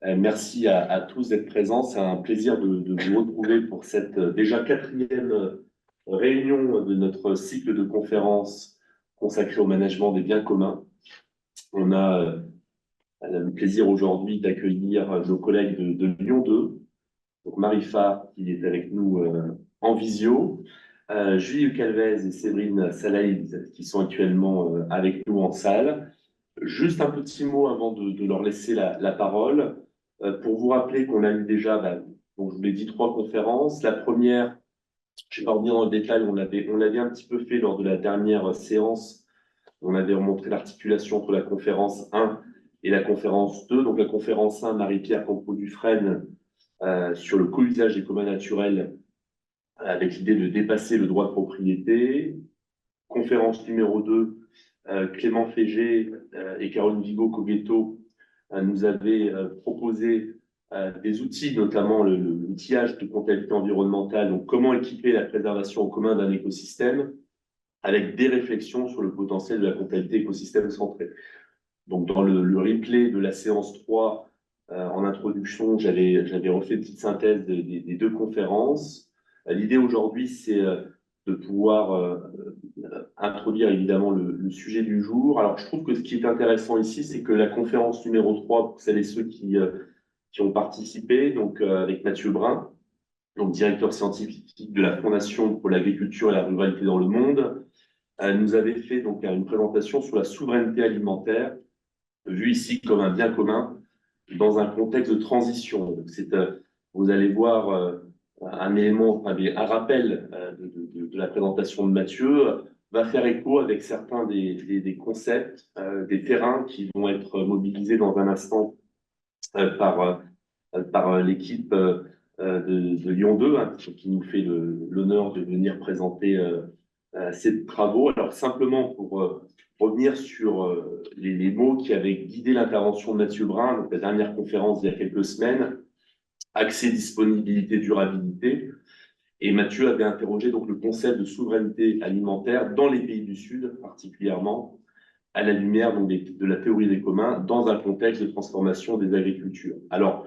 Merci à tous d'être présents. C'est un plaisir de vous retrouver pour cette déjà quatrième réunion de notre cycle de conférences consacré au management des biens communs. On a le plaisir aujourd'hui d'accueillir nos collègues de Lyon 2, donc Marie Farr qui est avec nous en visio, Julie Calvez et Séverine Salaïd qui sont actuellement avec nous en salle. Juste un petit mot avant de leur laisser la parole, pour vous rappeler qu'on a eu déjà, donc je vous l'ai dit, 3 conférences. La première, je ne vais pas revenir dans le détail, on l'avait un petit peu fait lors de la dernière séance. On avait remontré l'articulation entre la conférence 1 et la conférence 2. Donc la conférence 1, Marie-Pierre Campo-Dufresne, sur le co-usage des communs naturels, avec l'idée de dépasser le droit de propriété. Conférence numéro 2, Clément Fégé et Caroline Vigo-Coghetto nous avaient proposé des outils, notamment l'outillage de comptabilité environnementale, donc comment équiper la préservation en commun d'un écosystème, avec des réflexions sur le potentiel de la comptabilité écosystème centrée. Donc dans le replay de la séance 3, en introduction, j'avais refait une petite synthèse des 2 conférences. L'idée aujourd'hui, c'est de pouvoir introduire évidemment le sujet du jour. Alors, je trouve que ce qui est intéressant ici, c'est que la conférence numéro 3, pour celles et ceux qui ont participé, donc avec Mathieu Brun, donc directeur scientifique de la Fondation pour l'agriculture et la ruralité dans le monde, nous avait fait donc une présentation sur la souveraineté alimentaire, vue ici comme un bien commun dans un contexte de transition. Donc, vous allez voir un élément, un rappel de la présentation de Mathieu va faire écho avec certains des concepts, des terrains qui vont être mobilisés dans un instant par l'équipe de Lyon 2, hein, qui nous fait l'honneur de venir présenter ces travaux. Alors simplement pour revenir sur les mots qui avaient guidé l'intervention de Mathieu Brun, donc la dernière conférence il y a quelques semaines, accès, disponibilité, durabilité. Et Mathieu avait interrogé donc le concept de souveraineté alimentaire dans les pays du Sud, particulièrement à la lumière donc, de la théorie des communs, dans un contexte de transformation des agricultures. Alors,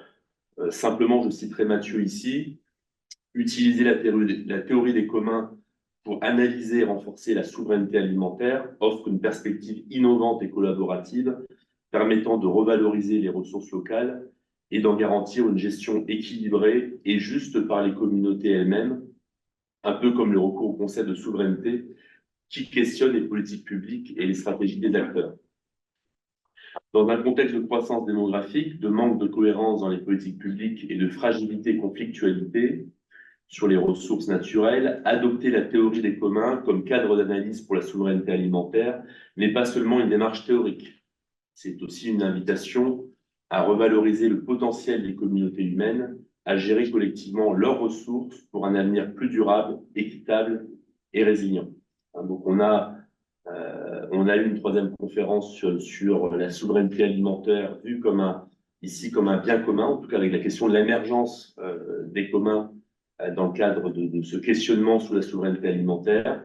simplement, je citerai Mathieu ici, utiliser la théorie des communs pour analyser et renforcer la souveraineté alimentaire offre une perspective innovante et collaborative permettant de revaloriser les ressources locales et d'en garantir une gestion équilibrée et juste par les communautés elles-mêmes, un peu comme le recours au concept de souveraineté qui questionne les politiques publiques et les stratégies des acteurs. Dans un contexte de croissance démographique, de manque de cohérence dans les politiques publiques et de fragilité et conflictualité sur les ressources naturelles, adopter la théorie des communs comme cadre d'analyse pour la souveraineté alimentaire n'est pas seulement une démarche théorique, c'est aussi une invitation à revaloriser le potentiel des communautés humaines, à gérer collectivement leurs ressources pour un avenir plus durable, équitable et résilient. Donc on a eu une 3e conférence sur la souveraineté alimentaire vue ici comme un bien commun, en tout cas avec la question de l'émergence des communs dans le cadre de ce questionnement sur la souveraineté alimentaire.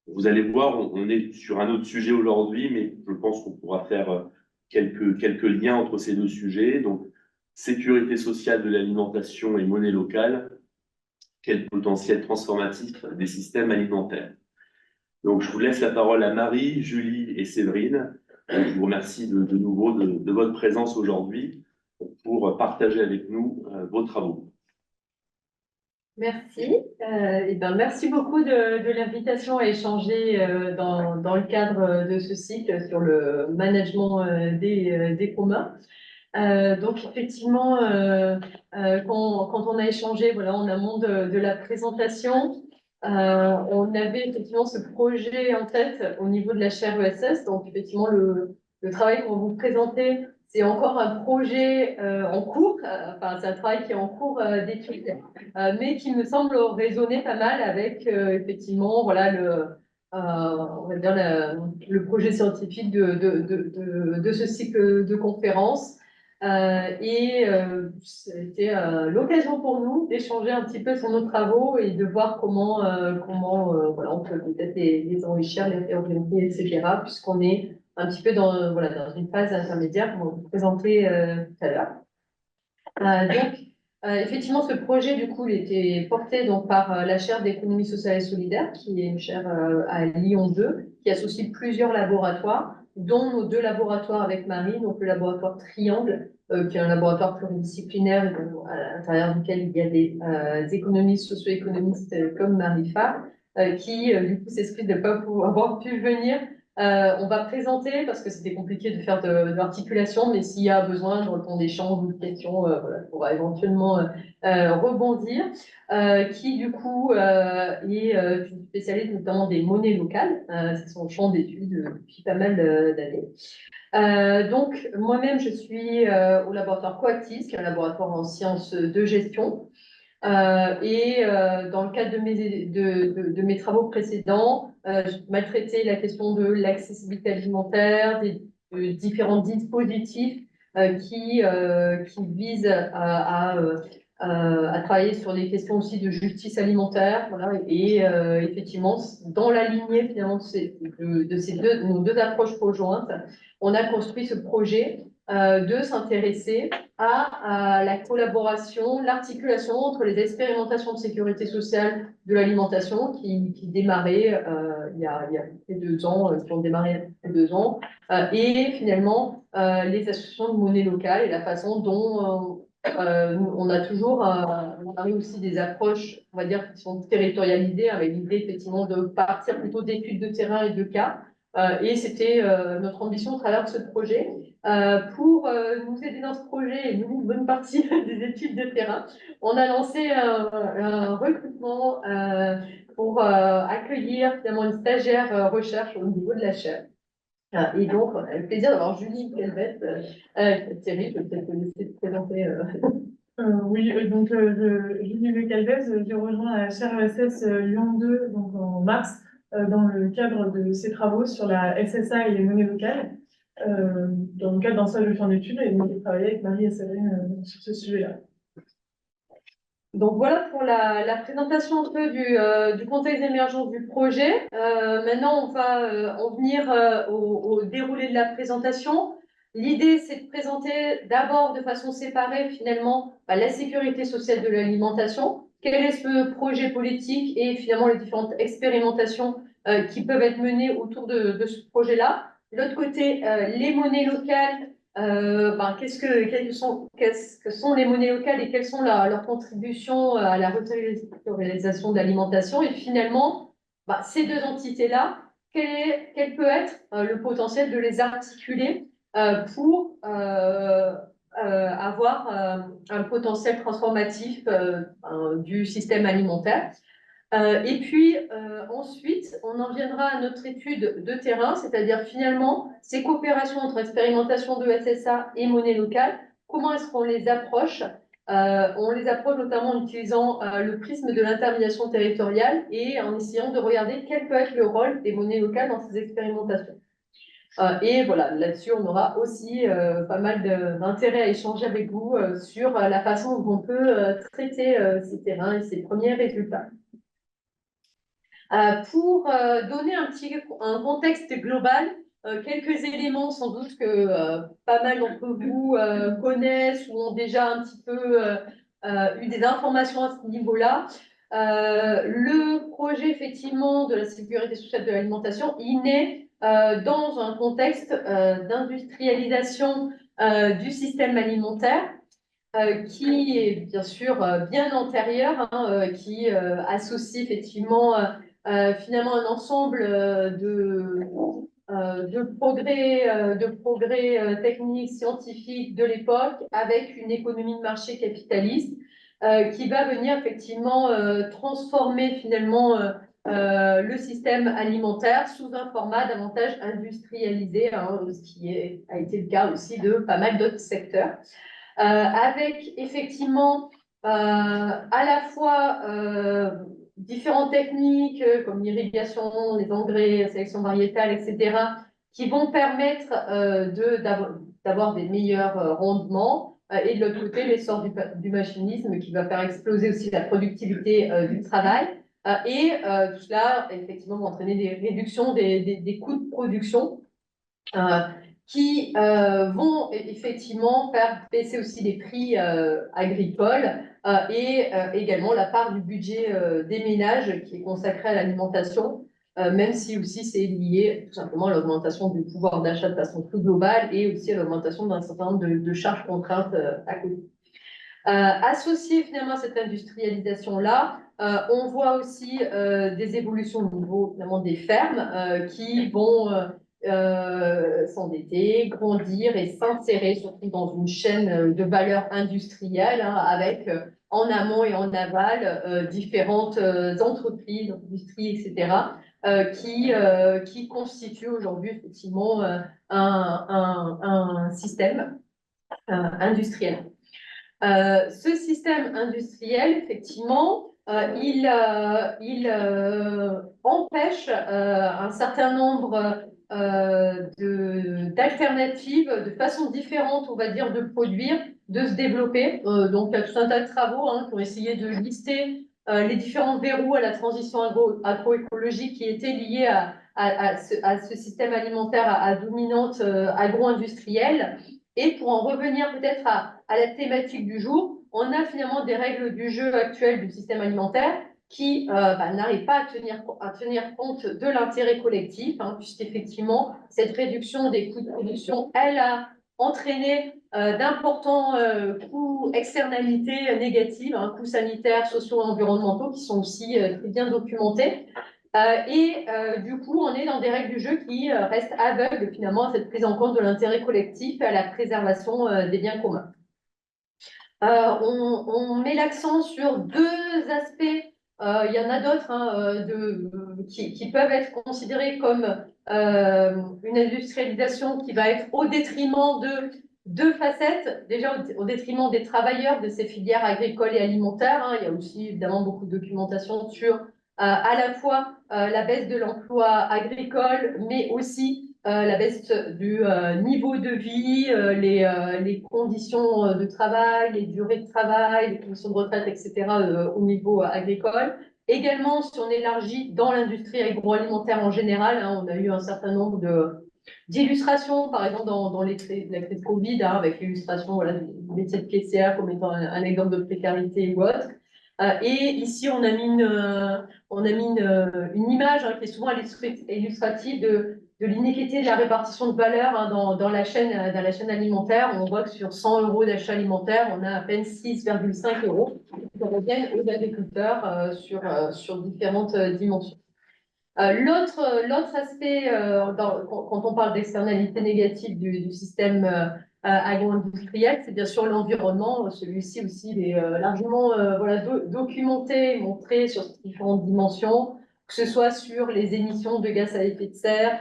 Vous allez voir, on est sur un autre sujet aujourd'hui, mais je pense qu'on pourra faire quelques liens entre ces 2 sujets. Donc, sécurité sociale de l'alimentation et monnaie locale, quel potentiel transformatif des systèmes alimentaires. Donc, je vous laisse la parole à Marie, Julie et Séverine. Je vous remercie de nouveau de votre présence aujourd'hui pour partager avec nous vos travaux. Merci. Merci beaucoup de l'invitation à échanger dans le cadre de ce cycle sur le management des communs. Donc effectivement, quand on a échangé en amont de la présentation, on avait effectivement ce projet en tête au niveau de la chaire ESS. Donc effectivement, le travail qu'on vous présentait, c'est encore un projet en cours, c'est un travail qui est en cours d'étude, mais qui me semble résonner pas mal avec effectivement on va dire le projet scientifique de ce cycle de conférences. C'était l'occasion pour nous d'échanger un petit peu sur nos travaux et de voir comment on peut peut-être les enrichir, les réorienter, etc., puisqu'on est un petit peu voilà, dans une phase intermédiaire qu'on va vous présenter tout à l'heure. Effectivement, ce projet, du coup, il était porté donc, par la chaire d'économie sociale et solidaire, qui est une chaire à Lyon 2, qui associe plusieurs laboratoires, dont nos deux laboratoires avec Marie, donc le laboratoire Triangle, qui est un laboratoire pluridisciplinaire à l'intérieur duquel il y a des économistes, socio-économistes comme Marie Farr, qui, du coup, s'excuse de ne pas avoir pu venir. On va présenter, parce que c'était compliqué de faire de l'articulation, mais s'il y a besoin de répondre d'échanges ou de questions, voilà, on pourra éventuellement rebondir, qui du coup est une spécialiste notamment des monnaies locales. C'est son champ d'études depuis pas mal d'années. Donc, moi-même, je suis au laboratoire Coactis, qui est un laboratoire en sciences de gestion. Dans le cadre de mes travaux précédents, j'ai mal traité la question de l'accessibilité alimentaire, de différents dispositifs qui visent à travailler sur des questions aussi de justice alimentaire. Voilà, effectivement, dans la lignée finalement nos deux approches conjointes, on a construit ce projet de s'intéresser à la collaboration, l'articulation entre les expérimentations de sécurité sociale de l'alimentation qui démarraient il y a plus de 2 ans, qui ont démarré il y a 2 ans, et finalement les associations de monnaie locale et la façon dont on a toujours on a eu aussi des approches, on va dire, qui sont territorialisées, avec l'idée effectivement de partir plutôt d'études de terrain et de cas. Et c'était notre ambition au travers de ce projet. Pour nous aider dans ce projet et nous une bonne partie des études de terrain, on a lancé un recrutement pour accueillir finalement une stagiaire recherche au niveau de la chaire. Et donc, on a le plaisir d'avoir Julie Kelbet. Thierry, je vais peut-être te laisser te présenter. Oui, donc Julie Le Calvez, j'ai rejoint la chaire ESS Lyon 2 donc en mars dans le cadre de ses travaux sur la SSA et les monnaies locales, dans le cadre d'un stage de fin d'études, et donc j'ai travaillé avec Marie et Séverine sur ce sujet-là. Donc voilà pour la présentation un peu du contexte d'émergence du projet. Maintenant, on va en venir au déroulé de la présentation. L'idée, c'est de présenter d'abord de façon séparée finalement la sécurité sociale de l'alimentation. Quel est ce projet politique et finalement les différentes expérimentations qui peuvent être menées autour de ce projet-là. De l'autre côté, les monnaies locales. Qu'est-ce que sont les monnaies locales et quelles sont leurs contributions à la reterritorialisation de l'alimentation? Et finalement, ces deux entités-là, quel peut être le potentiel de les articuler pour avoir un potentiel transformatif du système alimentaire? Et puis ensuite, on en viendra à notre étude de terrain, c'est-à-dire finalement ces coopérations entre expérimentation de SSA et monnaie locale, comment est-ce qu'on les approche? On les approche notamment en utilisant le prisme de l'intermédiation territoriale et en essayant de regarder quel peut être le rôle des monnaies locales dans ces expérimentations. Et voilà, là-dessus, on aura aussi pas mal d'intérêt à échanger avec vous sur la façon dont on peut traiter ces terrains et ces premiers résultats. Pour donner un contexte global, quelques éléments sans doute que pas mal d'entre vous connaissent ou ont déjà un petit peu eu des informations à ce niveau-là. Le projet effectivement de la sécurité sociale de l'alimentation, il naît dans un contexte d'industrialisation du système alimentaire. Qui est bien sûr bien antérieur, qui associe effectivement finalement un ensemble de progrès techniques, scientifiques de l'époque, avec une économie de marché capitaliste qui va venir effectivement transformer finalement le système alimentaire sous un format davantage industrialisé, ce qui a été le cas aussi de pas mal d'autres secteurs. Avec effectivement à la fois différentes techniques comme l'irrigation, les engrais, la sélection variétale, etc., qui vont permettre d'avoir des meilleurs rendements. Et de l'autre côté, l'essor du machinisme qui va faire exploser aussi la productivité du travail. Tout cela, effectivement, va entraîner des réductions des coûts de production qui vont effectivement faire baisser aussi les prix agricoles et également la part du budget des ménages qui est consacrée à l'alimentation, même si aussi c'est lié tout simplement à l'augmentation du pouvoir d'achat de façon plus globale et aussi à l'augmentation d'un certain nombre de charges contraintes à côté. Associé finalement à cette industrialisation-là, on voit aussi des évolutions au niveau finalement des fermes qui vont s'endetter, grandir et s'insérer surtout dans une chaîne de valeur industrielle avec en amont et en aval différentes entreprises, industries, etc. Qui constituent aujourd'hui effectivement un système industriel. Ce système industriel, effectivement, il empêche un certain nombre d'alternatives, de façons différentes, on va dire, de produire, de se développer. Donc, il y a tout un tas de travaux qui ont essayé de lister les différents verrous à la transition agroécologique qui étaient liés à ce système alimentaire à dominante agro-industrielle. Et pour en revenir peut-être à la thématique du jour, on a finalement des règles du jeu actuelles du système alimentaire qui n'arrivent pas à tenir compte de l'intérêt collectif, puisqu'effectivement, cette réduction des coûts de production, elle a entraîné d'importants coûts, externalités négatives, coûts sanitaires, sociaux et environnementaux qui sont aussi très bien documentés. Du coup, on est dans des règles du jeu qui restent aveugles finalement à cette prise en compte de l'intérêt collectif et à la préservation des biens communs. On met l'accent sur deux aspects. Il y en a d'autres qui peuvent être considérés comme une industrialisation qui va être au détriment de deux facettes. Déjà, au détriment des travailleurs de ces filières agricoles et alimentaires. Il y a aussi évidemment beaucoup de documentation sur à la fois la baisse de l'emploi agricole, mais aussi la baisse du niveau de vie, les conditions de travail, les durées de travail, les conditions de retraite, etc. Au niveau agricole. Également, si on élargit dans l'industrie agroalimentaire en général, on a eu un certain nombre d'illustrations, par exemple dans la crise de Covid, avec l'illustration du métier de caissière comme étant un exemple de précarité ou autre. Et ici, on a mis une image qui est souvent illustrative de l'inéquité de la répartition de valeur dans la chaîne alimentaire. On voit que sur 100 € d'achat alimentaire, on a à peine 6,5 € qui reviennent aux agriculteurs sur différentes dimensions. L'autre aspect, quand on parle d'externalité négative du système agro-industriel, c'est bien sûr l'environnement. Celui-ci aussi il est largement documenté, montré sur différentes dimensions, que ce soit sur les émissions de gaz à effet de serre,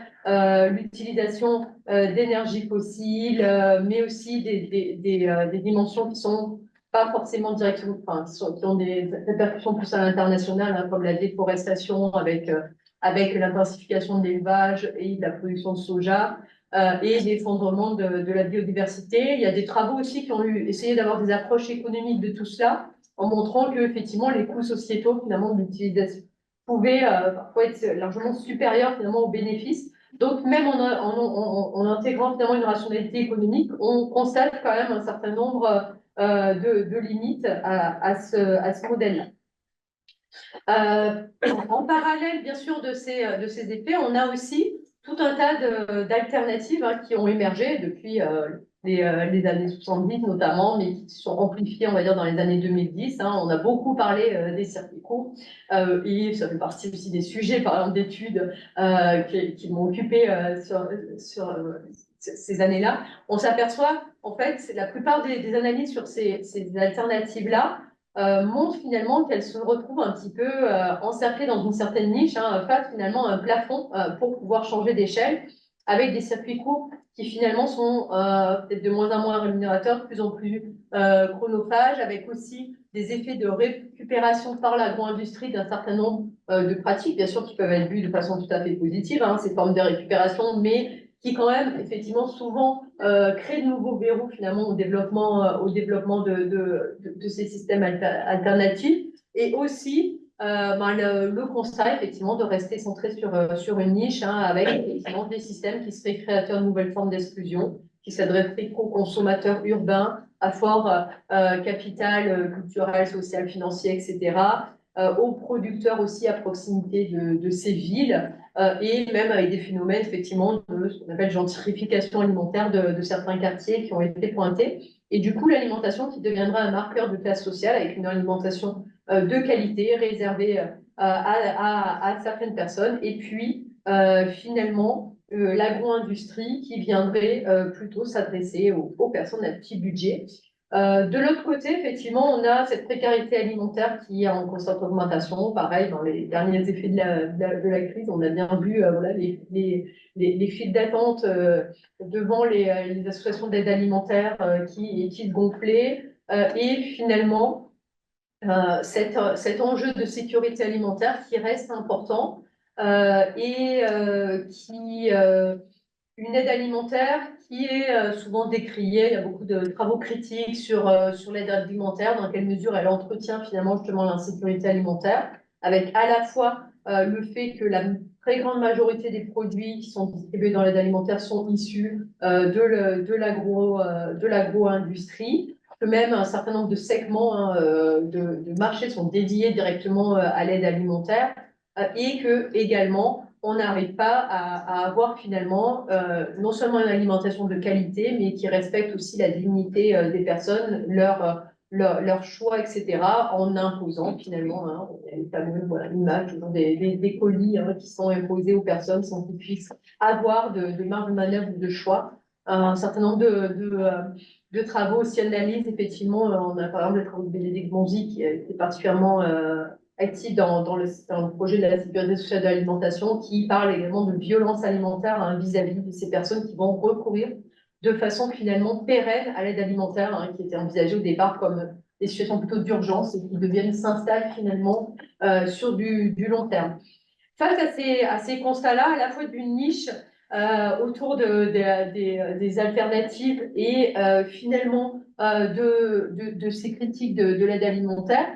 l'utilisation d'énergie fossile, mais aussi des dimensions qui sont pas forcément directement, qui ont des répercussions plus à l'international, comme la déforestation avec l'intensification de l'élevage et de la production de soja et l'effondrement de la biodiversité. Il y a des travaux aussi qui ont essayé d'avoir des approches économiques de tout cela, en montrant que effectivement les coûts sociétaux finalement de l'utilisation pouvaient parfois être largement supérieurs finalement aux bénéfices. Donc même en intégrant finalement une rationalité économique, on constate quand même un certain nombre de limites à ce modèle-là. En parallèle, bien sûr, de ces effets, on a aussi tout un tas d'alternatives qui ont émergé depuis les années 70 notamment, mais qui sont amplifiées, on va dire, dans les années 2010. On a beaucoup parlé des circuits courts et ça fait partie aussi des sujets, par exemple, d'études qui m'ont occupé sur ces années-là. On s'aperçoit, en fait, la plupart des analyses sur ces alternatives-là montre finalement qu'elle se retrouve un petit peu encerclée dans une certaine niche, face finalement à un plafond pour pouvoir changer d'échelle, avec des circuits courts qui finalement sont peut-être de moins en moins rémunérateurs, de plus en plus chronophages, avec aussi des effets de récupération par l'agro-industrie d'un certain nombre de pratiques, bien sûr, qui peuvent être vues de façon tout à fait positive, ces formes de récupération, mais qui quand même, effectivement, souvent créent de nouveaux verrous finalement au développement de ces systèmes alternatifs, et aussi le constat, effectivement, de rester centré sur une niche, hein, avec effectivement des systèmes qui seraient créateurs de nouvelles formes d'exclusion, qui s'adresseraient qu'aux consommateurs urbains à fort capital culturel, social, financier, etc., aux producteurs aussi à proximité de ces villes, et même avec des phénomènes, effectivement, de ce qu'on appelle gentrification alimentaire de certains quartiers qui ont été pointés. Et du coup, l'alimentation qui deviendra un marqueur de classe sociale avec une alimentation de qualité réservée à certaines personnes. Et puis, finalement, l'agro-industrie qui viendrait plutôt s'adresser aux personnes à petit budget. De l'autre côté, effectivement, on a cette précarité alimentaire qui est en constante augmentation. Pareil, dans les derniers effets de la crise, on a bien vu voilà, les files d'attente devant les associations d'aide alimentaire qui se gonflaient. Et finalement, cet enjeu de sécurité alimentaire qui reste important et une aide alimentaire qui est souvent décriée. Il y a beaucoup de travaux critiques sur l'aide alimentaire, dans quelle mesure elle entretient finalement justement l'insécurité alimentaire, avec à la fois le fait que la très grande majorité des produits qui sont distribués dans l'aide alimentaire sont issus de l'agro-industrie, que même un certain nombre de segments hein, de marché sont dédiés directement à l'aide alimentaire, et que également on n'arrive pas à avoir finalement non seulement une alimentation de qualité, mais qui respecte aussi la dignité des personnes, leur choix, etc., en imposant finalement, hein, il y a une fameuse voilà, image toujours des colis hein, qui sont imposés aux personnes sans qu'ils puissent avoir de marge de manœuvre ou de choix. Un certain nombre de travaux aussi analysent, effectivement, on a par exemple le travail de Bénédicte Bonzi qui a été particulièrement actif dans le projet de la sécurité sociale de l'alimentation, qui parle également de violence alimentaire hein, vis-à-vis de ces personnes qui vont recourir de façon finalement pérenne à l'aide alimentaire, hein, qui était envisagée au départ comme des situations plutôt d'urgence et qui s'installent finalement sur du long terme. Face à ces constats-là, à la fois d'une niche autour des alternatives et finalement de ces critiques de l'aide alimentaire,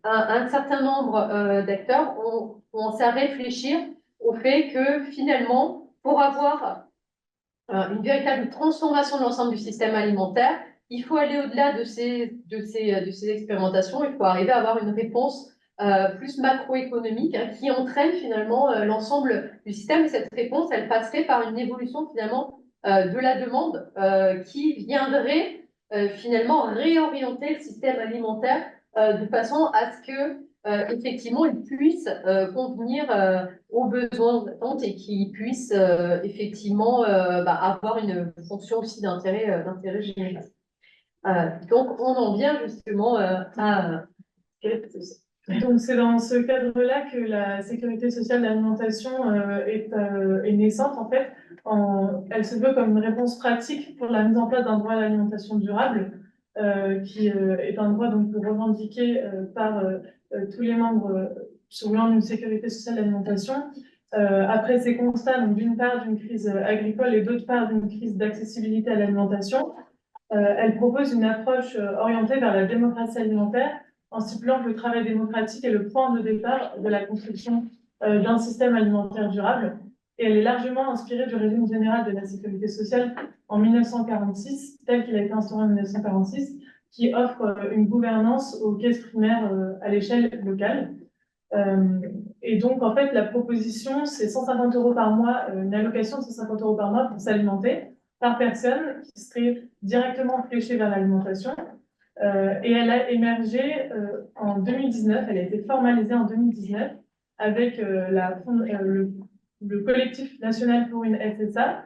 un certain nombre d'acteurs ont commencé à réfléchir au fait que finalement, pour avoir une véritable transformation de l'ensemble du système alimentaire, il faut aller au-delà de ces expérimentations, il faut arriver à avoir une réponse plus macroéconomique hein, qui entraîne finalement l'ensemble du système. Et cette réponse, elle passerait par une évolution finalement de la demande qui viendrait finalement réorienter le système alimentaire de façon à ce que effectivement il puisse convenir aux besoins aux attentes et qui puisse effectivement avoir une fonction aussi d'intérêt général. Donc on en vient justement à donc, c'est dans ce cadre-là que la sécurité sociale d'alimentation est naissante. En fait, elle se veut comme une réponse pratique pour la mise en place d'un droit à l'alimentation durable, qui est un droit donc revendiqué par tous les membres soutenant une sécurité sociale d'alimentation. Après ces constats, donc d'une part d'une crise agricole et d'autre part d'une crise d'accessibilité à l'alimentation, elle propose une approche orientée vers la démocratie alimentaire, en stipulant que le travail démocratique est le point de départ de la construction d'un système alimentaire durable. Et elle est largement inspirée du régime général de la sécurité sociale en 1946, tel qu'il a été instauré en 1946, qui offre une gouvernance aux caisses primaires à l'échelle locale. Et donc, en fait, la proposition, c'est 150 € par mois, une allocation de 150 € par mois pour s'alimenter par personne, qui serait directement fléchée vers l'alimentation. Et elle a émergé en 2019, elle a été formalisée en 2019 avec le collectif national pour une SSA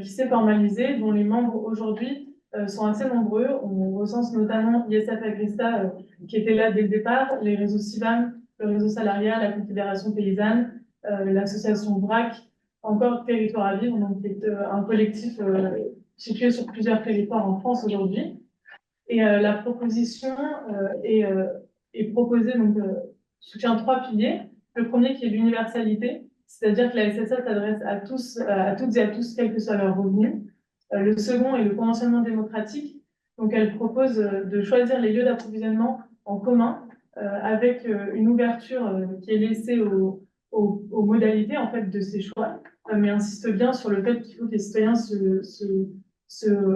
qui s'est formalisé, dont les membres aujourd'hui sont assez nombreux. On recense notamment ISF Agrista qui était là dès le départ, les réseaux CIVAM, le réseau salarial, la Confédération paysanne, l'association BRAC, encore Territoire à vivre, donc qui est un collectif situé sur plusieurs territoires en France aujourd'hui. Et la proposition est proposée, donc soutient 3 piliers. Le premier qui est l'universalité, c'est-à-dire que la SSA s'adresse à toutes et à tous, quel que soit leur revenu. Le second est le conventionnement démocratique. Donc elle propose de choisir les lieux d'approvisionnement en commun avec une ouverture qui est laissée aux modalités en fait de ces choix, mais insiste bien sur le fait qu'il faut que les citoyens se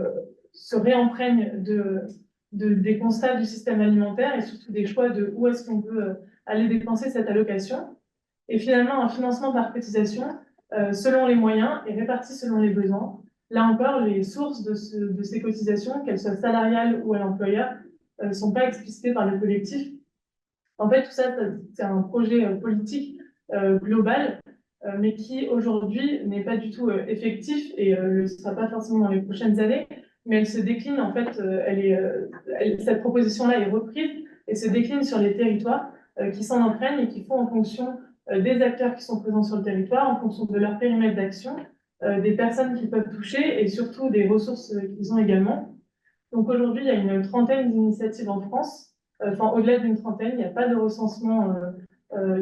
réimprègnent des constats du système alimentaire et surtout des choix de où est-ce qu'on peut aller dépenser cette allocation. Et finalement, un financement par cotisation, selon les moyens et réparti selon les besoins. Là encore, les sources de ces cotisations, qu'elles soient salariales ou à l'employeur, ne sont pas explicitées par le collectif. En fait, tout ça, c'est un projet politique global, mais qui aujourd'hui n'est pas du tout effectif et ne le sera pas forcément dans les prochaines années, mais elle se décline, en fait, cette proposition-là est reprise et se décline sur les territoires qui s'en imprègnent et qui font en fonction des acteurs qui sont présents sur le territoire, en fonction de leur périmètre d'action, des personnes qu'ils peuvent toucher et surtout des ressources qu'ils ont également. Donc aujourd'hui, il y a une trentaine d'initiatives en France. Enfin, au-delà d'une trentaine, il n'y a pas de recensement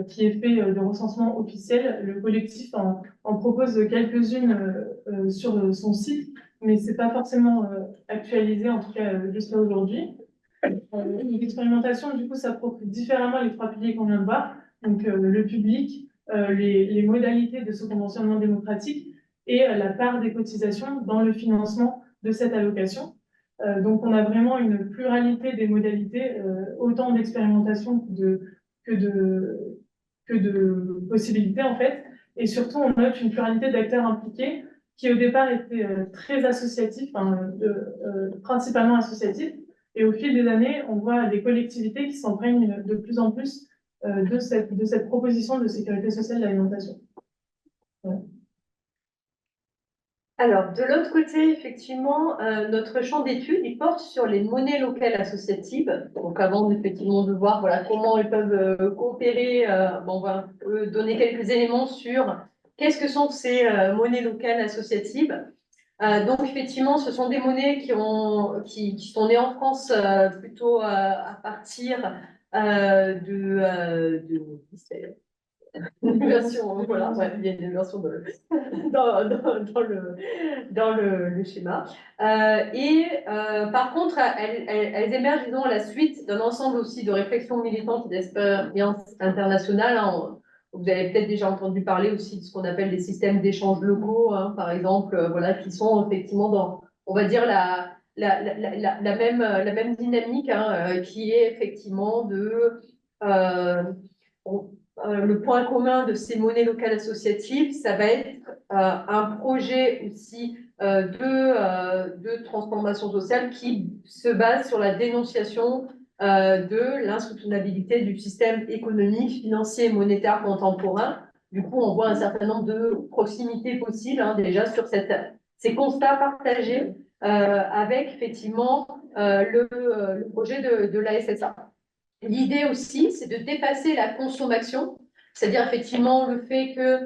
qui est fait, de recensement officiel. Le collectif en propose quelques-unes sur son site, mais c'est pas forcément actualisé, en tout cas jusqu'à aujourd'hui. L'expérimentation, du coup, s'approprie différemment les trois piliers qu'on vient de voir. Donc, le public, les modalités de ce conventionnement démocratique et la part des cotisations dans le financement de cette allocation. Donc, on a vraiment une pluralité des modalités, autant d'expérimentation que de possibilités, en fait. Et surtout, on note une pluralité d'acteurs impliqués qui, au départ, étaient très associatifs, principalement associatifs. Et au fil des années, on voit des collectivités qui s'imprègnent de plus en plus de cette proposition de sécurité sociale de l'alimentation. Voilà. Alors, de l'autre côté, effectivement, notre champ d'études, il porte sur les monnaies locales associatives. Donc, avant effectivement de voir voilà, comment elles peuvent coopérer, on va donner quelques éléments sur qu'est-ce que sont ces monnaies locales associatives. Donc, effectivement, ce sont des monnaies qui sont nées en France plutôt à partir une version, voilà, ouais, il y a une version dans le schéma. Par contre, elles émergent, disons, à la suite d'un ensemble aussi de réflexions militantes et d'expériences internationales. Hein. Vous avez peut-être déjà entendu parler aussi de ce qu'on appelle des systèmes d'échange locaux, hein, par exemple, voilà, qui sont effectivement dans, on va dire, la même dynamique, hein, qui est effectivement le point commun de ces monnaies locales associatives, ça va être un projet aussi de transformation sociale qui se base sur la dénonciation de l'insoutenabilité du système économique, financier et monétaire contemporain. Du coup, on voit un certain nombre de proximités possibles, hein, déjà sur ces constats partagés avec effectivement le projet de la SSA. L'idée aussi, c'est de dépasser la consommation, c'est-à-dire effectivement le fait que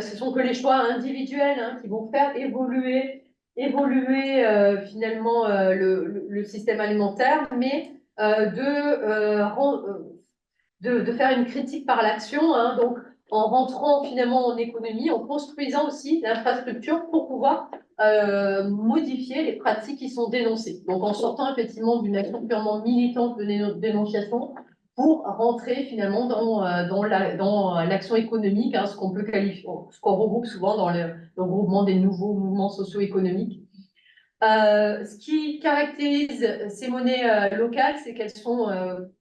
ce sont que les choix individuels, hein, qui vont faire évoluer finalement le système alimentaire, mais de faire une critique par l'action, hein, donc en rentrant finalement en économie, en construisant aussi l'infrastructure pour pouvoir modifier les pratiques qui sont dénoncées. Donc en sortant effectivement d'une action purement militante de dénonciation pour rentrer finalement dans l'action économique, hein, ce qu'on peut qualifier, ce qu'on regroupe souvent dans le regroupement des nouveaux mouvements socio-économiques. Ce qui caractérise ces monnaies locales, c'est qu'elles sont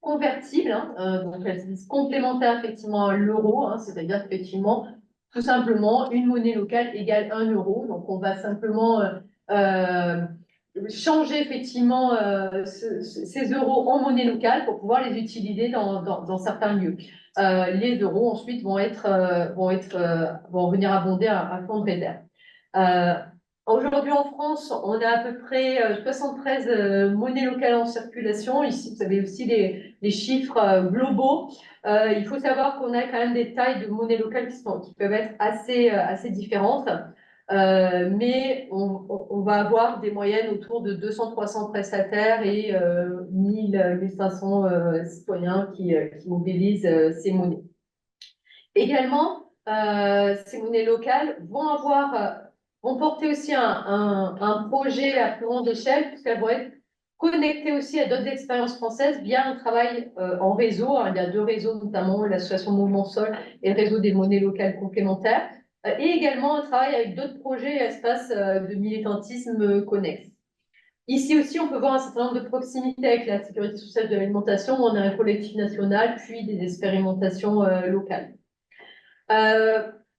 convertibles, hein, donc elles sont complémentaires effectivement à l'euro, hein, c'est-à-dire effectivement, tout simplement, une monnaie locale égale 1 euro. Donc on va simplement changer effectivement ces euros en monnaie locale pour pouvoir les utiliser dans certains lieux. Les euros ensuite vont venir abonder un fonds de réserve. Aujourd'hui en France, on a à peu près 73 monnaies locales en circulation. Ici, vous avez aussi les chiffres globaux. Il faut savoir qu'on a quand même des tailles de monnaies locales qui peuvent être assez différentes. Mais on va avoir des moyennes autour de 200-300 prestataires et 1000-1500 citoyens qui mobilisent ces monnaies. Également, ces monnaies locales vont porter aussi un projet à plus grande échelle, puisqu'elles vont être connecter aussi à d'autres expériences françaises via un travail en réseau. Il y a 2 réseaux, notamment l'association Mouvement Sol et le réseau des monnaies locales complémentaires, et également un travail avec d'autres projets et espaces de militantisme connexes. Ici aussi, on peut voir un certain nombre de proximités avec la sécurité sociale de l'alimentation, où on a un collectif national, puis des expérimentations locales.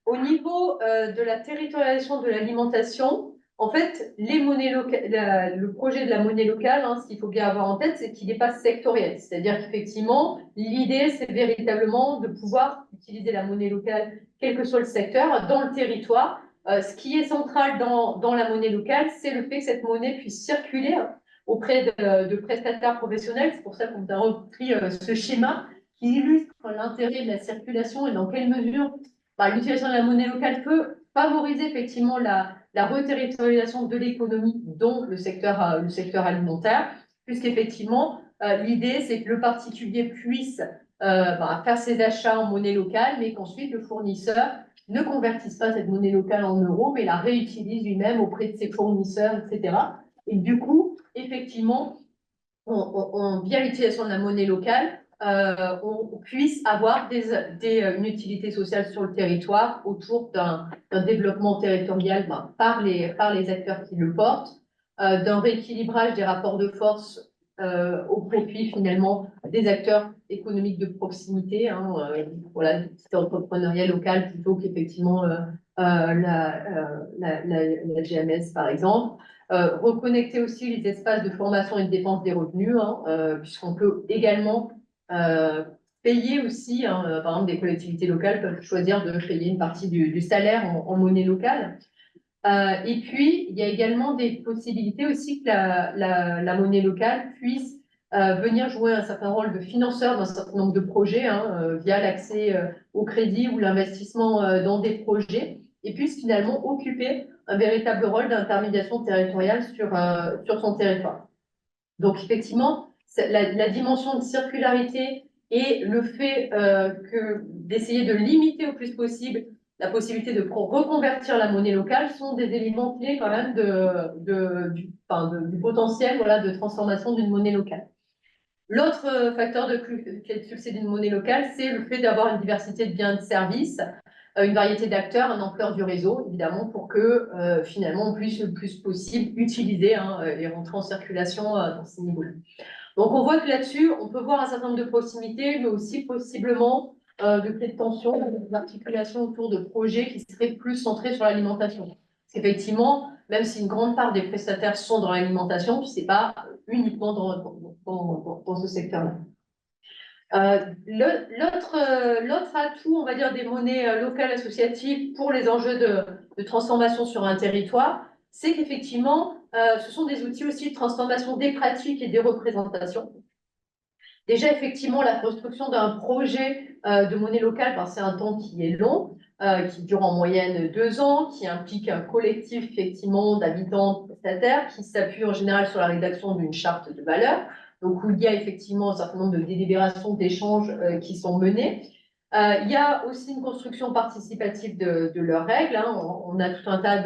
Au niveau de la territorialisation de l'alimentation, en fait, les monnaies locales, le projet de la monnaie locale, hein, ce qu'il faut bien avoir en tête, c'est qu'il n'est pas sectoriel. C'est-à-dire qu'effectivement, l'idée, c'est véritablement de pouvoir utiliser la monnaie locale, quel que soit le secteur, dans le territoire. Ce qui est central dans la monnaie locale, c'est le fait que cette monnaie puisse circuler auprès de prestataires professionnels. C'est pour ça qu'on a repris ce schéma qui illustre l'intérêt de la circulation et dans quelle mesure l'utilisation de la monnaie locale peut favoriser effectivement la reterritorialisation de l'économie, dont le secteur alimentaire, puisqu'effectivement, l'idée, c'est que le particulier puisse faire ses achats en monnaie locale, mais qu'ensuite le fournisseur ne convertisse pas cette monnaie locale en euros, mais la réutilise lui-même auprès de ses fournisseurs, etc. Et du coup, effectivement, via l'utilisation de la monnaie locale, on puisse avoir une utilité sociale sur le territoire autour d'un développement territorial par les acteurs qui le portent, d'un rééquilibrage des rapports de force au profit finalement des acteurs économiques de proximité, voilà, du petit entrepreneuriat local plutôt qu'effectivement la GMS par exemple. Reconnecter aussi les espaces de formation et de dépense des revenus, puisqu'on peut également payer aussi, par exemple, des collectivités locales peuvent choisir de payer une partie du salaire en monnaie locale. Et puis, il y a également des possibilités aussi que la monnaie locale puisse venir jouer un certain rôle de financeur d'un certain nombre de projets, via l'accès au crédit ou l'investissement dans des projets, et puisse finalement occuper un véritable rôle d'intermédiation territoriale sur son territoire. Donc, effectivement, la dimension de circularité et le fait d'essayer de limiter au plus possible la possibilité de reconvertir la monnaie locale sont des éléments clés quand même du potentiel, voilà, de transformation d'une monnaie locale. L'autre facteur de succès d'une monnaie locale, c'est le fait d'avoir une diversité de biens et de services, une variété d'acteurs, une ampleur du réseau, évidemment, pour que finalement on puisse le plus possible utiliser et rentrer en circulation dans ces niveaux-là. Donc on voit que là-dessus, on peut voir un certain nombre de proximités, mais aussi possiblement de clés de tension, d'articulation autour de projets qui seraient plus centrés sur l'alimentation. Parce qu'effectivement, même si une grande part des prestataires sont dans l'alimentation, ce n'est pas uniquement dans ce secteur-là. L'autre atout, on va dire, des monnaies locales associatives pour les enjeux de transformation sur un territoire, c'est qu'effectivement, ce sont des outils aussi de transformation des pratiques et des représentations. Déjà, effectivement, la construction d'un projet de monnaie locale, c'est un temps qui est long, qui dure en moyenne 2 ans, qui implique un collectif, effectivement, d'habitants, de prestataires, qui s'appuie en général sur la rédaction d'une charte de valeurs, donc où il y a effectivement un certain nombre de délibérations, d'échanges qui sont menés. Il y a aussi une construction participative de leurs règles. On a tout un tas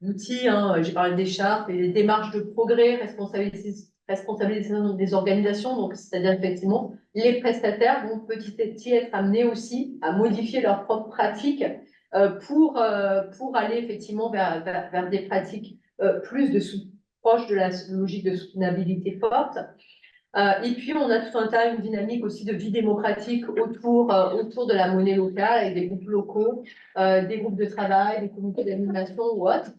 d'outils. J'ai parlé des chartes et des démarches de progrès, responsabilisation des organisations. Donc, c'est-à-dire effectivement, les prestataires vont petit à petit être amenés aussi à modifier leurs propres pratiques pour aller effectivement vers des pratiques proches de la logique de soutenabilité forte. Et puis, on a tout un tas, une dynamique aussi de vie démocratique autour de la monnaie locale, avec des groupes locaux, des groupes de travail, des comités d'animation ou autres.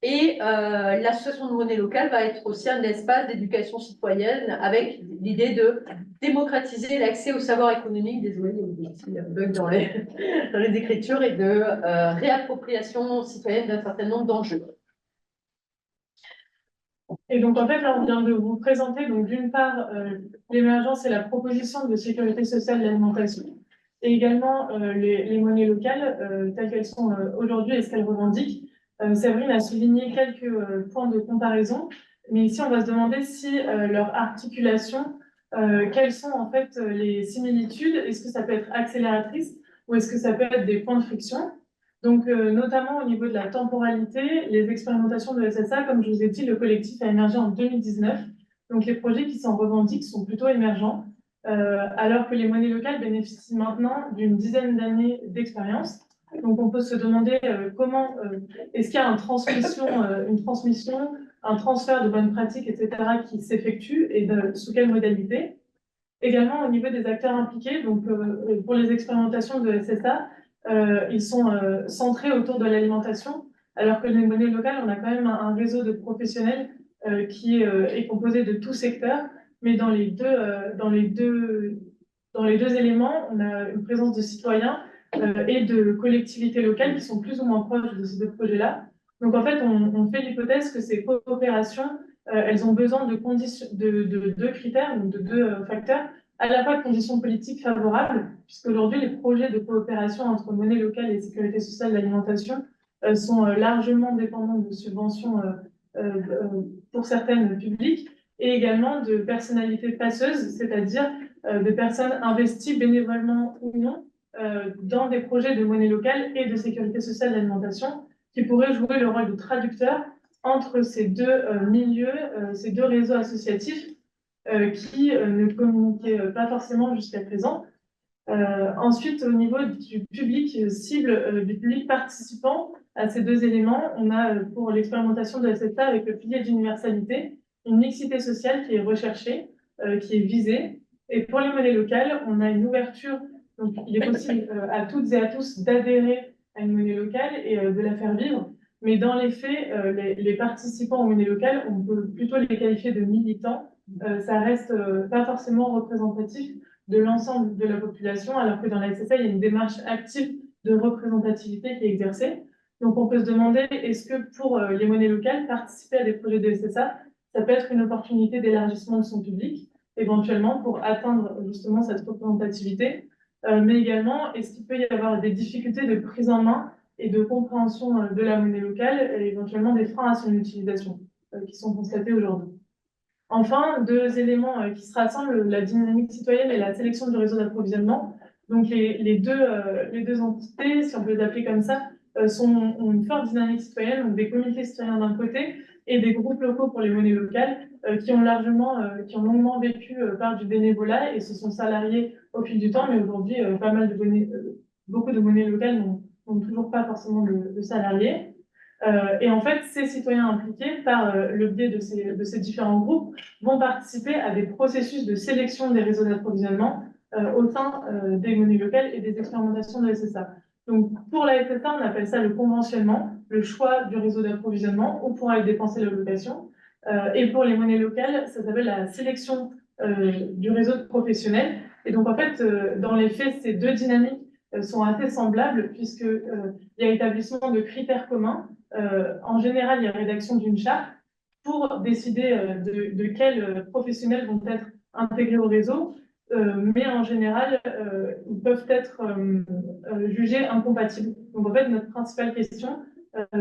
Et l'association de monnaie locale va être aussi un espace d'éducation citoyenne avec l'idée de démocratiser l'accès au savoir économique, désolé, il y a des petits bugs dans les écritures, et de réappropriation citoyenne d'un certain nombre d'enjeux. Et donc, en fait, là, on vient de vous présenter, donc, d'une part, l'émergence et la proposition de sécurité sociale de l'alimentation, et également les monnaies locales, telles qu'elles sont aujourd'hui et ce qu'elles revendiquent. Séverine a souligné quelques points de comparaison, mais ici, on va se demander si leur articulation, quelles sont en fait les similitudes, est-ce que ça peut être accélératrice ou est-ce que ça peut être des points de friction? Donc, notamment au niveau de la temporalité, les expérimentations de SSA, comme je vous ai dit, le collectif a émergé en 2019. Donc les projets qui s'en revendiquent sont plutôt émergents, alors que les monnaies locales bénéficient maintenant d'une dizaine d'années d'expérience. Donc on peut se demander comment est-ce qu'il y a une transmission, un transfert de bonnes pratiques, etc., qui s'effectue et sous quelle modalité. Également au niveau des acteurs impliqués, donc pour les expérimentations de SSA, ils sont centrés autour de l'alimentation, alors que les monnaies locales, on a quand même un réseau de professionnels qui est composé de tout secteur, mais dans les deux éléments, on a une présence de citoyens et de collectivités locales qui sont plus ou moins proches de ces deux projets-là. Donc en fait, on fait l'hypothèse que ces coopérations, elles ont besoin de deux critères, donc de deux facteurs, à la fois de conditions politiques favorables, puisqu'aujourd'hui, les projets de coopération entre monnaie locale et sécurité sociale d'alimentation sont largement dépendants de subventions pour certaines publiques, et également de personnalités passeuses, c'est-à-dire de personnes investies bénévolement ou non dans des projets de monnaie locale et de sécurité sociale d'alimentation, qui pourraient jouer le rôle de traducteur entre ces deux milieux, ces deux réseaux associatifs qui ne communiquaient pas forcément jusqu'à présent. Ensuite, au niveau du public cible, du public participant à ces deux éléments, on a pour l'expérimentation de SFA avec le pilier d'universalité, une mixité sociale qui est recherchée, qui est visée. Et pour les monnaies locales, on a une ouverture, donc il est possible à toutes et à tous d'adhérer à une monnaie locale et de la faire vivre. Mais dans les faits, les participants aux monnaies locales, on peut plutôt les qualifier de militants. Ça reste pas forcément représentatif de l'ensemble de la population, alors que dans la SSA, il y a une démarche active de représentativité qui est exercée. Donc on peut se demander, est-ce que pour les monnaies locales, participer à des projets de SSA, ça peut être une opportunité d'élargissement de son public, éventuellement pour atteindre justement cette représentativité, mais également, est-ce qu'il peut y avoir des difficultés de prise en main et de compréhension de la monnaie locale, et éventuellement des freins à son utilisation qui sont constatés aujourd'hui. Enfin, deux éléments qui se rassemblent, la dynamique citoyenne et la sélection du réseau d'approvisionnement. Donc les deux entités, si on peut les appeler comme ça, ont une forte dynamique citoyenne, donc des comités citoyens d'un côté et des groupes locaux pour les monnaies locales qui ont longuement vécu par du bénévolat et se sont salariés au fil du temps, mais aujourd'hui, beaucoup de monnaies locales n'ont toujours pas forcément de salariés. Et en fait, ces citoyens impliqués, par le biais de ces différents groupes, vont participer à des processus de sélection des réseaux d'approvisionnement au sein des monnaies locales et des expérimentations de SSA. Donc, pour la SSA, on appelle ça le conventionnement, le choix du réseau d'approvisionnement, où pourra être dépensée l'allocation. Et pour les monnaies locales, ça s'appelle la sélection du réseau de professionnels. Et donc, en fait, dans les faits, ces deux dynamiques sont assez semblables, puisqu'il y a établissement de critères communs. En général, il y a rédaction d'une charte pour décider de quels professionnels vont être intégrés au réseau, mais en général, ils peuvent être jugés incompatibles. Donc en fait, notre principale question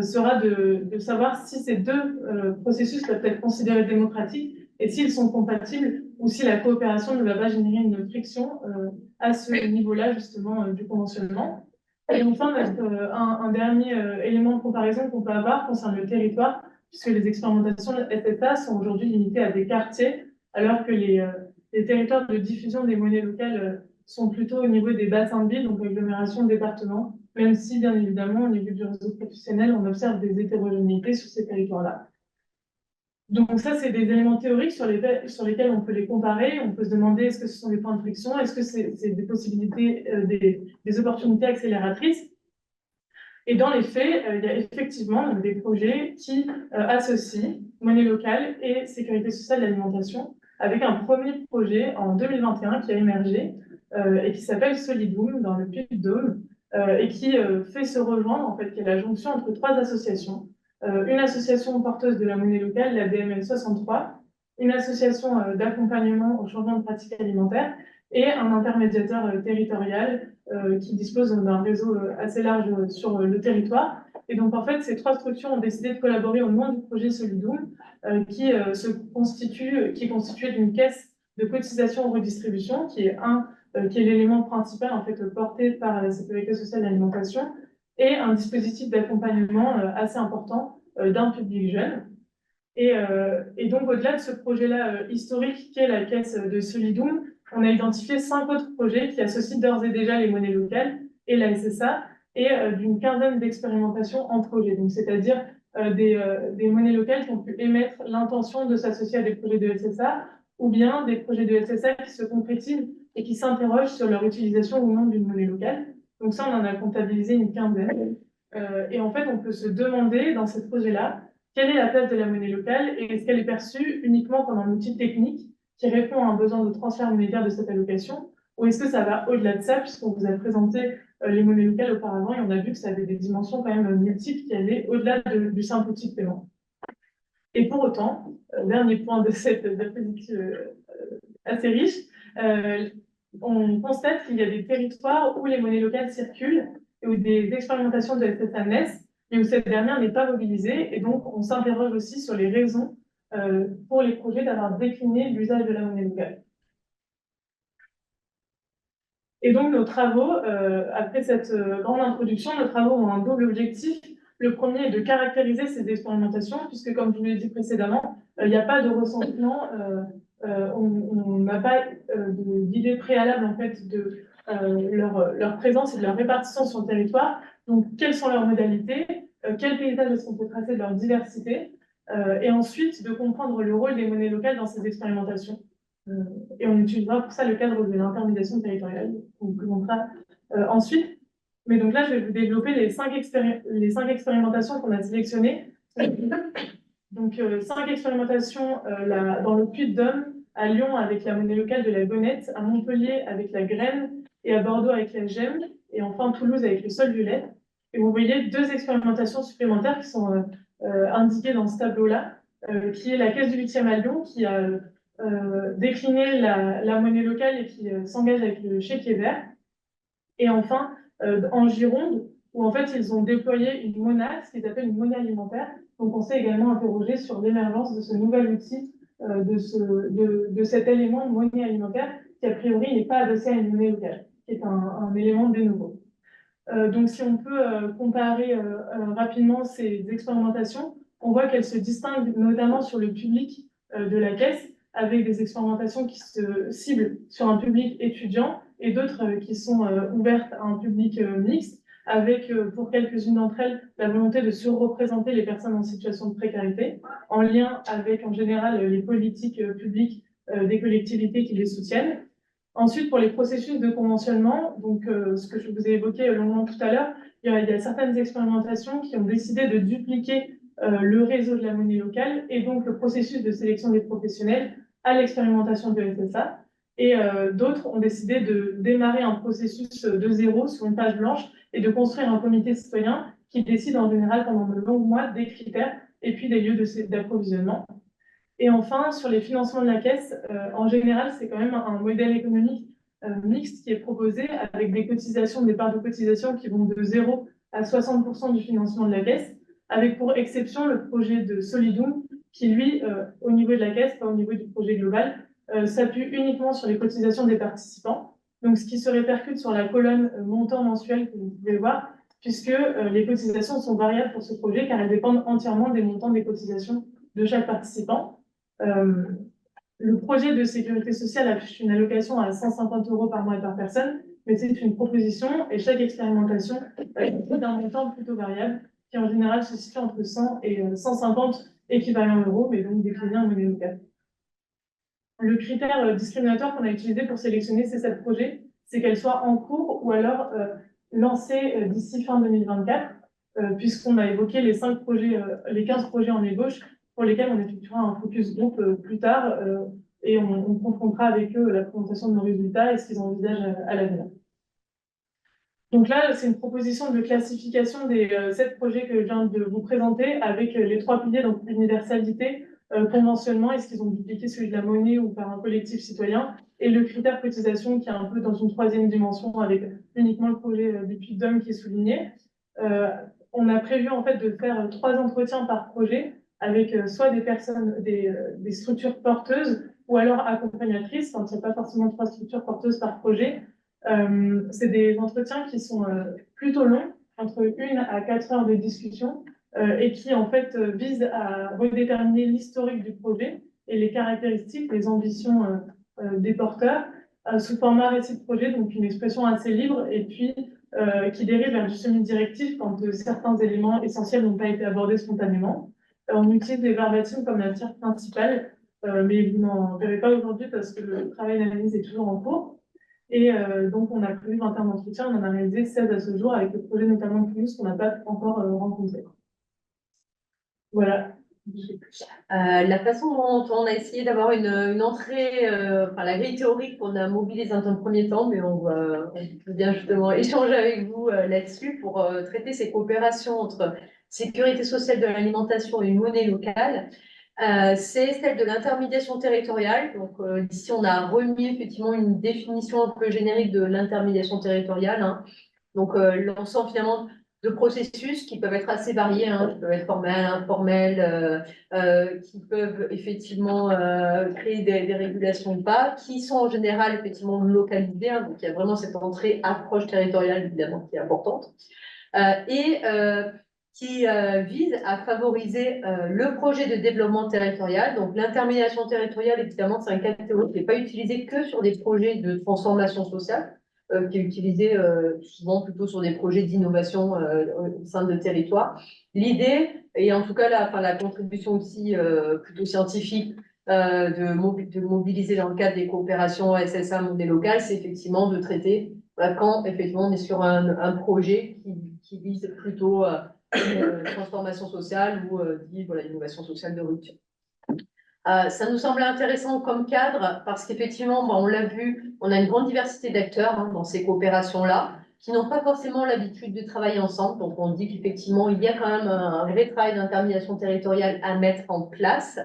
sera de savoir si ces deux processus peuvent être considérés démocratiques et s'ils sont compatibles ou si la coopération ne va pas générer une friction à ce niveau-là justement du conventionnement. Et enfin, un dernier élément de comparaison qu'on peut avoir concerne le territoire, puisque les expérimentations de SSA sont aujourd'hui limitées à des quartiers, alors que les territoires de diffusion des monnaies locales sont plutôt au niveau des bassins de ville, donc agglomération de départements, même si, bien évidemment, au niveau du réseau professionnel, on observe des hétérogénéités sur ces territoires-là. Donc ça, c'est des éléments théoriques sur lesquels on peut les comparer. On peut se demander, est-ce que ce sont des points de friction? Est-ce que c'est des possibilités, des opportunités accélératrices? Et dans les faits, il y a effectivement des projets qui associent monnaie locale et sécurité sociale de l'alimentation, avec un premier projet en 2021 qui a émergé et qui s'appelle Solidoum dans le Puy-de-Dôme et qui fait se rejoindre, en fait, qui est la jonction entre trois associations. Une association porteuse de la monnaie locale, la DML 63, une association d'accompagnement au changement de pratiques alimentaires et un intermédiateur territorial qui dispose d'un réseau assez large sur le territoire. Et donc, en fait, ces trois structures ont décidé de collaborer au nom du projet Solidoum, qui est constitué d'une caisse de cotisation redistribution, qui est l'élément principal, en fait, porté par la Sécurité sociale d'alimentation, et un dispositif d'accompagnement assez important d'un public jeune. Et donc, au-delà de ce projet-là historique qu'est la caisse de Solidoum, on a identifié 5 autres projets qui associent d'ores et déjà les monnaies locales et la SSA et d'une quinzaine d'expérimentations en projet. Donc, c'est-à-dire des monnaies locales qui ont pu émettre l'intention de s'associer à des projets de SSA ou bien des projets de SSA qui se concrétisent et qui s'interrogent sur leur utilisation ou non d'une monnaie locale. Donc ça, on en a comptabilisé une quinzaine. Et en fait, on peut se demander dans ces projets-là, quelle est la place de la monnaie locale et est-ce qu'elle est perçue uniquement comme un outil technique qui répond à un besoin de transfert monétaire de cette allocation, ou est-ce que ça va au-delà de ça, puisqu'on vous a présenté les monnaies locales auparavant et on a vu que ça avait des dimensions quand même multiples qui allaient au-delà du simple outil de paiement. Et pour autant, dernier point de cette diapositive assez riche, on constate qu'il y a des territoires où les monnaies locales circulent et où des expérimentations de SSA naissent, mais où cette dernière n'est pas mobilisée. Et donc, on s'interroge aussi sur les raisons pour les projets d'avoir décliné l'usage de la monnaie locale. Et donc, nos travaux, après cette grande introduction, nos travaux ont un double objectif. Le premier est de caractériser ces expérimentations, puisque, comme je vous l'ai dit précédemment, il n'y a pas de recensement, on n'a pas d'idée préalable en fait, de leur présence et de leur répartition sur le territoire. Donc, quelles sont leurs modalités, quel paysage est-ce qu'on peut tracer de leur diversité, et ensuite de comprendre le rôle des monnaies locales dans ces expérimentations. Et on utilisera pour ça le cadre de l'intermédiation territoriale, qu'on vous présentera ensuite. Mais donc là, je vais vous développer les cinq expérimentations qu'on a sélectionnées. Donc, 5 expérimentations dans le Puy-de-Dôme, à Lyon avec la monnaie locale de la Gonette, à Montpellier avec la graine, et à Bordeaux avec la gemme, et enfin Toulouse avec le sol violet. Et vous voyez 2 expérimentations supplémentaires qui sont indiquées dans ce tableau-là, qui est la Caisse du 8e à Lyon, qui a décliné la monnaie locale et qui s'engage avec le chéquier vert. Et enfin, en Gironde, où en fait ils ont déployé une monnaie, ce qu'ils appellent une monnaie alimentaire. Donc on s'est également interrogé sur l'émergence de ce nouvel outil, de cet élément de monnaie alimentaire, qui a priori n'est pas adossé à une monnaie locale, qui est un élément de nouveau. Donc si on peut comparer rapidement ces expérimentations, on voit qu'elles se distinguent notamment sur le public de la caisse, avec des expérimentations qui se ciblent sur un public étudiant et d'autres qui sont ouvertes à un public mixte, avec pour quelques-unes d'entre elles la volonté de surreprésenter les personnes en situation de précarité, en lien avec en général les politiques publiques des collectivités qui les soutiennent. Ensuite, pour les processus de conventionnement, donc ce que je vous ai évoqué longuement tout à l'heure, il y a certaines expérimentations qui ont décidé de dupliquer le réseau de la monnaie locale et donc le processus de sélection des professionnels à l'expérimentation de SSA. Et d'autres ont décidé de démarrer un processus de zéro sur une page blanche et de construire un comité citoyen qui décide en général pendant de longs mois des critères et puis des lieux d'approvisionnement. Et enfin, sur les financements de la caisse, en général, c'est quand même un modèle économique mixte qui est proposé avec des cotisations, des parts de cotisation qui vont de 0 à 60% du financement de la caisse, avec pour exception le projet de Solidoum qui, lui, au niveau de la caisse, pas au niveau du projet global, s'appuie uniquement sur les cotisations des participants. Donc, ce qui se répercute sur la colonne montant mensuel que vous pouvez voir, puisque les cotisations sont variables pour ce projet car elles dépendent entièrement des montants des cotisations de chaque participant. Le projet de sécurité sociale affiche une allocation à 150 € par mois et par personne, mais c'est une proposition et chaque expérimentation est d'un montant plutôt variable qui en général se situe entre 100 et 150 équivalents euros, mais donc décliné en monnaie locale. Le critère discriminateur qu'on a utilisé pour sélectionner ces 7 projets, c'est qu'elles soient en cours ou alors lancées d'ici fin 2024, puisqu'on a évoqué les 15 projets en ébauche pour lesquels on effectuera un focus group plus tard et on confrontera avec eux la présentation de nos résultats et ce qu'ils envisagent à l'avenir. Donc là, c'est une proposition de classification des 7 projets que je viens de vous présenter avec les 3 piliers, donc l'universalité, conventionnement, est-ce qu'ils ont dupliqué celui de la monnaie ou par un collectif citoyen, et le critère cotisation qui est un peu dans une 3e dimension avec uniquement le projet du Puy-de-Dôme qui est souligné. On a prévu en fait de faire 3 entretiens par projet avec soit des personnes, des structures porteuses ou alors accompagnatrices, quand il n'y a pas forcément 3 structures porteuses par projet. C'est des entretiens qui sont plutôt longs, entre 1 à 4 heures de discussion, et qui en fait vise à redéterminer l'historique du projet et les caractéristiques, les ambitions des porteurs sous format récit de projet, donc une expression assez libre et puis qui dérive vers du semi-directif quand certains éléments essentiels n'ont pas été abordés spontanément. On utilise des verbatims comme matière principale, mais vous n'en verrez pas aujourd'hui parce que le travail d'analyse est toujours en cours. Et donc, on a prévu 21 entretiens, on en a réalisé 16 à ce jour, avec le projet notamment de Toulouse qu'on n'a pas encore rencontré. Voilà. La façon dont on a essayé d'avoir une entrée, enfin la grille théorique qu'on a mobilisée dans un premier temps, mais on peut bien justement échanger avec vous là-dessus pour traiter ces coopérations entre sécurité sociale de l'alimentation et une monnaie locale. C'est celle de l'intermédiation territoriale. Donc ici, on a remis effectivement une définition un peu générique de l'intermédiation territoriale. Hein. Donc l'ensemble finalement de processus qui peuvent être assez variés, hein, qui peuvent être formels, informels, qui peuvent effectivement créer des régulations ou pas, qui sont en général effectivement localisés. Hein, donc il y a vraiment cette entrée approche territoriale évidemment qui est importante. Et qui vise à favoriser le projet de développement territorial. Donc l'intermédiation territoriale, évidemment, c'est un cas théorique qui n'est pas utilisé que sur des projets de transformation sociale, qui est utilisé souvent plutôt sur des projets d'innovation au sein de territoires. L'idée, et en tout cas la contribution aussi plutôt scientifique de mobiliser dans le cadre des coopérations SSA monnaie locale, c'est effectivement de traiter quand effectivement on est sur un projet qui vise plutôt une transformation sociale ou dit voilà, innovation sociale de rupture. Ça nous semblait intéressant comme cadre parce qu'effectivement, on l'a vu, on a une grande diversité d'acteurs hein, dans ces coopérations-là qui n'ont pas forcément l'habitude de travailler ensemble. Donc, on dit qu'effectivement, il y a quand même un vrai travail d'intermédiation territoriale à mettre en place.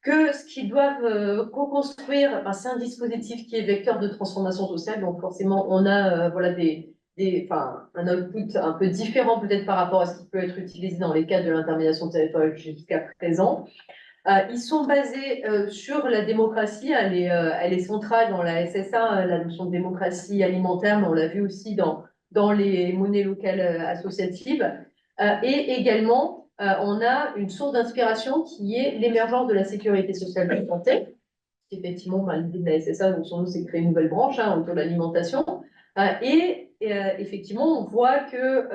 Que ce qu'ils doivent co-construire, c'est un dispositif qui est vecteur de transformation sociale. Donc, forcément, on a voilà, un output un peu différent peut-être par rapport à ce qui peut être utilisé dans les cadres de l'intermédiation territoriale jusqu'à présent. Ils sont basés sur la démocratie, elle est centrale dans la SSA, la notion de démocratie alimentaire, mais on l'a vu aussi dans les monnaies locales associatives. Et également, on a une source d'inspiration qui est l'émergence de la sécurité sociale de santé. Effectivement, l'idée de la SSA, donc, son nom, c'est de créer une nouvelle branche hein, autour de l'alimentation. Et effectivement, on voit que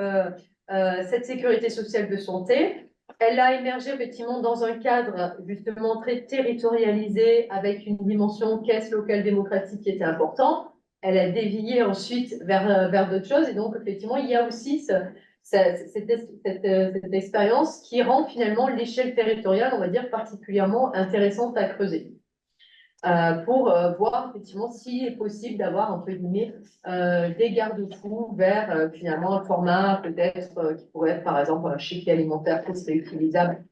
cette sécurité sociale de santé, elle a émergé effectivement dans un cadre justement très territorialisé avec une dimension caisse locale démocratique qui était importante. Elle a dévié ensuite vers d'autres choses. Et donc, effectivement, il y a aussi cette expérience qui rend finalement l'échelle territoriale, on va dire, particulièrement intéressante à creuser. Pour voir effectivement s'il est possible d'avoir, entre guillemets, des garde-fous vers finalement un format peut-être qui pourrait être par exemple un chéquier alimentaire qui serait utilisable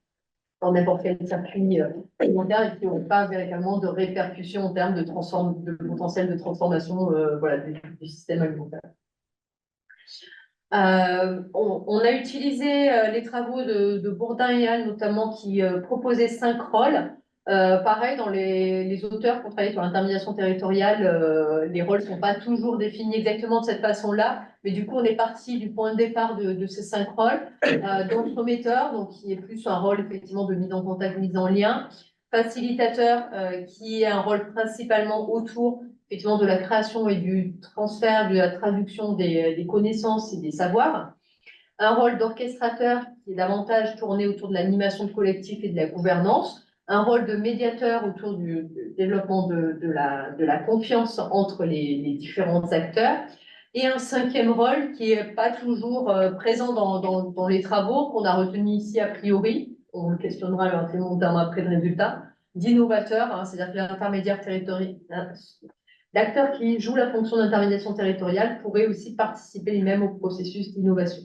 dans n'importe quel circuit alimentaire et qui n'aurait pas véritablement de répercussions en termes de potentiel de transformation voilà, du système alimentaire. On a utilisé les travaux de Bourdin et Hall notamment qui proposaient 5 rôles. Pareil, dans les auteurs pour travailler sur l'intermédiation territoriale, les rôles ne sont pas toujours définis exactement de cette façon-là, mais du coup, on est parti du point de départ de ces 5 rôles. D'entremetteur, donc qui est plus un rôle effectivement de mise en contact, mise en lien. Facilitateur, qui est un rôle principalement autour effectivement de la création et du transfert, de la traduction des connaissances et des savoirs. Un rôle d'orchestrateur qui est davantage tourné autour de l'animation de collectif et de la gouvernance. Un rôle de médiateur autour du développement de la confiance entre les différents acteurs. Et un 5e rôle qui n'est pas toujours présent dans les travaux, qu'on a retenu ici a priori, on le questionnera éventuellement après le résultat, d'innovateur, hein, c'est-à-dire que l'intermédiaire territorial, l'acteur qui joue la fonction d'intermédiation territoriale pourrait aussi participer lui-même au processus d'innovation.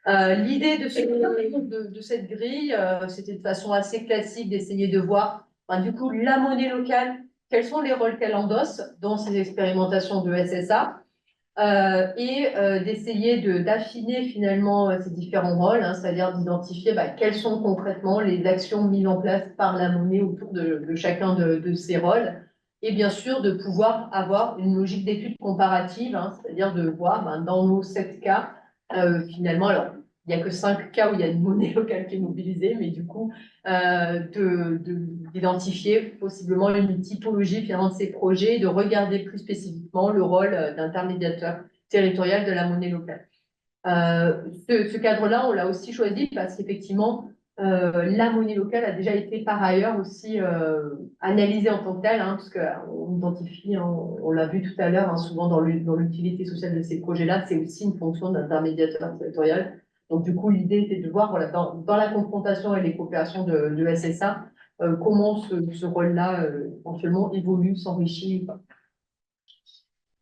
L'idée de cette grille, c'était de façon assez classique d'essayer de voir, du coup, la monnaie locale, quels sont les rôles qu'elle endosse dans ces expérimentations de SSA, et d'essayer d'affiner finalement ces différents rôles, hein, c'est-à-dire d'identifier quelles sont concrètement les actions mises en place par la monnaie autour de chacun de ces rôles. Et bien sûr, de pouvoir avoir une logique d'étude comparative, hein, c'est-à-dire de voir dans nos 7 cas, finalement, alors il n'y a que 5 cas où il y a une monnaie locale qui est mobilisée, mais du coup, d'identifier possiblement une typologie finalement de ces projets, de regarder plus spécifiquement le rôle d'intermédiateur territorial de la monnaie locale. Ce cadre-là, on l'a aussi choisi parce qu'effectivement, la monnaie locale a déjà été par ailleurs aussi analysée en tant que telle, parce qu'on identifie, on l'a vu tout à l'heure, souvent dans l'utilité sociale de ces projets-là, c'est aussi une fonction d'intermédiateur territorial. Donc du coup, l'idée était de voir voilà, dans la confrontation et les coopérations de SSA, comment ce rôle-là éventuellement évolue, s'enrichit.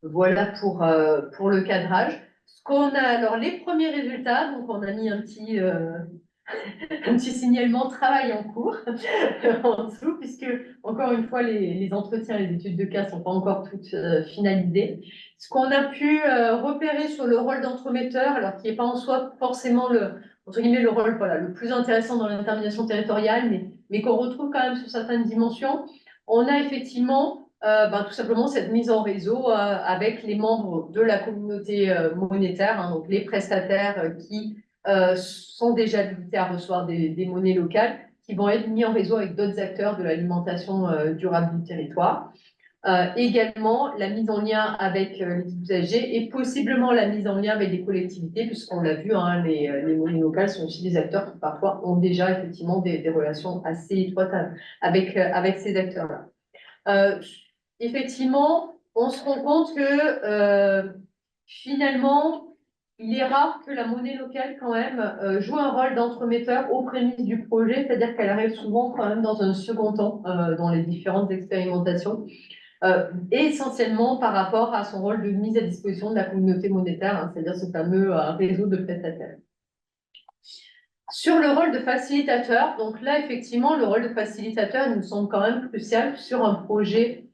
Voilà pour le cadrage. Ce qu'on a, alors les premiers résultats, donc on a mis un petit signalement travail en cours en dessous, puisque encore une fois, les entretiens, les études de cas sont pas encore toutes finalisées. Ce qu'on a pu repérer sur le rôle d'entremetteur, alors qui n'est pas en soi forcément entre guillemets, le rôle voilà, le plus intéressant dans l'intermédiation territoriale, mais qu'on retrouve quand même sur certaines dimensions, on a effectivement tout simplement cette mise en réseau avec les membres de la communauté monétaire, donc les prestataires qui sont déjà habilités à recevoir des monnaies locales, qui vont être mis en réseau avec d'autres acteurs de l'alimentation durable du territoire. Également, la mise en lien avec les usagers et possiblement la mise en lien avec les collectivités, puisqu'on l'a vu, les monnaies locales sont aussi des acteurs qui parfois ont déjà effectivement des relations assez étroites avec ces acteurs-là. Effectivement, on se rend compte que finalement, il est rare que la monnaie locale, quand même, joue un rôle d'entremetteur aux prémices du projet, c'est-à-dire qu'elle arrive souvent quand même dans un second temps dans les différentes expérimentations, essentiellement par rapport à son rôle de mise à disposition de la communauté monétaire, c'est-à-dire ce fameux réseau de prestataires. Sur le rôle de facilitateur, donc là, effectivement, le rôle de facilitateur il nous semble quand même crucial sur un projet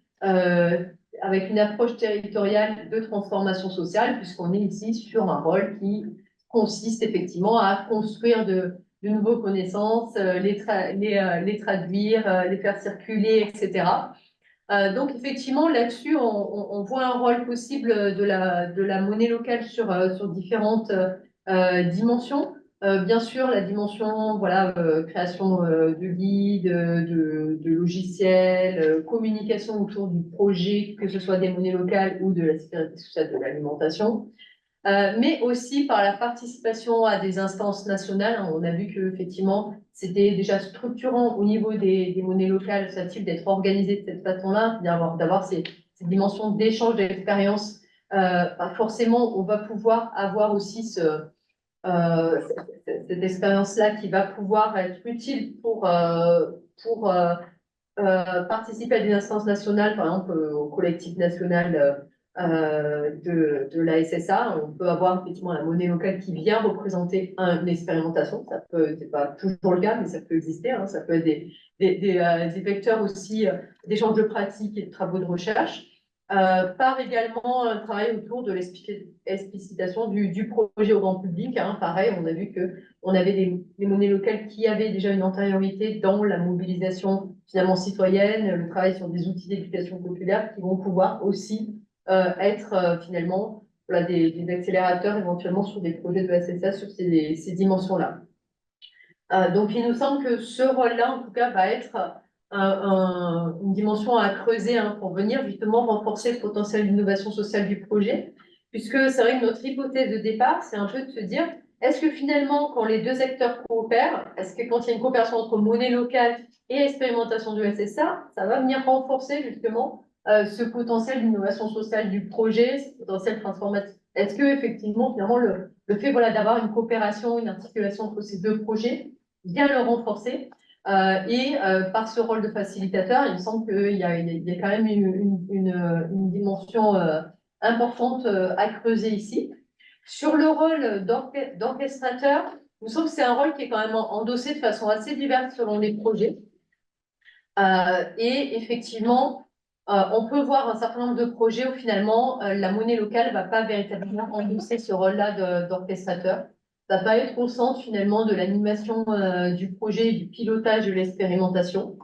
avec une approche territoriale de transformation sociale, puisqu'on est ici sur un rôle qui consiste effectivement à construire de nouvelles connaissances, les traduire, les faire circuler, etc. Donc effectivement, là-dessus, on voit un rôle possible de la monnaie locale sur différentes dimensions. Bien sûr, la dimension création de guides, de logiciels, communication autour du projet, que ce soit des monnaies locales ou de la sécurité sociale de l'alimentation. Mais aussi par la participation à des instances nationales. On a vu que effectivement, c'était déjà structurant au niveau des monnaies locales, ça type d'être organisé de cette façon-là, d'avoir ces dimensions d'échange d'expériences. Forcément, on va pouvoir avoir aussi cette expérience-là qui va pouvoir être utile pour participer à des instances nationales, par exemple au collectif national de la SSA. On peut avoir effectivement la monnaie locale qui vient représenter une expérimentation. C'est pas toujours le cas, mais ça peut exister. Ça peut être des vecteurs aussi d'échange de pratiques et de travaux de recherche. Par également un travail autour de l'explicitation du projet au grand public. Pareil, on a vu qu'on avait des monnaies locales qui avaient déjà une antériorité dans la mobilisation finalement citoyenne, le travail sur des outils d'éducation populaire qui vont pouvoir aussi être finalement des accélérateurs éventuellement sur des projets de SSA sur ces dimensions-là. Donc il nous semble que ce rôle-là, en tout cas, va être une dimension à creuser pour venir justement renforcer le potentiel d'innovation sociale du projet, puisque c'est vrai que notre hypothèse de départ, c'est un peu de se dire, est-ce que finalement, quand les deux acteurs coopèrent, est-ce que quand il y a une coopération entre monnaie locale et expérimentation du SSA, ça va venir renforcer justement ce potentiel d'innovation sociale du projet, ce potentiel transformatif? Est-ce que effectivement, finalement, le fait d'avoir une coopération, une articulation entre ces deux projets vient le renforcer? Par ce rôle de facilitateur, il me semble qu'il y a quand même une dimension importante à creuser ici. Sur le rôle d'orchestrateur, il me semble que c'est un rôle qui est quand même endossé de façon assez diverse selon les projets. Et effectivement, on peut voir un certain nombre de projets où finalement la monnaie locale ne va pas véritablement endosser ce rôle-là d'orchestrateur. Ça va être au centre finalement de l'animation du projet, du pilotage de l'expérimentation,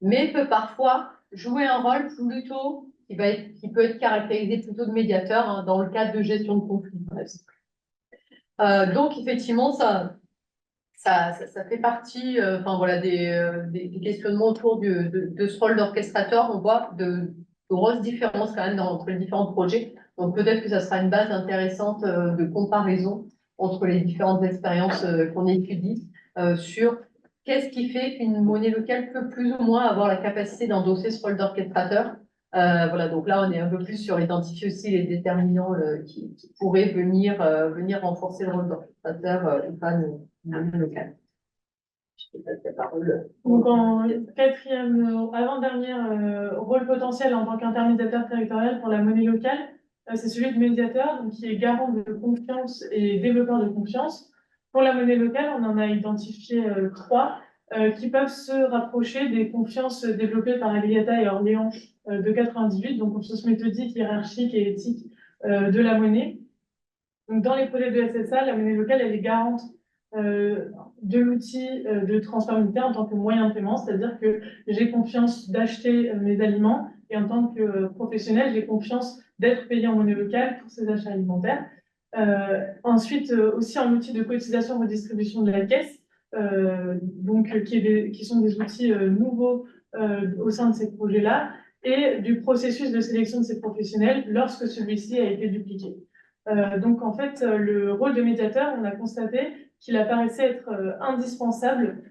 mais peut parfois jouer un rôle plutôt qui peut être caractérisé plutôt de médiateur dans le cadre de gestion de conflits, par exemple. Donc, effectivement, ça fait partie enfin, voilà, des questionnements autour de ce rôle d'orchestrateur. On voit de grosses différences quand même entre les différents projets. Donc, peut-être que ça sera une base intéressante de comparaison entre les différentes expériences qu'on étudie sur qu'est-ce qui fait qu'une monnaie locale peut plus ou moins avoir la capacité d'endosser ce rôle d'orchestrateur. Voilà, donc là, on est un peu plus sur identifier aussi les déterminants qui pourraient venir renforcer le rôle d'orchestrateur ou pas de monnaie locale. Je te passe la parole. Donc, en quatrième, avant-dernier rôle potentiel en tant qu'intermédiaire territorial pour la monnaie locale, c'est celui de médiateur, donc, qui est garant de confiance et développeur de confiance. Pour la monnaie locale, on en a identifié trois qui peuvent se rapprocher des confiances développées par Agliata et Orléans de 98, donc confiance méthodique, hiérarchique et éthique de la monnaie. Donc, dans les projets de SSA, la monnaie locale, elle est garante de l'outil de transfert monétaire en tant que moyen de paiement, c'est-à-dire que j'ai confiance d'acheter mes aliments et en tant que professionnel, j'ai confiance d'être payé en monnaie locale pour ces achats alimentaires. Ensuite, aussi un outil de cotisation redistribution de la caisse, donc qui sont des outils nouveaux au sein de ces projets-là, et du processus de sélection de ces professionnels lorsque celui-ci a été dupliqué. Donc en fait, le rôle de médiateur, on a constaté qu'il apparaissait être indispensable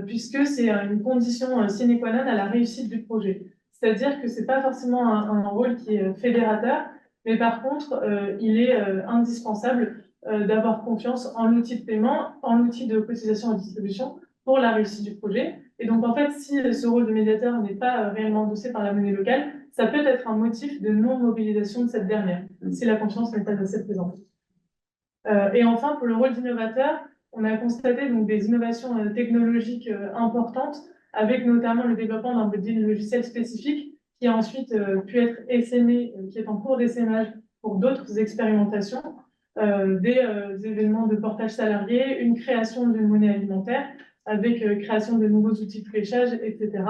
puisque c'est une condition sine qua non à la réussite du projet. C'est-à-dire que c'est pas forcément un rôle qui est fédérateur, mais par contre, il est indispensable d'avoir confiance en l'outil de paiement, en l'outil de cotisation et distribution pour la réussite du projet. Et donc en fait, si ce rôle de médiateur n'est pas réellement endossé par la monnaie locale, ça peut être un motif de non-mobilisation de cette dernière, si la confiance n'est pas assez présente. Et enfin, pour le rôle d'innovateur, on a constaté donc, des innovations technologiques importantes, avec notamment le développement d'un logiciel spécifique qui a ensuite pu être essaimé, qui est en cours d'essaimage pour d'autres expérimentations, des événements de portage salarié, une création d'une monnaie alimentaire, avec création de nouveaux outils de fléchage, etc.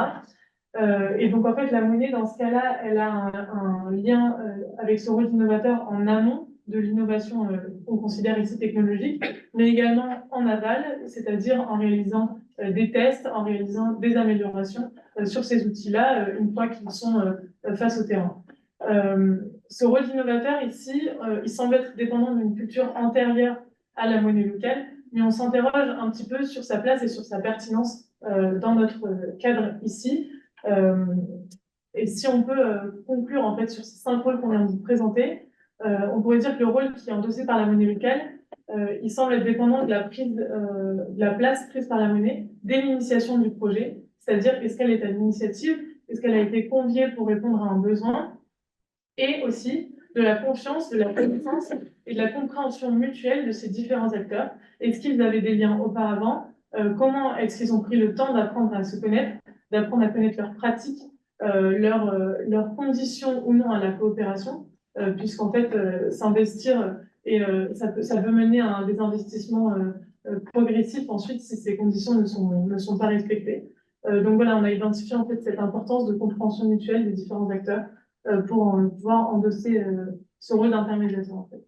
Et donc, en fait, la monnaie, dans ce cas-là, elle a un lien avec ce rôle d'innovateur en amont de l'innovation qu'on considère ici technologique, mais également en aval, c'est-à-dire en réalisant des tests, en réalisant des améliorations sur ces outils-là, une fois qu'ils sont face au terrain. Ce rôle d'innovateur ici, il semble être dépendant d'une culture antérieure à la monnaie locale, mais on s'interroge un petit peu sur sa place et sur sa pertinence dans notre cadre ici. Et si on peut conclure en fait sur ces 5 rôles qu'on vient de vous présenter, on pourrait dire que le rôle qui est endossé par la monnaie locale, il semble être dépendant de la place prise par la monnaie dès l'initiation du projet, c'est-à-dire est-ce qu'elle est à l'initiative, est-ce qu'elle a été conviée pour répondre à un besoin, et aussi de la confiance, de la connaissance et de la compréhension mutuelle de ces différents acteurs. Est-ce qu'ils avaient des liens auparavant? Comment est-ce qu'ils ont pris le temps d'apprendre à se connaître, d'apprendre à connaître leurs pratiques, leurs conditions ou non à la coopération, puisqu'en fait, s'investir, et ça peut mener à des investissements progressifs ensuite si ces conditions ne sont pas respectées. Donc voilà, on a identifié en fait cette importance de compréhension mutuelle des différents acteurs pour pouvoir endosser ce rôle d'intermédiateur en fait.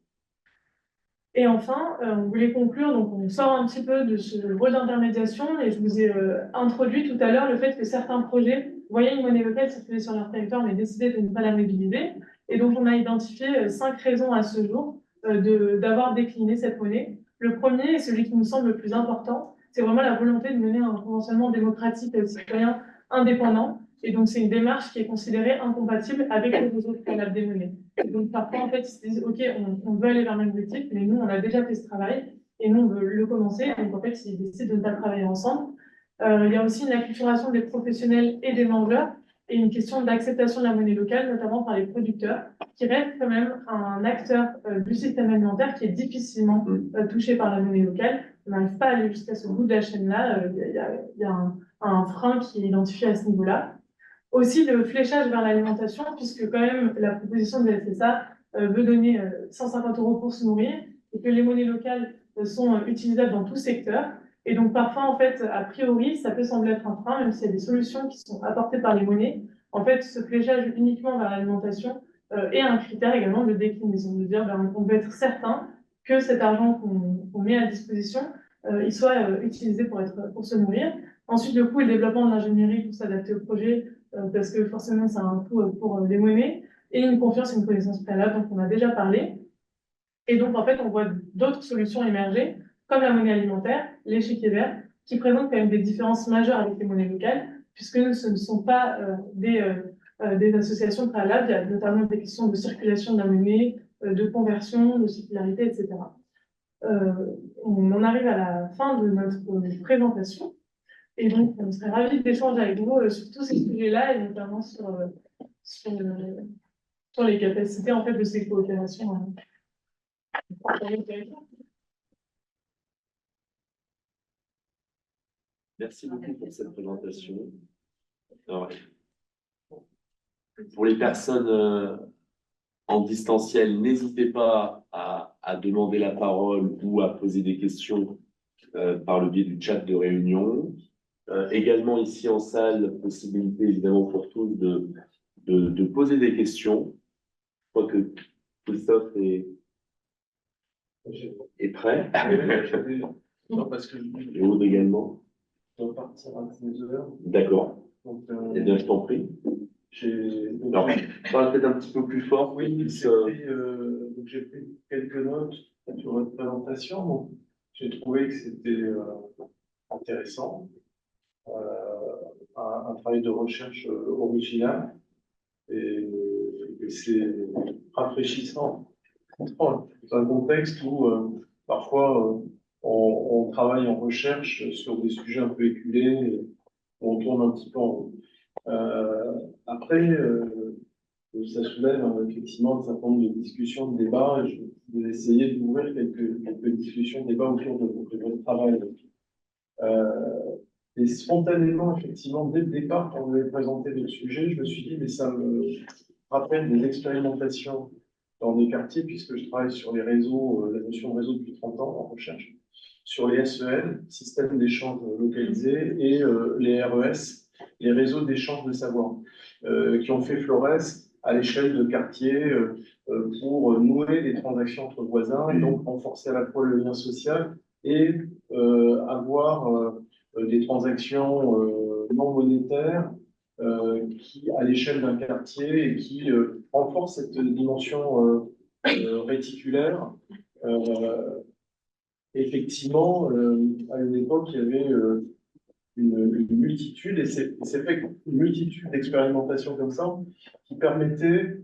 Et enfin, on voulait conclure, donc on sort un petit peu de ce rôle d'intermédiation et je vous ai introduit tout à l'heure le fait que certains projets voyaient une monnaie locale circuler sur leur territoire mais décidaient de ne pas la mobiliser. Et donc on a identifié 5 raisons à ce jour d'avoir décliné cette monnaie. Le premier, et celui qui nous semble le plus important, c'est vraiment la volonté de mener un conventionnement démocratique citoyen indépendant. Et donc, c'est une démarche qui est considérée incompatible avec les réseaux préalables des monnaies. Et donc, parfois, en fait, ils se disent, OK, on veut aller vers le même objectif, mais nous, on a déjà fait ce travail et nous, on veut le commencer. Donc, en fait, ils décident de ne pas travailler ensemble. Il y a aussi une acculturation des professionnels et des vendeurs et une question d'acceptation de la monnaie locale, notamment par les producteurs, qui reste quand même un acteur du système alimentaire qui est difficilement touché par la monnaie locale. On n'arrive pas à aller jusqu'à ce bout de la chaîne-là. Il y a un frein qui est identifié à ce niveau-là. Aussi le fléchage vers l'alimentation, puisque quand même la proposition de la SSA veut donner 150 € pour se nourrir, et que les monnaies locales sont utilisables dans tout secteur. Et donc parfois, en fait, a priori, ça peut sembler être un frein, même s'il y a des solutions qui sont apportées par les monnaies. En fait, ce fléchage uniquement vers l'alimentation est un critère également de déclinaison, de dire ben, on veut être certain que cet argent qu'on met à disposition, il soit utilisé pour se nourrir. Ensuite, le coût et le développement de l'ingénierie pour s'adapter au projet, parce que forcément, ça a un coût pour les monnaies, et une confiance et une connaissance préalable, dont on a déjà parlé. Et donc, en fait, on voit d'autres solutions émerger, comme la monnaie alimentaire, l'échiquier vert, qui présentent quand même des différences majeures avec les monnaies locales, puisque ce ne sont pas des associations préalables. Il y a notamment des questions de circulation de la monnaie, de conversion, de circularité, etc. On en arrive à la fin de notre présentation. Et donc, on serait ravis d'échanger avec vous sur tous ces sujets-là, et notamment sur, sur les capacités en fait, de ces coopérations. Merci beaucoup pour cette présentation. Alors, pour les personnes en distanciel, n'hésitez pas à demander la parole ou à poser des questions par le biais du chat de réunion. Également ici en salle, possibilité évidemment pour tous de poser des questions. Je crois que Christophe est prêt. Non, parce que Et Aude également. je dois partir à 16h. D'accord. Donc, Eh bien, je t'en prie. Alors, parle peut-être un petit peu plus fort. oui, donc j'ai pris quelques notes sur votre présentation. Donc, j'ai trouvé que c'était intéressant, un travail de recherche original, et c'est rafraîchissant dans un contexte où parfois on travaille en recherche sur des sujets un peu éculés, où on tourne un petit peu en rond. Après, ça soulève effectivement un certain nombre de discussions, de débats, et je vais essayer d'ouvrir quelques discussions, débats autour de votre travail. Et spontanément, effectivement, dès le départ, quand vous avez présenté le sujet, je me suis dit, mais ça me rappelle des expérimentations dans des quartiers, puisque je travaille sur les réseaux, la notion de réseau depuis 30 ans en recherche, sur les SEL, systèmes d'échange localisés, et les RES, les réseaux d'échange de savoir, qui ont fait florès à l'échelle de quartiers pour nouer des transactions entre voisins, et donc renforcer à la fois le lien social et avoir des transactions non monétaires qui, à l'échelle d'un quartier, et qui renforcent cette dimension réticulaire. Effectivement, à une époque, il y avait une multitude, et c'est fait une multitude d'expérimentations comme ça qui permettaient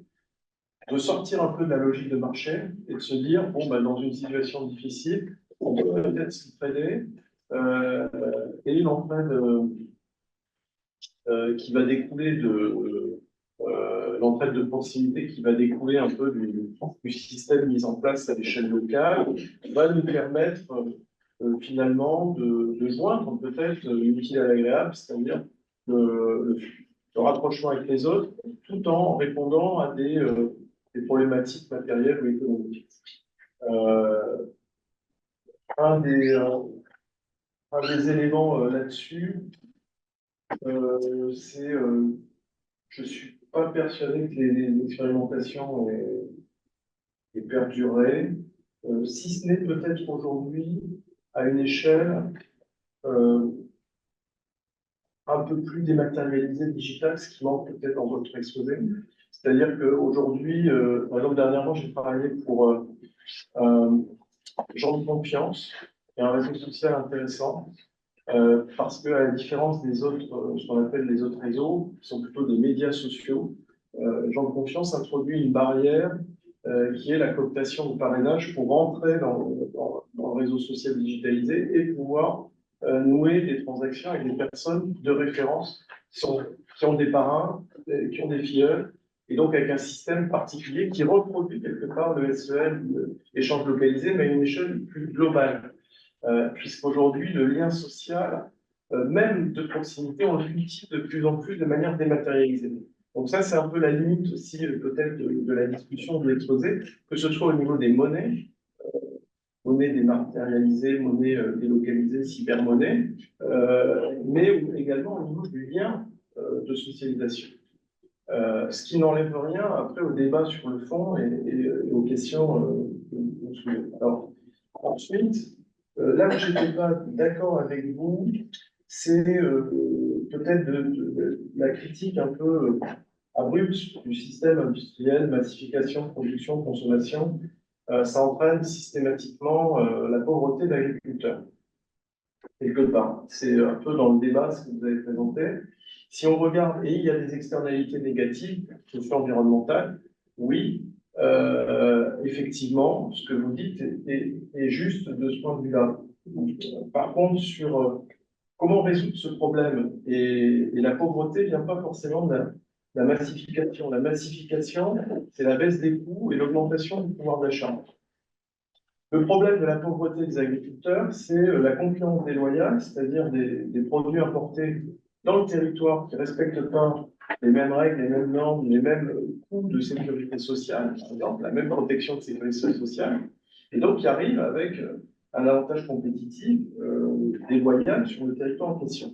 de sortir un peu de la logique de marché et de se dire, bon, bah, dans une situation difficile, on peut peut-être s'entraider, et une entraide qui va découler de l'entraide de proximité qui va découler un peu du système mis en place à l'échelle locale, va nous permettre finalement de joindre peut-être l'utile à l'agréable, c'est-à-dire le rapprochement avec les autres, tout en répondant à des problématiques matérielles ou économiques. Un des éléments là-dessus, c'est je ne suis pas persuadé que les expérimentations aient perduré, si ce n'est peut-être aujourd'hui à une échelle un peu plus dématérialisée, digitale, ce qui manque peut-être dans votre exposé. C'est-à-dire qu'aujourd'hui, par exemple, dernièrement, j'ai travaillé pour Gens de Confiance, qui est un réseau social intéressant, parce qu'à la différence des autres, ce qu'on appelle les autres réseaux, qui sont plutôt des médias sociaux, Gens de Confiance introduit une barrière qui est la cooptation de parrainage pour rentrer dans le réseau social digitalisé et pouvoir nouer des transactions avec des personnes de référence qui ont des parrains, qui ont des filleuls, et donc avec un système particulier qui reproduit quelque part le SEL, l'échange localisé, mais à une échelle plus globale. Puisqu'aujourd'hui, le lien social, même de proximité, on l'utilise de plus en plus de manière dématérialisée. Donc ça, c'est un peu la limite aussi peut-être de la discussion de l'exposé, que ce soit au niveau des monnaies, monnaie dématérialisée, monnaie délocalisée, cybermonnaie, mais également au niveau du lien de socialisation. Ce qui n'enlève rien après au débat sur le fond et aux questions que vous soulevez. Alors, ensuite, là où je n'étais pas d'accord avec vous, c'est peut-être de la critique un peu abrupte du système industriel, massification, production, consommation. Ça entraîne systématiquement la pauvreté d'agriculteurs, quelque part. C'est un peu dans le débat ce que vous avez présenté. Si on regarde, et il y a des externalités négatives, socio-environnementales, oui, effectivement, ce que vous dites est juste de ce point de vue-là. Par contre, sur comment résoudre ce problème, et la pauvreté ne vient pas forcément de la massification. La massification, c'est la baisse des coûts et l'augmentation du pouvoir d'achat. Le problème de la pauvreté des agriculteurs, c'est la concurrence déloyale, c'est-à-dire des produits importés dans le territoire qui ne respectent pas les mêmes règles, les mêmes normes, les mêmes coûts de sécurité sociale, par exemple, la même protection de sécurité sociale, et donc qui arrivent avec un avantage compétitif déloyal sur le territoire en question.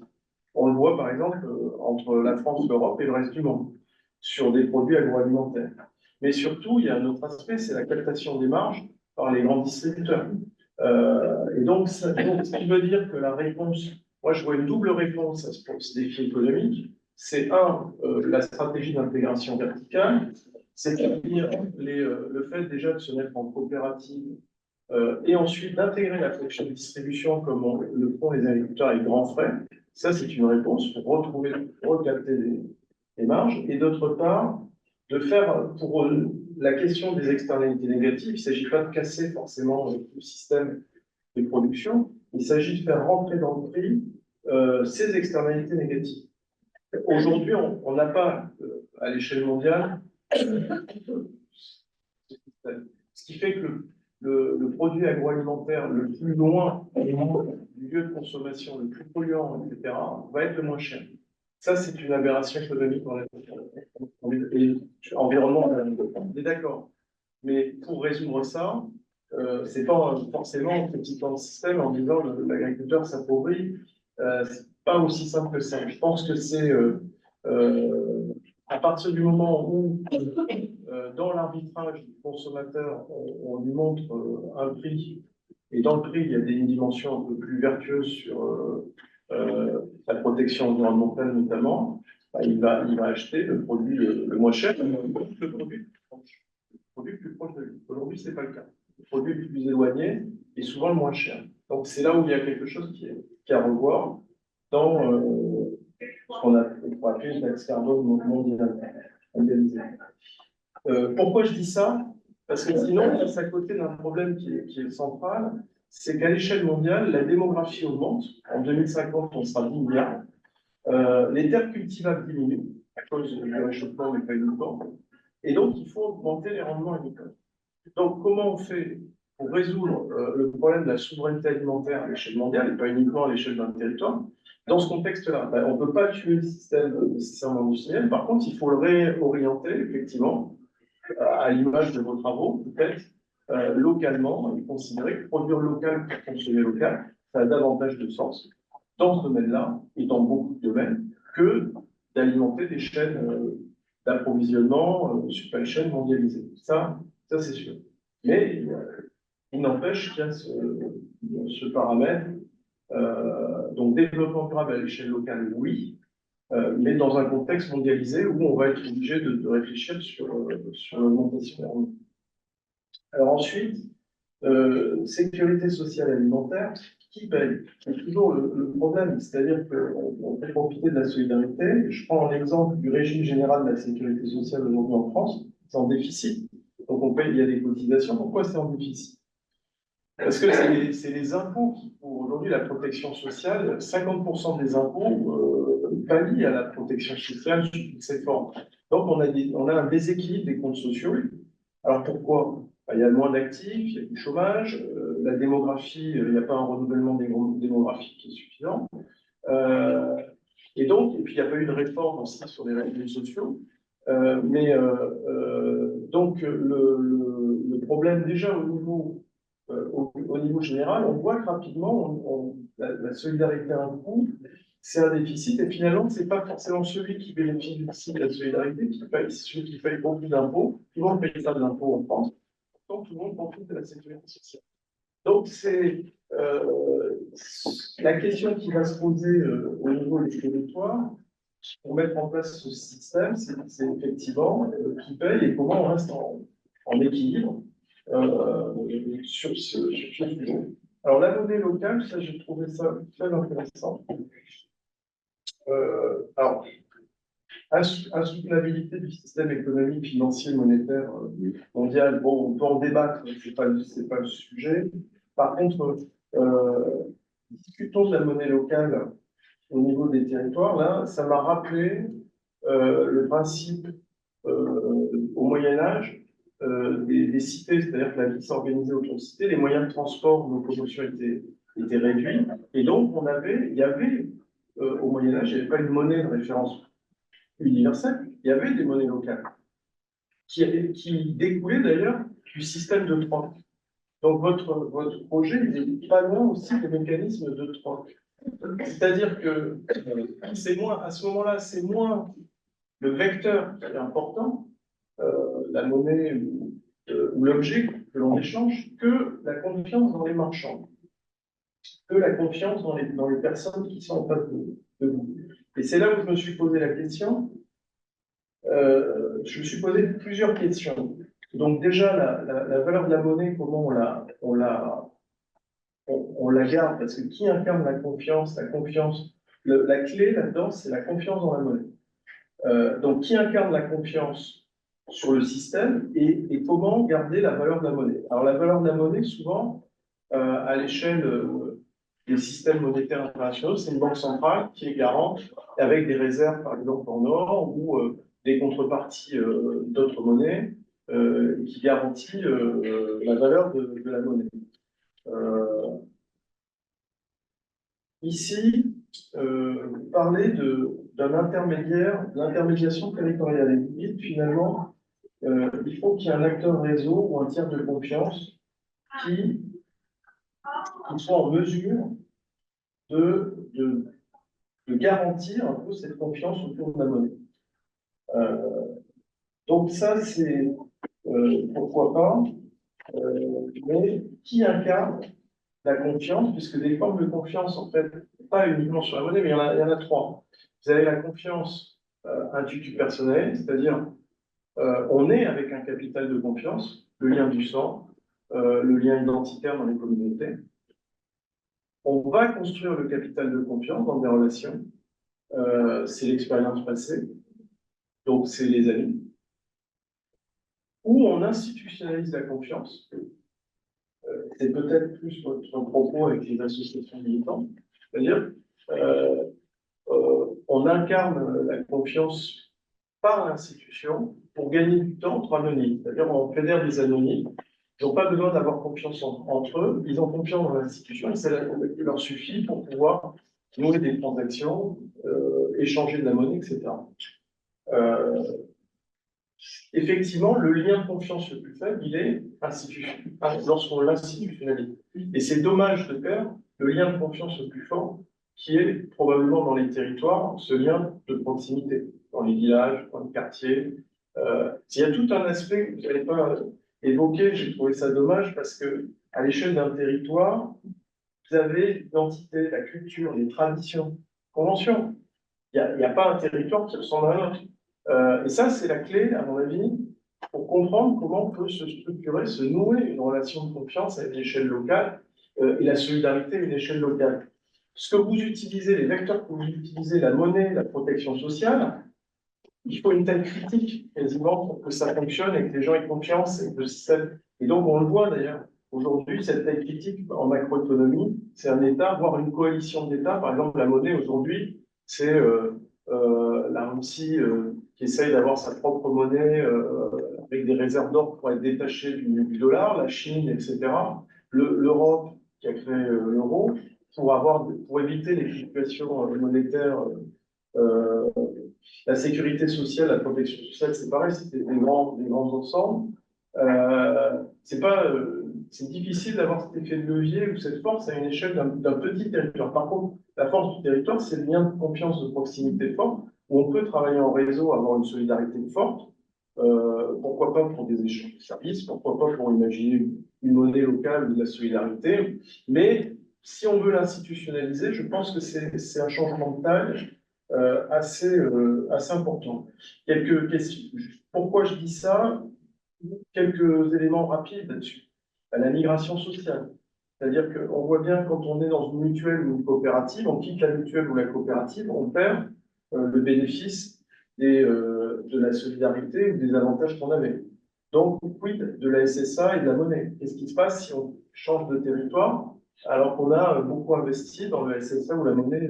On le voit par exemple entre la France, l'Europe et le reste du monde, sur des produits agroalimentaires. Mais surtout, il y a un autre aspect, c'est la captation des marges par les grands distributeurs. Et donc, ce qui veut dire que la réponse, moi je vois une double réponse à ce défi économique. C'est la stratégie d'intégration verticale, c'est-à-dire le fait déjà de se mettre en coopérative et ensuite d'intégrer la fonction de distribution comme le font les agriculteurs avec grands frais. Ça, c'est une réponse pour recapter les marges. Et d'autre part, de faire pour la question des externalités négatives, il ne s'agit pas de casser forcément le système de production, il s'agit de faire rentrer dans le prix ces externalités négatives. Aujourd'hui, on n'a pas, à l'échelle mondiale, ce qui fait que le produit agroalimentaire le plus loin du lieu de consommation, le plus polluant, etc., va être le moins cher. Ça, c'est une aberration économique dans la et environnement, on est d'accord. Mais pour résoudre ça, c'est pas forcément en critiquant le système en disant l'agriculteur s'appauvrit. C'est pas aussi simple que ça. Je pense que c'est à partir du moment où, dans l'arbitrage du consommateur, on lui montre un prix, et dans le prix, il y a une dimension un peu plus vertueuse sur la protection environnementale notamment, bah, il va acheter le produit le moins cher, le produit le plus proche de lui. Aujourd'hui, ce n'est pas le cas. Le produit le plus éloigné est souvent le moins cher. Donc, c'est là où il y a quelque chose qui est à revoir dans ce qu'on pourrait appeler une taxe carbone mondialisée. Pourquoi je dis ça? Parce que sinon, on passe à côté d'un problème qui est central, c'est qu'à l'échelle mondiale, la démographie augmente. En 2050, on sera 10 milliards. Les terres cultivables diminuent à cause du réchauffement, mais pas uniquement. Et donc, il faut augmenter les rendements agricoles. Donc, comment on fait pour résoudre le problème de la souveraineté alimentaire à l'échelle mondiale, et pas uniquement à l'échelle d'un territoire? Dans ce contexte-là, on ne peut pas tuer le système nécessairement industriel. Par contre, il faut le réorienter, effectivement, à l'image de vos travaux, peut-être localement, et considérer que produire local pour consommer local, ça a davantage de sens dans ce domaine-là, et dans beaucoup de domaines, que d'alimenter des chaînes d'approvisionnement supply chain mondialisées. Ça c'est sûr. Mais il n'empêche qu'il y a ce paramètre. Donc, développement durable à l'échelle locale, oui, mais dans un contexte mondialisé où on va être obligé de réfléchir sur l'augmentation. Alors ensuite, sécurité sociale alimentaire, qui paye? C'est toujours le problème, c'est-à-dire qu'on peut profiter de la solidarité. Je prends l'exemple du régime général de la sécurité sociale aujourd'hui en France, c'est en déficit. Donc on paye, il y a des cotisations. Pourquoi c'est en déficit? Parce que c'est les impôts qui, pour aujourd'hui, la protection sociale, 50% des impôts pallient à la protection sociale sous toutes ses formes. Donc on a un déséquilibre des comptes sociaux. Alors pourquoi? Il y a moins d'actifs, il y a du chômage, la démographie, il n'y a pas un renouvellement démographique qui est suffisant. Et puis il n'y a pas eu de réforme aussi sur les régimes sociaux. Donc le problème déjà au niveau général, on voit que rapidement la solidarité a un coût. c'est un déficit, et finalement, c'est pas forcément celui qui bénéficie de la solidarité qui paye, c'est celui qui paye beaucoup d'impôts. Tout le monde paye pas d'impôts en France, donc tout le monde profite de la sécurité sociale. Donc, c'est la question qui va se poser au niveau des territoires pour mettre en place ce système, c'est effectivement qui paye et comment on reste en équilibre sur ce sujet. Alors, la monnaie locale, ça, j'ai trouvé ça très intéressant. Alors, insoutenabilité du système économique, financier, monétaire mondial, bon, on peut en débattre, c'est pas le sujet. Par contre, discutons de la monnaie locale au niveau des territoires. Là, ça m'a rappelé le principe au Moyen-Âge des cités, c'est-à-dire que la vie s'organisait autour de cités, les moyens de transport, de locomotion étaient réduits, et donc il y avait au Moyen-Âge, il n'y avait pas une monnaie de référence universelle, il y avait des monnaies locales qui découlaient d'ailleurs du système de troc. Donc votre projet, il est pas loin aussi des mécanismes de troc. C'est-à-dire que c'est moins, à ce moment-là, c'est moins le vecteur qui est important, la monnaie ou l'objet que l'on échange, que la confiance dans les marchands, que la confiance dans les personnes qui sont en face de vous. Et c'est là où je me suis posé la question. Je me suis posé plusieurs questions. Donc déjà, la valeur de la monnaie, comment on la garde, parce que qui incarne la confiance, la clé là-dedans, c'est la confiance dans la monnaie. Donc, qui incarne la confiance sur le système et comment garder la valeur de la monnaie. Alors, la valeur de la monnaie, souvent, à l'échelle des systèmes monétaires internationaux, c'est une banque centrale qui est garante avec des réserves, par exemple, en or ou des contreparties d'autres monnaies qui garantit la valeur de la monnaie. Ici, vous parlez d'un intermédiaire, de l'intermédiation territoriale. Et vous dites finalement, il faut qu'il y ait un acteur réseau ou un tiers de confiance qui soit en mesure de garantir un peu cette confiance autour de la monnaie. Donc ça, c'est pourquoi pas, mais qui incarne la confiance, puisque des formes de confiance, en fait, pas uniquement sur la monnaie, mais il y en a trois. Vous avez la confiance individu-personnelle, c'est-à-dire on est avec un capital de confiance, le lien du sang, le lien identitaire dans les communautés. On va construire le capital de confiance dans des relations. C'est l'expérience passée, donc c'est les amis. Ou on institutionnalise la confiance. C'est peut-être plus votre propos avec les associations militantes. C'est-à-dire, on incarne la confiance par l'institution pour gagner du temps entre anonymes. C'est-à-dire, on fédère des anonymes. Ils n'ont pas besoin d'avoir confiance entre eux. Ils ont confiance dans l'institution et ça leur suffit pour pouvoir nouer des transactions, échanger de la monnaie, etc. Effectivement, le lien de confiance le plus faible, il est lorsqu'on l'institutionnalise. Et c'est dommage de perdre le lien de confiance le plus fort, qui est probablement dans les territoires, ce lien de proximité, dans les villages, dans les quartiers. Il y a tout un aspect que vous n'avez pas évoqué, j'ai trouvé ça dommage, parce que à l'échelle d'un territoire, vous avez l'identité, la culture, les traditions, conventions. Il n'y a pas un territoire qui ressemble à un autre. Et ça, c'est la clé, à mon avis, pour comprendre comment on peut se structurer, se nouer une relation de confiance à une échelle locale et la solidarité à une échelle locale. Ce que vous utilisez, les vecteurs que vous utilisez, la monnaie, la protection sociale, il faut une telle critique quasiment pour que ça fonctionne et que les gens aient confiance et que le système. Et donc, on le voit d'ailleurs. Aujourd'hui, cette taille critique en macroéconomie, c'est un État, voire une coalition d'États. Par exemple, la monnaie aujourd'hui, c'est la Russie qui essaye d'avoir sa propre monnaie avec des réserves d'or pour être détachée du dollar, la Chine, etc. L'Europe qui a créé l'euro pour éviter les fluctuations monétaires. La sécurité sociale, la protection sociale, c'est pareil, c'était des grands ensembles. C'est pas c'est difficile d'avoir cet effet de levier ou cette force à une échelle d'un petit territoire. Par contre, la force du territoire, c'est le lien de confiance, de proximité fort, où on peut travailler en réseau, avoir une solidarité forte. Pourquoi pas pour des échanges de services, pourquoi pas pour imaginer une monnaie locale ou de la solidarité. Mais si on veut l'institutionnaliser, je pense que c'est un changement de taille assez important. Quelques questions. Pourquoi je dis ça? Quelques éléments rapides là-dessus. La migration sociale. C'est-à-dire qu'on voit bien quand on est dans une mutuelle ou une coopérative, on quitte la mutuelle ou la coopérative, on perd le bénéfice de la solidarité ou des avantages qu'on avait. Donc, quid de la SSA et de la monnaie? Qu'est-ce qui se passe si on change de territoire alors qu'on a beaucoup investi dans le SSA ou la monnaie?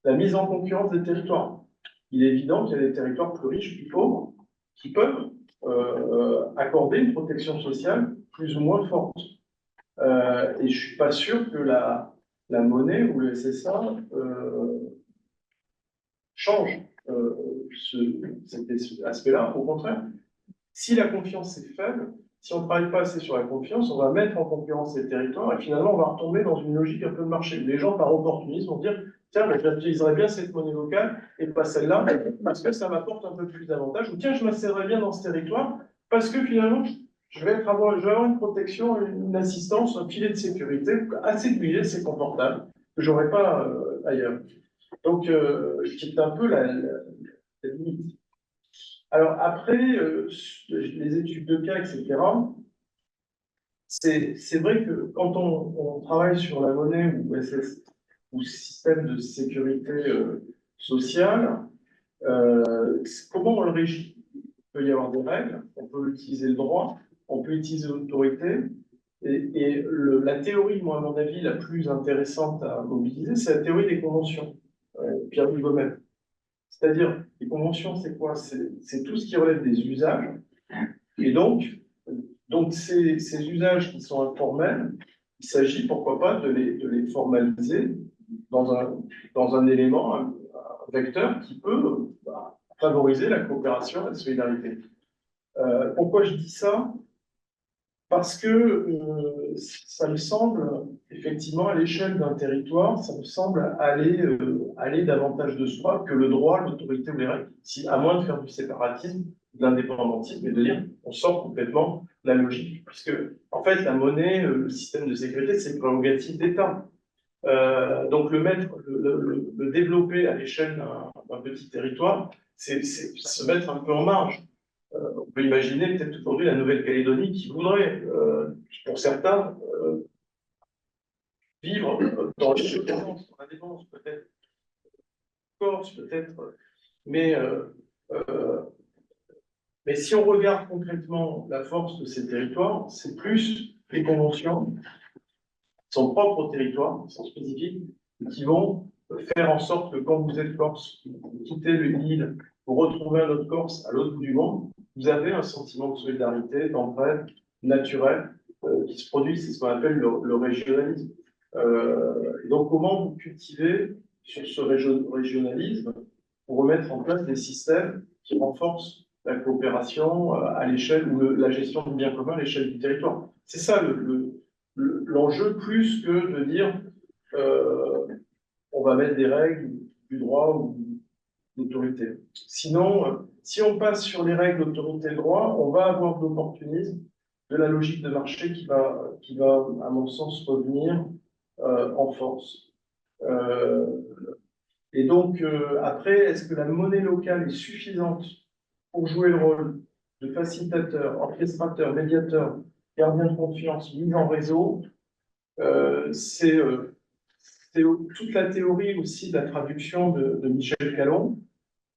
La mise en concurrence des territoires. Il est évident qu'il y a des territoires plus riches, plus pauvres, qui peuvent accorder une protection sociale plus ou moins forte. Et je ne suis pas sûr que la monnaie ou le SSA change cet aspect-là. Au contraire, si la confiance est faible, si on ne travaille pas assez sur la confiance, on va mettre en concurrence ces territoires et finalement on va retomber dans une logique un peu de marché. Les gens, par opportunisme, vont dire tiens, ben, j'utiliserais bien cette monnaie locale et pas celle-là parce que ça m'apporte un peu plus d'avantages. Ou tiens, je m'installerais bien dans ce territoire parce que finalement, je vais avoir une protection, une assistance, un filet de sécurité assez douillet, c'est confortable, que je n'aurais pas ailleurs. Donc, c'est un peu la limite. Alors après, les études de cas, etc., c'est vrai que quand on travaille sur la monnaie ou système de sécurité sociale, comment on le régit? Il peut y avoir des règles, on peut utiliser le droit, on peut utiliser l'autorité, et la théorie, moi, à mon avis, la plus intéressante à mobiliser, c'est la théorie des conventions, Pierre-Louis Gomez. C'est-à-dire, les conventions, c'est quoi? C'est tout ce qui relève des usages. Et donc ces usages qui sont informels, il s'agit, pourquoi pas, de les formaliser dans un élément, un vecteur qui peut favoriser la coopération et la solidarité. Pourquoi je dis ça? Parce que ça me semble, effectivement, à l'échelle d'un territoire, ça me semble aller davantage de soi que le droit, l'autorité ou les règles, à moins de faire du séparatisme, de l'indépendantisme, et de dire on sort complètement de la logique. Puisque, en fait, la monnaie, le système de sécurité, c'est une prérogative d'État. Donc, le développer à l'échelle d'un petit territoire, c'est se mettre un peu en marge. On peut imaginer peut-être aujourd'hui la Nouvelle-Calédonie qui voudrait, pour certains, vivre dans l'indépendance, peut-être Corse, peut-être, mais, mais si on regarde concrètement la force de ces territoires, c'est plus les conventions, son propre territoire, sont spécifiques, qui vont faire en sorte que quand vous êtes Corse, vous quittez l'île pour retrouver un autre Corse à l'autre bout du monde, vous avez un sentiment de solidarité, d'entraide naturelle qui se produit, c'est ce qu'on appelle le régionalisme. Et donc, comment vous cultivez sur ce régionalisme pour remettre en place des systèmes qui renforcent la coopération à l'échelle ou la gestion du bien commun à l'échelle du territoire? C'est ça l'enjeu, plus que de dire on va mettre des règles du droit ou d'autorité. Sinon, si on passe sur les règles d'autorité et droit, on va avoir de l'opportunisme, de la logique de marché qui va, à mon sens, revenir en force. Et donc, après, est-ce que la monnaie locale est suffisante pour jouer le rôle de facilitateur, orchestrateur, médiateur, gardien de confiance, mise en réseau? C'est toute la théorie aussi de la traduction de Michel Calon,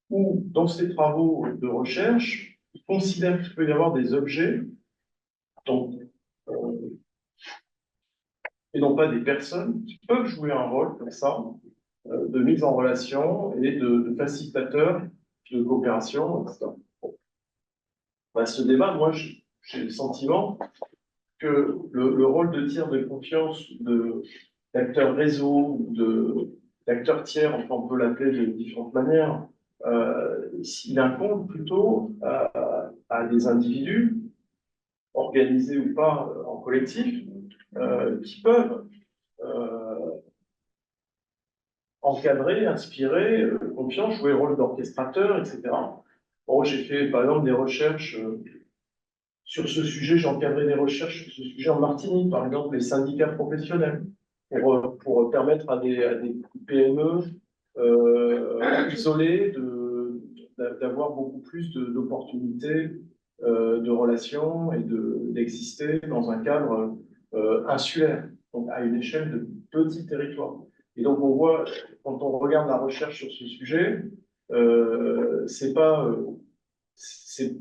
où, dans ses travaux de recherche, il considère qu'il peut y avoir des objets, donc, et non pas des personnes, qui peuvent jouer un rôle comme ça, de mise en relation et de facilitateur de coopération, etc. Bon. Ce débat, moi, j'ai le sentiment que le rôle de tiers de confiance, d'acteur réseau, d'acteur tiers, enfin on peut l'appeler de différentes manières, il incombe plutôt à des individus organisés ou pas en collectif, qui peuvent encadrer, inspirer, confiance, jouer le rôle d'orchestrateur, etc. Bon, j'ai fait par exemple des recherches sur ce sujet, j'ai encadré des recherches sur ce sujet en Martinique, par exemple les syndicats professionnels, pour permettre à des PME isolées d'avoir beaucoup plus d'opportunités de relations et d'exister dans un cadre insulaire, donc à une échelle de petits territoires. Et donc on voit, quand on regarde la recherche sur ce sujet, c'est pas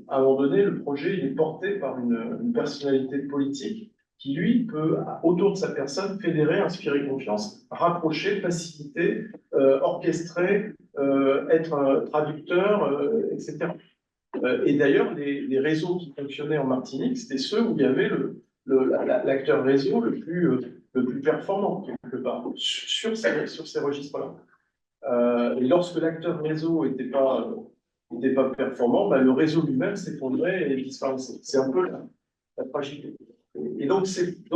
à un moment donné, le projet il est porté par une personnalité politique qui, lui, peut, autour de sa personne, fédérer, inspirer confiance, rapprocher, faciliter, orchestrer, être un traducteur, etc. Et d'ailleurs, les réseaux qui fonctionnaient en Martinique, c'était ceux où il y avait l'acteur réseau le plus performant, quelque part, sur ces registres-là. Et lorsque l'acteur réseau n'était pas performant, bah, le réseau lui-même s'effondrait et disparaissait. C'est un peu la fragilité. Et donc, c'est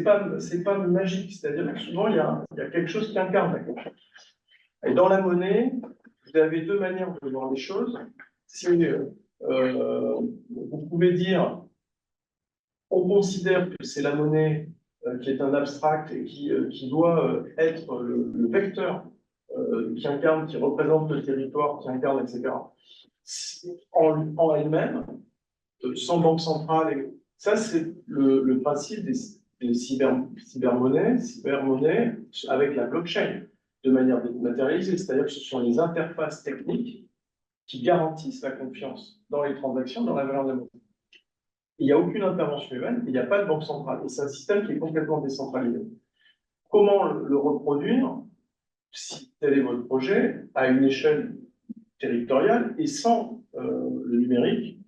pas magique, c'est-à-dire que souvent, il y a quelque chose qui incarne la confiance. Et dans la monnaie, vous avez deux manières de voir les choses. Vous pouvez dire, on considère que c'est la monnaie qui est un abstract et qui doit être le vecteur qui incarne, qui représente le territoire, qui incarne, etc. En elle-même, sans banque centrale. Ça, c'est le principe des cybermonnaies avec la blockchain, de manière dématérialisée. C'est-à-dire que ce sont les interfaces techniques qui garantissent la confiance dans les transactions, dans la valeur de la monnaie. Il n'y a aucune intervention humaine, il n'y a pas de banque centrale. Et c'est un système qui est complètement décentralisé. Comment le reproduire, si tel est votre projet, à une échelle territoriale et sans le numérique,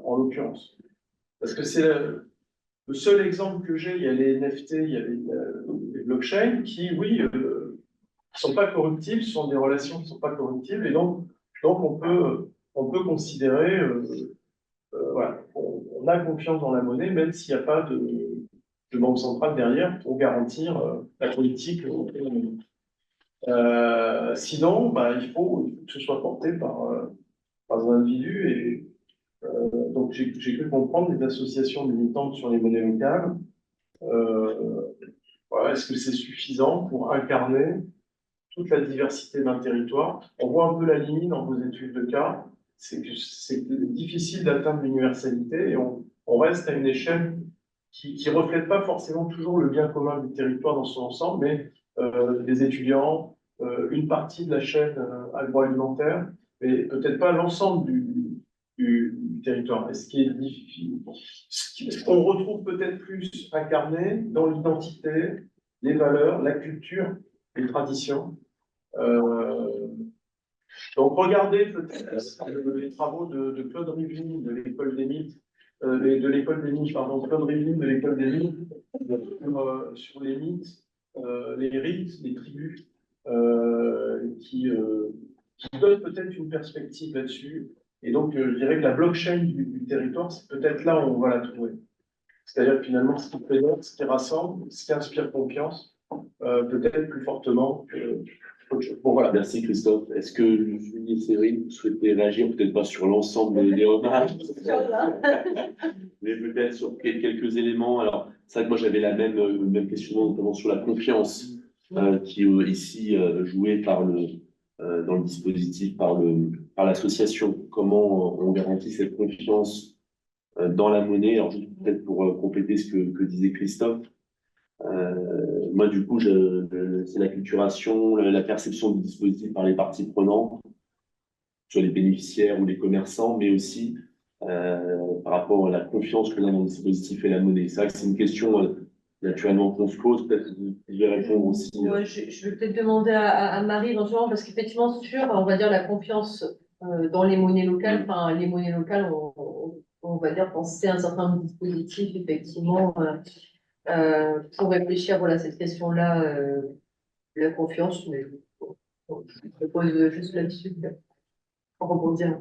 en l'occurrence? Parce que c'est le seul exemple que j'ai, il y a les NFT, il y a les blockchains qui, oui, ne sont pas corruptibles, ce sont des relations qui ne sont pas corruptibles, et donc on peut considérer, voilà, on a confiance dans la monnaie, même s'il n'y a pas de banque centrale derrière pour garantir la politique. Sinon, bah, il faut que ce soit porté par un individu. Et donc, j'ai cru comprendre des associations militantes sur les monnaies locales. Voilà, est-ce que c'est suffisant pour incarner toute la diversité d'un territoire? On voit un peu la limite dans vos études de cas, c'est que c'est difficile d'atteindre l'universalité et on reste à une échelle qui ne reflète pas forcément toujours le bien commun du territoire dans son ensemble, mais des étudiants, une partie de la chaîne agroalimentaire, mais peut-être pas l'ensemble du territoire. Et ce qu'on retrouve peut-être plus incarné dans l'identité, les valeurs, la culture, les traditions. Donc, regardez peut-être les travaux de Claude Rivlin de l'école des mythes, Claude Rivlin de l'école des mythes, sur les mythes, les rites, les tribus, qui donnent peut-être une perspective là-dessus. Et donc, je dirais que la blockchain du territoire, c'est peut-être là où on va la trouver. C'est-à-dire que finalement, ce qui fédère, ce qui rassemble, ce qui inspire confiance, peut-être plus fortement que autre chose. Bon, voilà, merci Christophe. Est-ce que Julie et Séverine, vous souhaitez réagir, peut-être pas sur l'ensemble des remarques, mais peut-être sur quelques éléments. Alors, c'est vrai que moi j'avais la même questionnement, notamment sur la confiance qui ici jouée dans le dispositif par l'association. Comment on garantit cette confiance dans la monnaie? Alors, peut-être pour compléter ce que disait Christophe. Moi, du coup, c'est la culturation, la perception du dispositif par les parties prenantes, soit les bénéficiaires ou les commerçants, mais aussi par rapport à la confiance qu'on a dans le dispositif et la monnaie. C'est vrai que c'est une question naturellement qu'on se pose, peut-être que vous pouvez répondre aussi. Ouais, je vais peut-être demander à Marie éventuellement, parce qu'effectivement, sur, on va dire, la confiance dans les monnaies locales, enfin, les monnaies locales, on va dire, penser à un certain nombre de dispositifs, effectivement, pour réfléchir, voilà, cette question-là, la confiance, mais je propose juste là-dessus pour rebondir.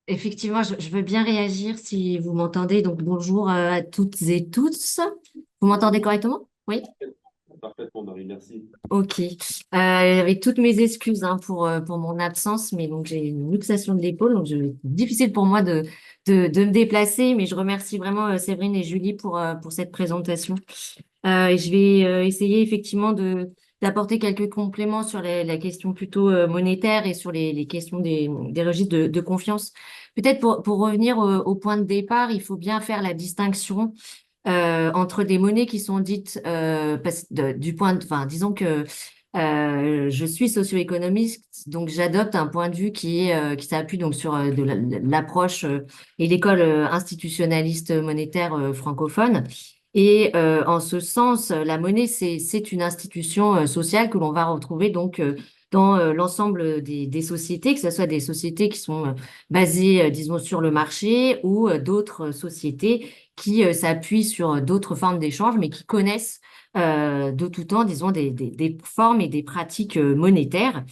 effectivement, je veux bien réagir si vous m'entendez. Donc, bonjour à toutes et tous. Vous m'entendez correctement? Oui? Parfaitement, Marie, merci. Ok. Avec toutes mes excuses hein, pour mon absence, mais donc j'ai une luxation de l'épaule, donc c'est difficile pour moi de me déplacer, mais je remercie vraiment Séverine et Julie pour cette présentation. Et je vais essayer effectivement d'apporter quelques compléments sur la question plutôt monétaire et sur les questions des registres de confiance. Peut-être pour revenir au point de départ, il faut bien faire la distinction entre des monnaies qui sont dites du point enfin, disons que je suis socio-économiste, donc j'adopte un point de vue qui s'appuie donc sur l'approche et l'école institutionnaliste monétaire francophone. Et en ce sens, la monnaie, c'est une institution sociale que l'on va retrouver donc dans l'ensemble des sociétés, que ce soit des sociétés qui sont basées, disons, sur le marché ou d'autres sociétés qui s'appuient sur d'autres formes d'échange, mais qui connaissent de tout temps, disons, des formes et des pratiques monétaires.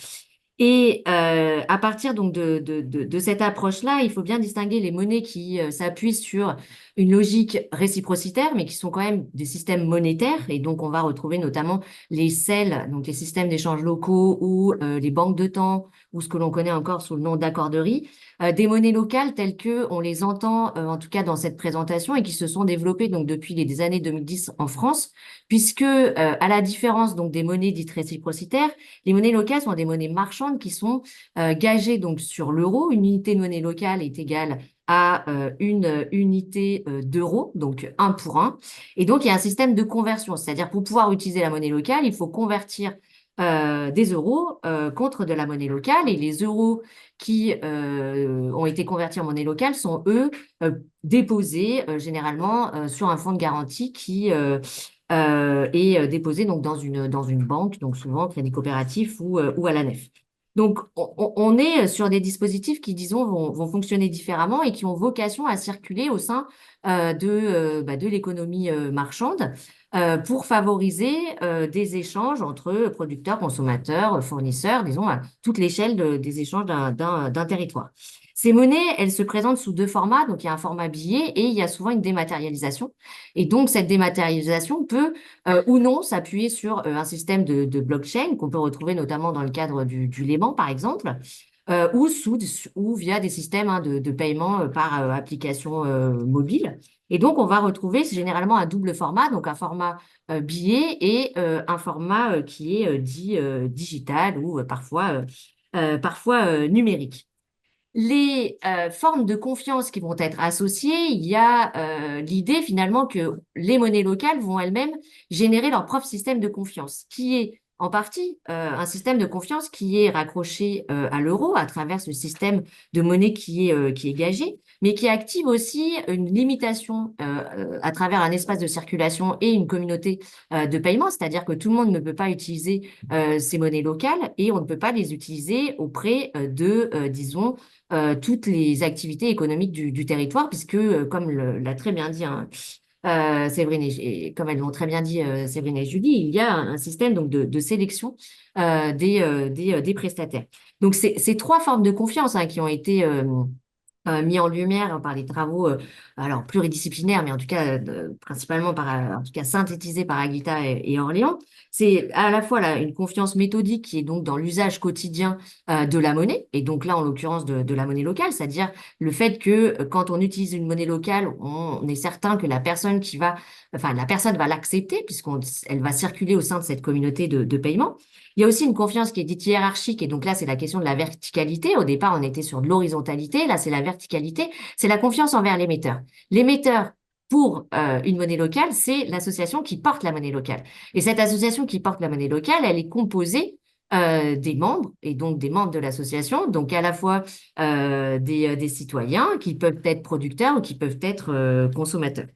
Et à partir donc de cette approche-là, il faut bien distinguer les monnaies qui s'appuient sur une logique réciprocitaire, mais qui sont quand même des systèmes monétaires. Et donc, on va retrouver notamment les CEL, donc les systèmes d'échange locaux ou les banques de temps, ou ce que l'on connaît encore sous le nom d'accorderie, des monnaies locales telles que on les entend, en tout cas dans cette présentation, et qui se sont développées donc depuis les années 2010 en France, puisque à la différence donc des monnaies dites réciprocitaires, les monnaies locales sont des monnaies marchandes qui sont gagées donc sur l'euro. Une unité de monnaie locale est égale à une unité d'euro, donc un pour un. Et donc, il y a un système de conversion, c'est-à-dire pour pouvoir utiliser la monnaie locale, il faut convertir des euros contre de la monnaie locale. Et les euros qui ont été convertis en monnaie locale sont, eux, déposés généralement sur un fonds de garantie qui est déposé donc dans une banque, donc souvent Crédit Coopératif ou à la nef. Donc, on est sur des dispositifs qui, disons, vont fonctionner différemment et qui ont vocation à circuler au sein de l'économie marchande pour favoriser des échanges entre producteurs, consommateurs, fournisseurs, disons, à toute l'échelle des échanges d'un territoire. Ces monnaies, elles se présentent sous deux formats. Donc, il y a un format billet et il y a souvent une dématérialisation. Et donc, cette dématérialisation peut ou non s'appuyer sur un système de blockchain qu'on peut retrouver notamment dans le cadre du Léman, par exemple, ou via des systèmes hein, de paiement par application mobile. Et donc, on va retrouver généralement un double format, donc un format billet et un format qui est dit digital ou parfois numérique. Les formes de confiance qui vont être associées, il y a l'idée finalement que les monnaies locales vont elles-mêmes générer leur propre système de confiance, qui est en partie un système de confiance qui est raccroché à l'euro à travers ce système de monnaie qui est gagé, mais qui active aussi une limitation à travers un espace de circulation et une communauté de paiement, c'est-à-dire que tout le monde ne peut pas utiliser ces monnaies locales et on ne peut pas les utiliser auprès disons, toutes les activités économiques du territoire, puisque, comme l'a très bien dit hein, Séverine et comme elles l'ont très bien dit Séverine et Julie, il y a un système donc de sélection des prestataires. Donc, ces trois formes de confiance hein, qui ont été mis en lumière par les travaux alors pluridisciplinaires, mais en tout cas principalement en tout cas synthétisés par Aguita et Orléans. C'est à la fois là, une confiance méthodique qui est donc dans l'usage quotidien de la monnaie, et donc là en l'occurrence de la monnaie locale, c'est-à-dire le fait que quand on utilise une monnaie locale, on est certain que la personne la personne va l'accepter puisqu'elle va circuler au sein de cette communauté de paiement. Il y a aussi une confiance qui est dite hiérarchique, et donc là, c'est la question de la verticalité. Au départ, on était sur de l'horizontalité, là, c'est la verticalité, c'est la confiance envers l'émetteur. L'émetteur, pour une monnaie locale, c'est l'association qui porte la monnaie locale. Et cette association qui porte la monnaie locale, elle est composée des membres, et donc des membres de l'association, donc à la fois des citoyens qui peuvent être producteurs ou qui peuvent être consommateurs.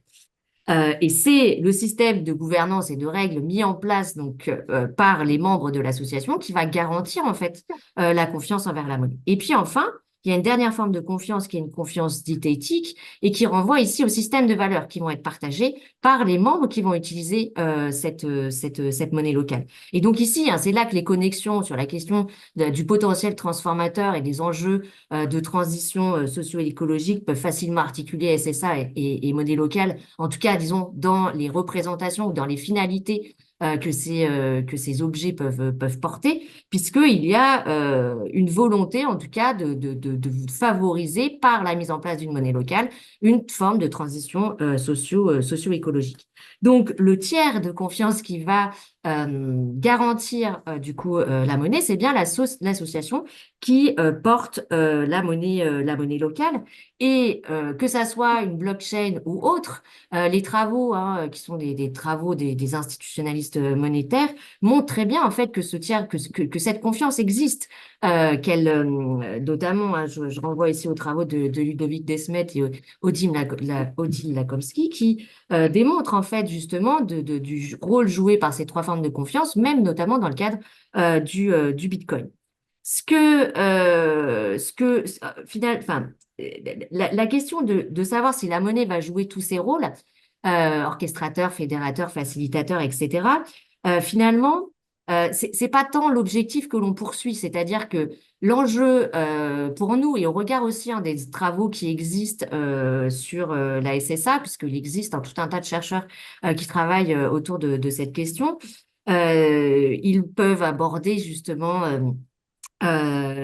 Et c'est le système de gouvernance et de règles mis en place donc par les membres de l'association qui va garantir en fait la confiance envers la monnaie. Et puis enfin, il y a une dernière forme de confiance qui est une confiance dite éthique et qui renvoie ici au système de valeurs qui vont être partagés par les membres qui vont utiliser cette monnaie locale. Et donc ici, hein, c'est là que les connexions sur la question du potentiel transformateur et des enjeux de transition socio-écologique peuvent facilement articuler SSA et monnaie locale, en tout cas, disons, dans les représentations ou dans les finalités que ces objets peuvent porter, puisqu'il y a une volonté, en tout cas, de favoriser, par la mise en place d'une monnaie locale, une forme de transition socio-écologique. Donc, le tiers de confiance qui va garantir du coup la monnaie, c'est bien l'association qui porte la monnaie locale. Et que ça soit une blockchain ou autre, les travaux hein, qui sont des travaux des institutionnalistes monétaires montrent très bien en fait que ce tiers, que cette confiance existe, notamment, hein, je renvoie ici aux travaux de Ludovic Desmet et Odile Lakomsky qui démontrent en fait justement du rôle joué par ces trois formes de confiance, même notamment dans le cadre du Bitcoin. Enfin, la question de savoir si la monnaie va jouer tous ses rôles, orchestrateur, fédérateur, facilitateur, etc., finalement, c'est pas tant l'objectif que l'on poursuit, c'est-à-dire que l'enjeu pour nous, et au regard aussi hein, des travaux qui existent sur la SSA, puisqu'il existe tout un tas de chercheurs qui travaillent autour de cette question, ils peuvent aborder justement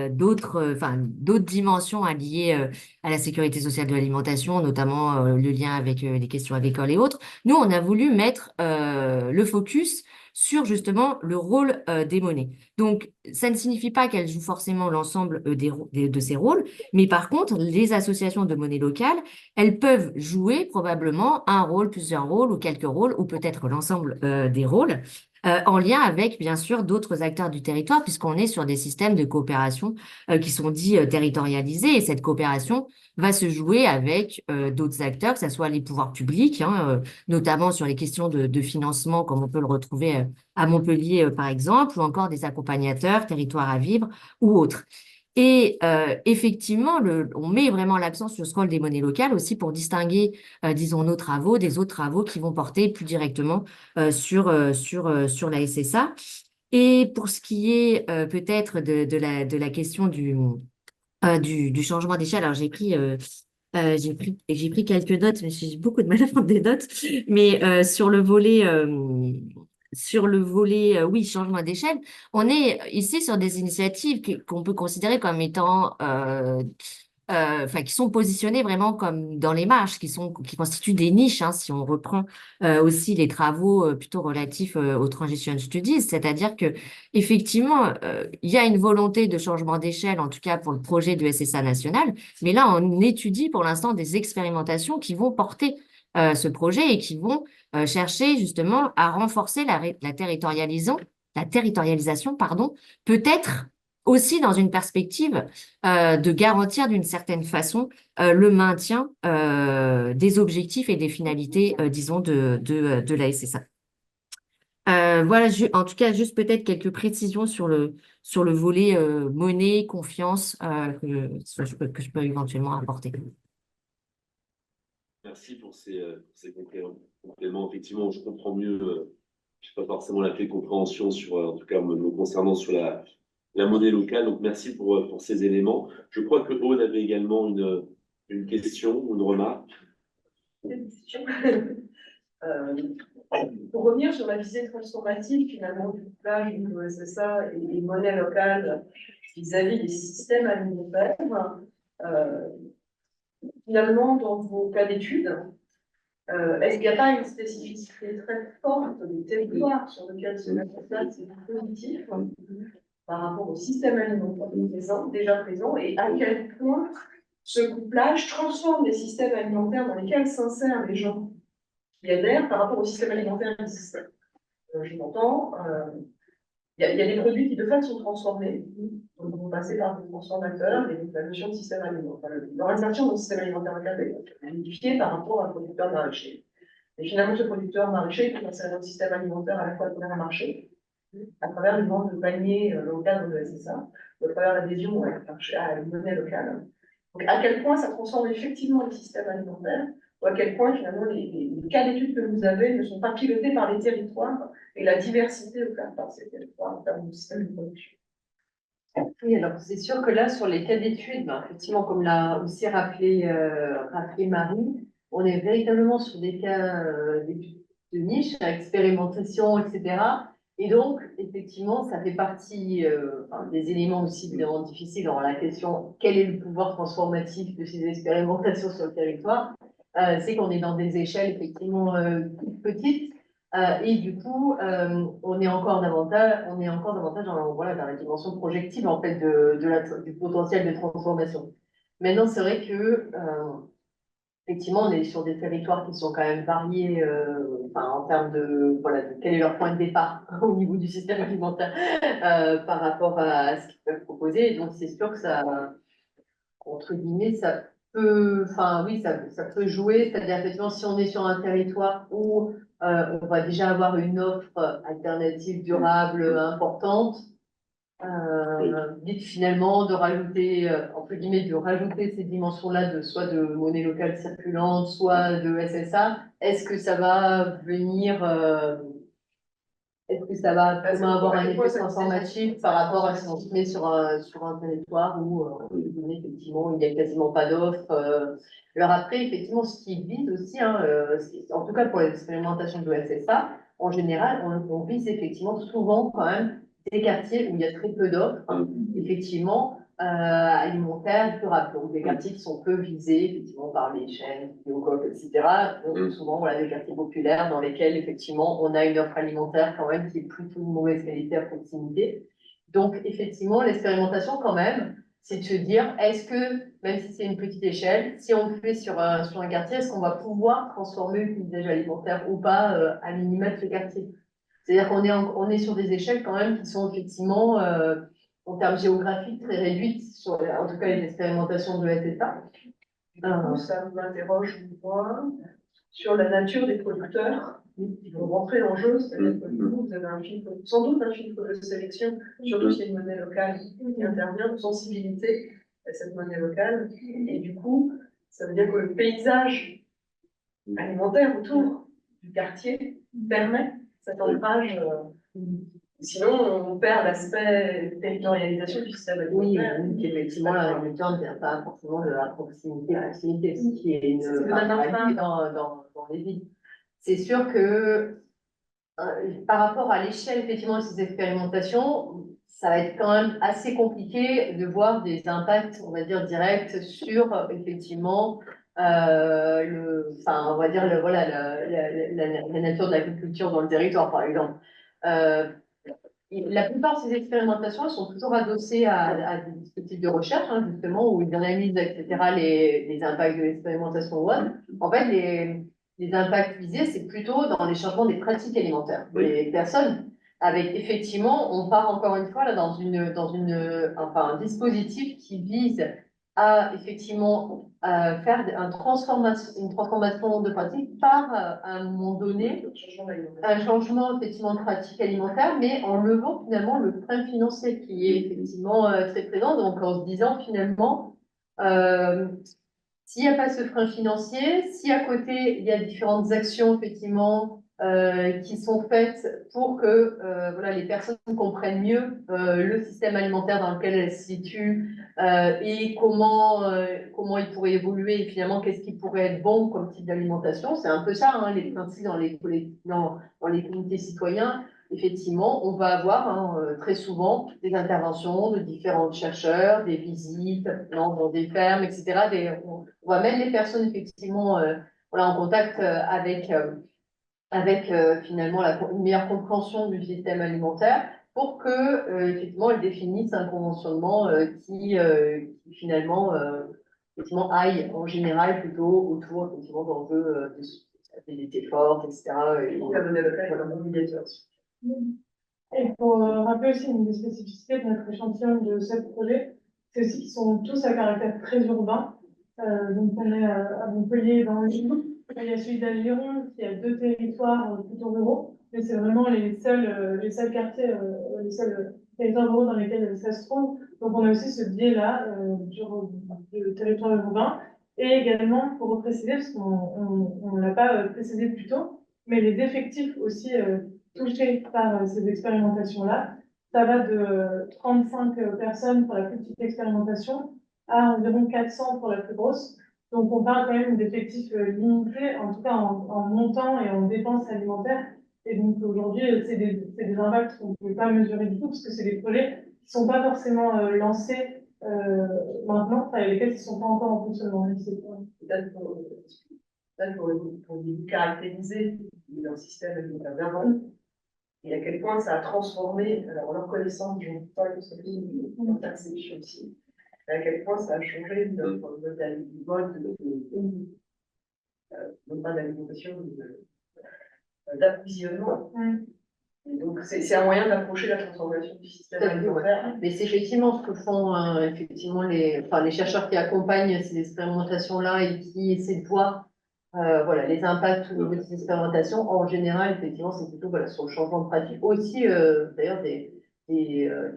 d'autres dimensions liées à la sécurité sociale de l'alimentation, notamment le lien avec les questions agricoles et autres. Nous, on a voulu mettre le focus sur justement le rôle des monnaies. Donc, ça ne signifie pas qu'elles jouent forcément l'ensemble de ces rôles, mais par contre, les associations de monnaie locale, elles peuvent jouer probablement un rôle, plusieurs rôles ou quelques rôles, ou peut-être l'ensemble des rôles en lien avec, bien sûr, d'autres acteurs du territoire, puisqu'on est sur des systèmes de coopération qui sont dits territorialisés. Et cette coopération va se jouer avec d'autres acteurs, que ce soit les pouvoirs publics, hein, notamment sur les questions de financement, comme on peut le retrouver à Montpellier, par exemple, ou encore des accompagnateurs, territoires à vivre ou autres. Et effectivement, on met vraiment l'accent sur ce rôle des monnaies locales aussi pour distinguer, disons, nos travaux des autres travaux qui vont porter plus directement sur la SSA. Et pour ce qui est peut-être de la question du changement d'échelle, alors j'ai pris quelques notes, mais j'ai beaucoup de mal à prendre des notes. Mais sur le volet, oui, changement d'échelle, on est ici sur des initiatives qu'on peut considérer comme étant, enfin, qui sont positionnées vraiment comme dans les marges, qui constituent des niches, hein, si on reprend aussi les travaux plutôt relatifs aux transition studies, c'est-à-dire que effectivement, il y a une volonté de changement d'échelle, en tout cas pour le projet de SSA national, mais là, on étudie pour l'instant des expérimentations qui vont porter ce projet et qui vont chercher justement à renforcer la territorialisation, pardon, peut-être aussi dans une perspective de garantir d'une certaine façon le maintien des objectifs et des finalités, disons, de la SSA. Voilà, en tout cas, juste peut-être quelques précisions sur le volet monnaie, confiance que je peux éventuellement apporter. Merci pour ces compléments. Effectivement, je comprends mieux. Je n'ai pas forcément la clé de compréhension sur, en tout cas, me concernant sur la monnaie locale. Donc, merci pour ces éléments. Je crois que Aude avait également une question ou une remarque. Une question. Pour revenir sur la visée transformative, finalement, du couplage du SSA et des monnaies locales vis-à-vis des systèmes alimentaires, finalement, dans vos cas d'études, est-ce qu'il n'y a pas une spécificité très forte des territoires sur lesquels se met en place ces dispositifs par rapport au système alimentaire déjà présent et à quel point ce couplage transforme les systèmes alimentaires dans lesquels s'insèrent les gens qui adhèrent par rapport au système alimentaire existant. Je m'entends, il y a des produits qui de fait sont transformés, donc vont passer par des transformateurs, et donc la notion de système alimentaire, leur insertion dans le système alimentaire local est modifiée par rapport à un producteur maraîcher. Et finalement, ce producteur maraîcher peut insérer dans le système alimentaire à la fois à travers un marché, à travers une vente de panier dans le cadre de SSA, ou à travers l'adhésion à une monnaie locale. Donc, à quel point ça transforme effectivement le système alimentaire, ou à quel point, finalement, les cas d'études que vous avez ne sont pas pilotés par les territoires et la diversité offerte par ces territoires en termes de système de production. Oui, alors c'est sûr que là, sur les cas d'études, ben, effectivement, comme l'a aussi rappelé Marie, on est véritablement sur des cas d'études de niche, à expérimentation, etc. Et donc, effectivement, ça fait partie enfin, des éléments aussi évidemment difficiles dans la question quel est le pouvoir transformatif de ces expérimentations sur le territoire. C'est qu'on est dans des échelles effectivement toutes petites. Et du coup, on est encore davantage voilà, dans la dimension projective en fait du potentiel de transformation. Maintenant, c'est vrai que effectivement, on est sur des territoires qui sont quand même variés, enfin, en termes de voilà, de quel est leur point de départ au niveau du système alimentaire par rapport à ce qu'ils peuvent proposer. Et donc, c'est sûr que ça, entre guillemets, ça peut, enfin oui, ça peut jouer. C'est-à-dire effectivement, si on est sur un territoire où on va déjà avoir une offre alternative durable importante, dites finalement de rajouter, entre guillemets, de rajouter ces dimensions-là de soit de monnaie locale circulante, soit de SSA, est-ce que ça va venir est-ce que ça va vraiment avoir un effet transformatif par rapport à si on se met sur un territoire où, effectivement, il n'y a quasiment pas d'offres alors après, effectivement, ce qui vise aussi, hein, en tout cas pour les expérimentations de SSA, en général, on vise effectivement souvent quand même des quartiers où il y a très peu d'offres, effectivement, alimentaires, durables. Donc des quartiers qui sont peu visés, effectivement, par les chaînes, Biocoop, etc. Donc souvent, voilà, des quartiers populaires dans lesquels, effectivement, on a une offre alimentaire quand même qui est plutôt de mauvaise qualité à proximité. Donc, effectivement, l'expérimentation, quand même, c'est de se dire, est-ce que, même si c'est une petite échelle, si on le fait sur un quartier, est-ce qu'on va pouvoir transformer le paysage alimentaire ou pas à minima de ce quartier? C'est-à-dire qu'on est sur des échelles quand même qui sont effectivement, en termes géographiques, très réduites, sur, en tout cas les expérimentations de SSA. Du coup, ça m'interroge, moi, sur la nature des producteurs qui vont rentrer en jeu, c'est-à-dire que vous avez sans doute un filtre de sélection, surtout s'il y a une monnaie locale qui intervient, de sensibilité à cette monnaie locale, et du coup, ça veut dire que le paysage alimentaire autour du quartier permet cet ancrage. Sinon, on perd l'aspect territorialisation du système alimentaire. Oui, effectivement, l'agriculture ne vient pas forcément de la proximité, ce qui est une réalité dans les villes. C'est sûr que par rapport à l'échelle, effectivement, de ces expérimentations, ça va être quand même assez compliqué de voir des impacts, on va dire, directs sur, effectivement, enfin, on va dire, voilà, la nature de l'agriculture dans le territoire, par exemple. La plupart de ces expérimentations elles sont toujours adossées à des dispositifs de recherche, hein, justement, où ils analysent, etc., les impacts de l'expérimentation web. En fait, les impacts visés, c'est plutôt dans les changements des pratiques alimentaires des personnes. Avec, effectivement, on part encore une fois là dans enfin, un dispositif qui vise à, effectivement, faire une transformation de pratique par, à un moment donné, un changement effectivement de pratique alimentaire, mais en levant finalement le frein financier qui est effectivement très présent. Donc en se disant finalement, s'il n'y a pas ce frein financier, si à côté il y a différentes actions effectivement qui sont faites pour que voilà, les personnes comprennent mieux le système alimentaire dans lequel elles se situent et comment il pourrait évoluer et finalement qu'est-ce qui pourrait être bon comme type d'alimentation. C'est un peu ça, hein, les principes dans les comités citoyens. Effectivement, on va avoir très souvent des interventions de différents chercheurs, des visites dans des fermes, etc. On va mettre les personnes effectivement voilà, en contact avec finalement une meilleure compréhension du système alimentaire pour que effectivement elles définissent un conventionnement qui finalement effectivement aille en général plutôt autour effectivement d'enjeux de stabilité forte, etc. Et, Et pour rappeler aussi une des spécificités de notre échantillon de ce projet, c'est aussi qu'ils sont tous à caractère très urbain. Donc on est à Montpellier dans le Gard. Il y a celui d'Aveyron qui a 2 territoires plutôt ruraux. mais c'est vraiment les seuls quartiers, les seuls territoires ruraux dans lesquels ça se trouve. Donc on a aussi ce biais-là du territoire urbain. Et également, pour préciser, parce qu'on ne l'a pas précisé plus tôt, mais les effectifs aussi touchés par ces expérimentations-là, ça va de 35 personnes pour la plus petite expérimentation à environ 400 pour la plus grosse. Donc on parle quand même d'effectifs limités, en tout cas en montant et en dépenses alimentaires. Et donc aujourd'hui, c'est des impacts qu'on ne peut pas mesurer du tout, parce que c'est des projets qui ne sont pas forcément lancés maintenant, enfin, lesquels qui ne sont pas encore en fonctionnement. Peut-être pour vous caractériser leur système alimentaire d'avant, et à quel point ça a transformé, alors leur connaissance, je ne sais pas que c'est une perception aussi, à quel point ça a changé notre mode non pas d'alimentation, mais d'approvisionnement. Et donc, c'est un moyen d'approcher la transformation du système alimentaire. Mais c'est effectivement ce que font effectivement les chercheurs qui accompagnent ces expérimentations-là et qui essaient de voir voilà, les impacts de ces expérimentations. En général, effectivement, c'est plutôt voilà, sur le changement de pratique. Aussi, d'ailleurs, des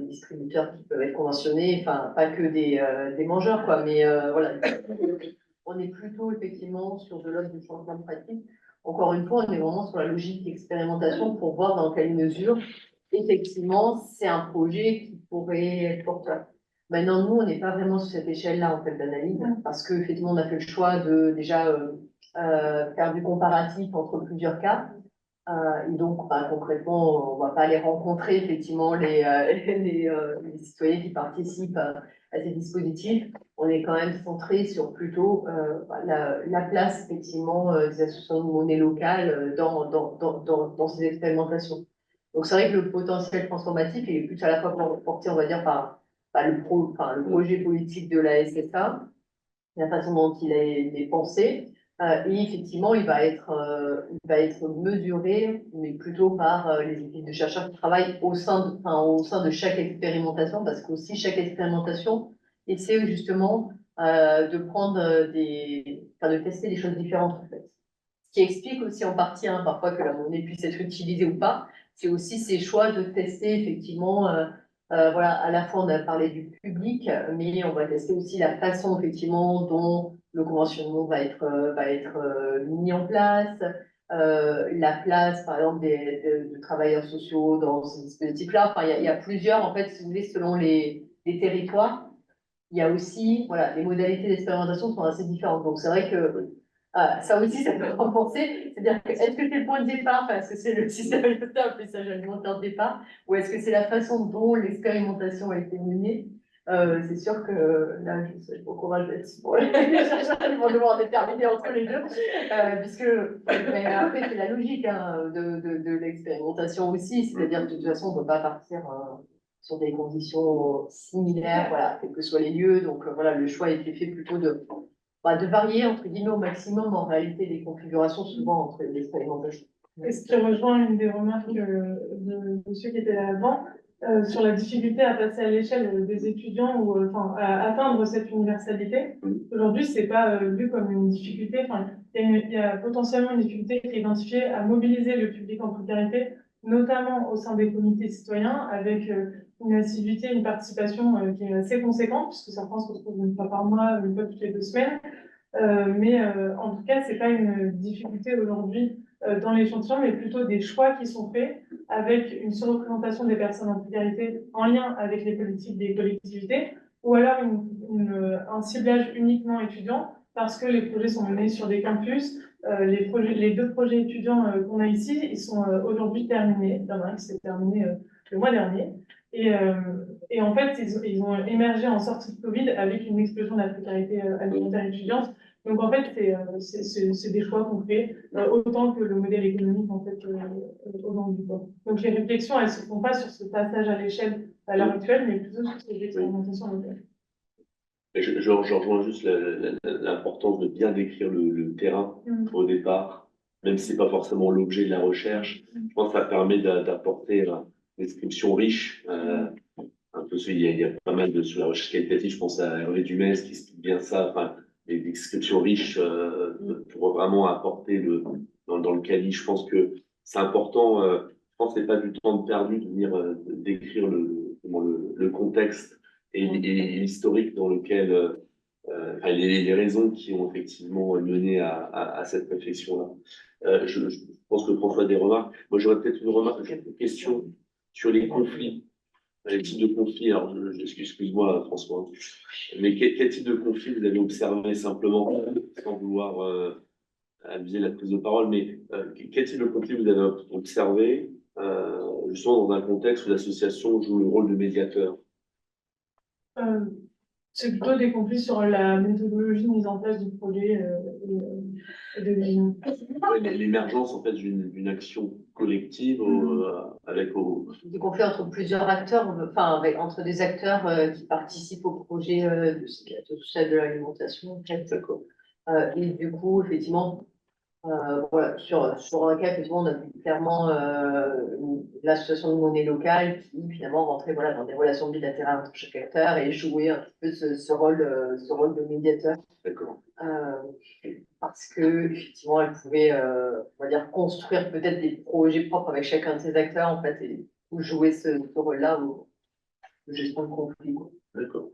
distributeurs qui peuvent être conventionnés, enfin, pas que des mangeurs, quoi, mais voilà. On est plutôt effectivement sur de l'ordre du changement de pratique. Encore une fois, on est vraiment sur la logique d'expérimentation pour voir dans quelle mesure, effectivement, c'est un projet qui pourrait être porteur. Maintenant, nous, on n'est pas vraiment sur cette échelle-là, en fait, d'analyse, parce que, effectivement, on a fait le choix de déjà faire du comparatif entre plusieurs cas. Et donc, bah, concrètement, on ne va pas aller rencontrer, effectivement, les citoyens qui participent à ces dispositifs. On est quand même centré sur plutôt la place, effectivement, des associations de monnaie locale dans ces expérimentations. Donc, c'est vrai que le potentiel transformatif, il est plus à la fois porté, on va dire, par le projet politique de la SSA, la façon dont il est pensé. Et effectivement, il va être mesuré, mais plutôt par les équipes de chercheurs qui travaillent au sein de chaque expérimentation, parce qu'aussi chaque expérimentation essaie justement de de tester des choses différentes en fait. Ce qui explique aussi en partie parfois que la monnaie puisse être utilisée ou pas, c'est aussi ces choix de tester effectivement. Voilà, à la fois on a parlé du public, mais on va tester aussi la façon effectivement dont le conventionnement va être mis en place, la place par exemple de travailleurs sociaux dans ces dispositifs-là. Enfin, il y a plusieurs, en fait, si vous voulez, selon les territoires, il y a aussi, voilà, les modalités d'expérimentation sont assez différentes. Donc c'est vrai que ça aussi, ça peut renforcer. C'est-à-dire que est-ce que c'est le point de départ, enfin, est-ce que c'est le système alimentaire, le message alimentaire de départ, ou est-ce que c'est la façon dont l'expérimentation a été menée? C'est sûr que là, je vous encourage d'être pour les chercheurs, ils vont devoir déterminer entre les deux, puisque mais après, c'est la logique de l'expérimentation aussi, c'est-à-dire que de toute façon, on ne peut pas partir sur des conditions similaires, voilà, quels que soient les lieux. Donc voilà, le choix a été fait plutôt de varier entre guillemets au maximum en réalité les configurations souvent entre les expérimentations. Et ce qui rejoint une des remarques de ceux qui étaient là avant, sur la difficulté à passer à l'échelle des étudiants ou enfin à atteindre cette universalité. Aujourd'hui, c'est pas vu comme une difficulté. Enfin, il y a potentiellement une difficulté qui est identifiée à mobiliser le public en précarité, notamment au sein des comités citoyens, avec une assiduité, une participation qui est assez conséquente, puisque certains se retrouvent une fois par mois, une fois toutes les 2 semaines. Mais en tout cas, c'est pas une difficulté aujourd'hui dans l'échantillon, mais plutôt des choix qui sont faits avec une surreprésentation des personnes en précarité en lien avec les politiques des collectivités, ou alors un ciblage uniquement étudiant, parce que les projets sont menés sur des campus. Les 2 projets étudiants qu'on a ici, ils sont aujourd'hui terminés. Il y en a un qui s'est terminé le mois dernier. Et en fait, ils ont émergé en sortie de Covid avec une explosion de la précarité alimentaire étudiante. Donc en fait, c'est des choix qu'on fait, autant que le modèle économique en fait aujourd'hui. Donc les réflexions, elles ne se font pas sur ce passage à l'échelle à l'heure actuelle, mais plutôt sur ces expérimentations locales. Je rejoins juste l'importance de bien décrire le terrain au départ, même si ce n'est pas forcément l'objet de la recherche. Je pense que ça permet d'apporter une description riche. Un peu, il y a pas mal sur la recherche qualitative, je pense à Hervé Dumès qui explique bien ça, enfin, des descriptions riches pour vraiment apporter dans le quali. Je pense que c'est important, je pense que c'est pas du temps perdu de venir décrire le contexte et l'historique dans lequel, enfin, les raisons qui ont effectivement mené à cette réflexion-là. Je pense que François a des remarques. Moi, j'aurais peut-être une remarque, une question sur les conflits, les types de conflits. Alors, excuse-moi, François, mais quel type de conflit vous avez observé simplement, sans vouloir abuser la prise de parole, mais quel type de conflit vous avez observé, justement dans un contexte où l'association joue le rôle de médiateur? Euh, c'est plutôt des conflits sur la méthodologie de mise en place du projet et de vision. Ouais, l'émergence en fait d'une action collective avec Des conflits entre plusieurs acteurs, enfin, entre des acteurs qui participent au projet de social de l'alimentation, en fait. D'accord. Et du coup, effectivement, voilà, sur un cas, effectivement, on a vu clairement l'association de monnaie locale qui finalement rentrait voilà, dans des relations bilatérales entre chaque acteur et jouait un petit peu ce rôle de médiateur. D'accord. Parce que effectivement, elle pouvait, on va dire, construire peut-être des projets propres avec chacun de ses acteurs, en fait, et jouer ce rôle-là de gestion de conflit, quoi. D'accord.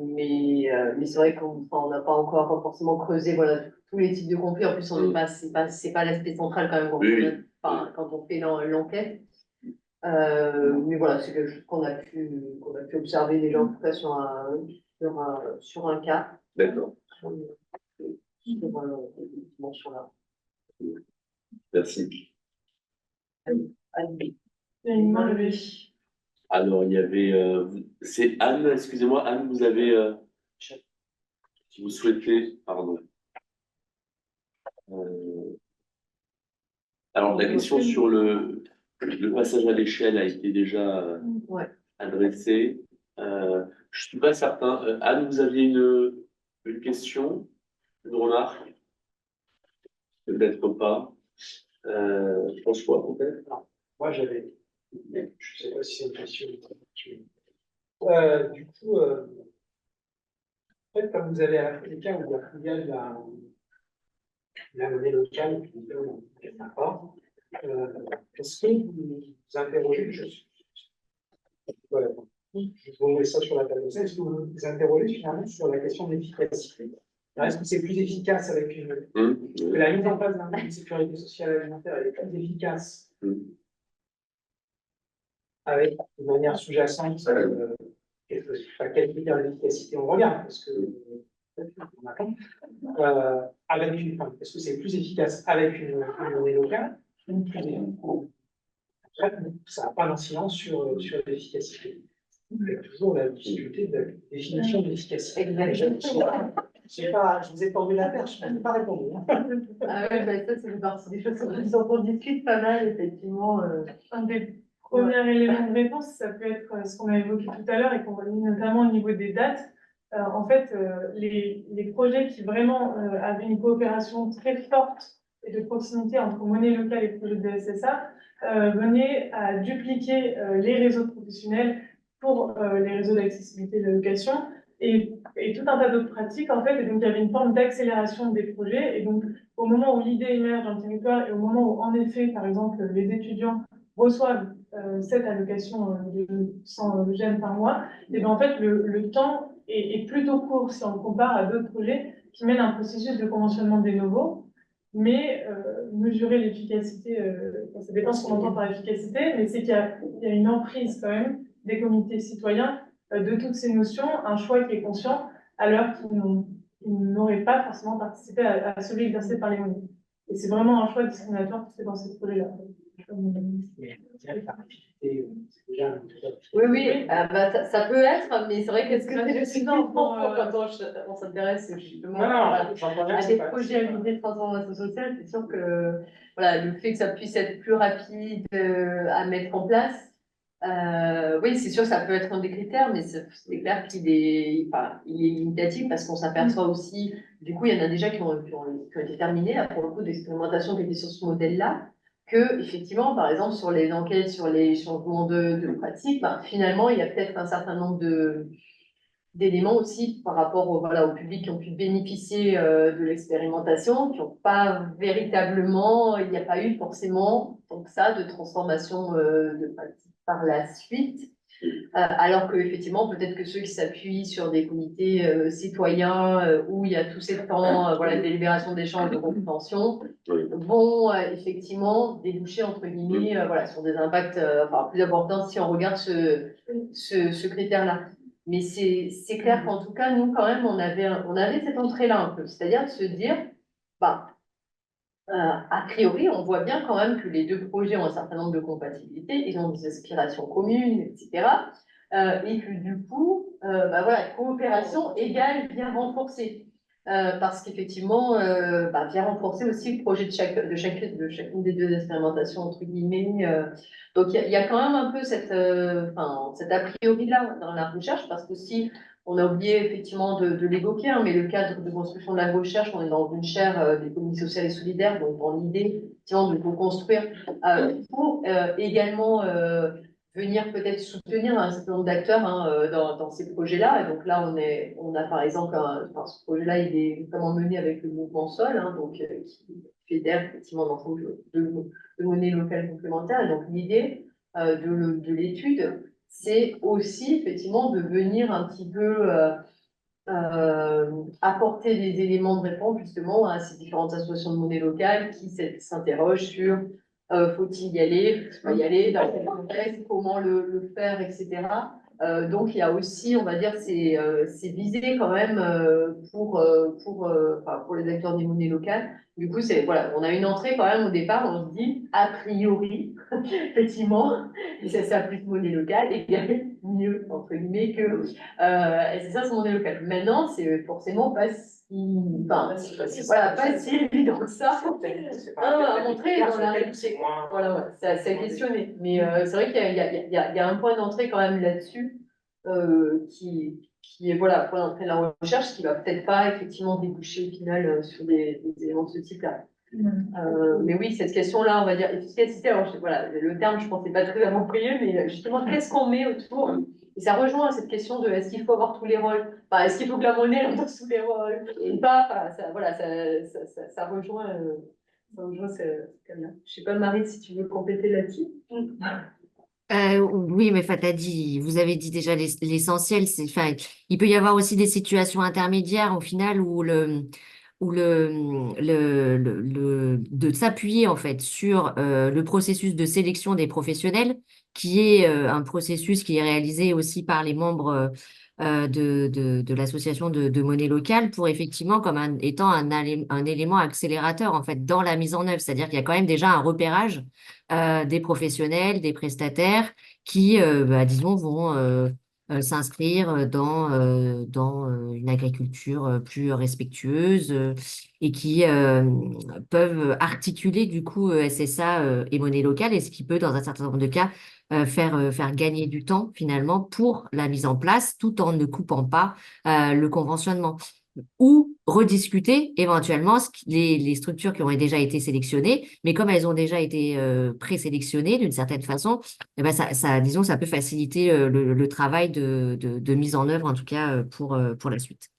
Mais c'est vrai qu'on n'a pas encore forcément creusé voilà, tous les types de conflits. En plus, c'est pas l'aspect central quand même quand on fait l'enquête. Mais voilà, c'est quelque chose qu'on a pu observer déjà en tout cas sur un cas. D'accord. Dimension-là. Merci. Il y a une main levée. Alors, il y avait. C'est Anne, excusez-moi, Anne, vous avez. Si vous souhaitez. Pardon. Alors, la question sur le passage à l'échelle a été déjà Ouais. adressée. Je ne suis pas certain. Anne, vous aviez une question, une remarque? Peut-être pas. François, peut-être? Moi, j'avais, je ne sais pas si c'est une question. Du coup, en fait, comme vous avez à la les cas où la filiale la monnaie locale, qui est sympa, est-ce que vous interrogez, voilà, je vous mets ça sur la table, est-ce que vous vous interrogez finalement sur la question de l'efficacité? Est-ce que c'est plus efficace avec que la mise en place d'un plan de sécurité sociale alimentaire est plus efficace avec de manière sous-jacente quel critère d'efficacité on regarde, parce que est-ce que c'est plus efficace avec une monnaie locale ou plus après, ça n'a pas d'incidence sur l'efficacité. Avec toujours la difficulté de la définition de l'efficacité. Je vous ai tendu la perche, je n'ai pas répondu. Ah ouais, bah ça, c'est partie des choses dont on discute pas mal, effectivement. Un des premiers éléments de réponse, ça peut être ce qu'on a évoqué tout à l'heure et qu'on relie notamment au niveau des dates. En fait, les projets qui vraiment avaient une coopération très forte et de proximité entre monnaie locale et projets de SSA venaient à dupliquer les réseaux professionnels pour les réseaux d'accessibilité de la location et tout un tas d'autres pratiques en fait. Et donc il y avait une forme d'accélération des projets. Et donc au moment où l'idée émerge dans le territoire et au moment où en effet, par exemple, les étudiants reçoivent cette allocation de 100 gemmes par mois, et bien en fait le temps est plutôt court si on le compare à d'autres projets qui mènent un processus de conventionnement des nouveaux, mais mesurer l'efficacité, ça dépend ce qu'on entend par efficacité, mais c'est qu'il y a une emprise quand même des comités citoyens de toutes ces notions, un choix qui est conscient, alors qu'ils n'auraient pas forcément participé à celui exercé par les monnaies. Et c'est vraiment un choix discriminatoire qui se fait dans ces projets-là. Oui, bah, ça peut être, mais c'est vrai que ce que c'est le suivant quand on s'intéresse justement à des projets à visée de transformation sociale, c'est sûr que voilà, le fait que ça puisse être plus rapide à mettre en place, oui, c'est sûr que ça peut être un des critères, mais c'est clair qu'il est, enfin, il est limitatif parce qu'on s'aperçoit aussi, du coup, il y en a déjà qui ont été terminés, là, pour le coup, d'expérimentation qui étaient sur ce modèle-là, que effectivement, par exemple, sur les enquêtes, sur les changements de pratique, ben, finalement, il y a peut-être un certain nombre d'éléments aussi par rapport voilà, au public qui ont pu bénéficier de l'expérimentation, qui n'ont pas véritablement, il n'y a pas eu forcément donc ça de transformation de pratique par la suite. Alors que effectivement, peut-être que ceux qui s'appuient sur des comités citoyens où il y a tous ces temps, voilà, de délibération, d'échange, de compréhension, vont effectivement déboucher entre guillemets, voilà, sur des impacts enfin, plus importants si on regarde ce critère-là. Mais c'est clair qu'en tout cas, nous quand même, on avait cette entrée-là un peu, c'est-à-dire de se dire, bah, a priori, on voit bien quand même que les deux projets ont un certain nombre de compatibilités, ils ont des aspirations communes, etc. Et que du coup, bah voilà, coopération égale bien renforcée. Parce qu'effectivement, bien renforcer aussi le projet de chacune des deux expérimentations, entre guillemets. Donc, il y a quand même un peu cette a priori-là dans la recherche, parce que si on a oublié effectivement de l'évoquer, hein, mais le cadre de construction de la recherche, on est dans une chaire d'économie sociale et solidaire, donc dans l'idée effectivement, de co-construire pour également venir peut-être soutenir un certain nombre d'acteurs hein, dans ces projets-là. Et donc là, on a par exemple, ce projet-là, il est notamment mené avec le mouvement Sol, hein, donc, qui fédère effectivement l'ensemble de monnaies locales complémentaires. Et donc l'idée de l'étude, c'est aussi effectivement de venir un petit peu apporter des éléments de réponse justement à ces différentes associations de monnaie locale qui s'interrogent sur faut-il y aller, faut-il pas y aller, dans quel contexte, comment le faire, etc. Donc il y a aussi, on va dire, c'est visé quand même pour les acteurs des monnaies locales. Du coup, voilà, on a une entrée quand même au départ, on se dit, a priori, effectivement, et ça s'applique monnaie locale, égale mieux, entre guillemets, que et c'est ça, c'est monnaie locale. Maintenant, c'est forcément pas si, voilà, pas si évident que ça à montrer dans la réalité. Voilà, ouais, c'est à questionner. Mais c'est vrai qu'il y a un point d'entrée quand même là-dessus qui est voilà, point d'entrée de la recherche qui va peut-être pas effectivement déboucher au final sur des éléments de ce type-là. Mais oui, cette question-là, on va dire efficacité, alors voilà, le terme, je pense, n'est pas très approprié, mais justement, qu'est-ce qu'on met autour? Et ça rejoint cette question de est-ce qu'il faut avoir tous les rôles? Enfin, est-ce qu'il faut que la monnaie endosse tous les rôles? Ou pas? Enfin, ça rejoint, ce thème-là. Je sais pas, Marie, si tu veux compléter là-dessus. Oui, mais enfin, vous avez dit déjà l'essentiel. Enfin, il peut y avoir aussi des situations intermédiaires au final de s'appuyer en fait sur le processus de sélection des professionnels, qui est un processus qui est réalisé aussi par les membres de l'association de monnaie locale pour effectivement étant un élément accélérateur en fait dans la mise en œuvre. C'est-à-dire qu'il y a quand même déjà un repérage des professionnels, des prestataires qui, disons, vont s'inscrire dans une agriculture plus respectueuse et qui peuvent articuler du coup SSA et monnaie locale, et ce qui peut, dans un certain nombre de cas, faire gagner du temps finalement pour la mise en place, tout en ne coupant pas le conventionnement ou rediscuter éventuellement les structures qui ont déjà été sélectionnées, mais comme elles ont déjà été présélectionnées d'une certaine façon, eh ben disons, ça peut faciliter le travail de mise en œuvre, en tout cas pour la suite.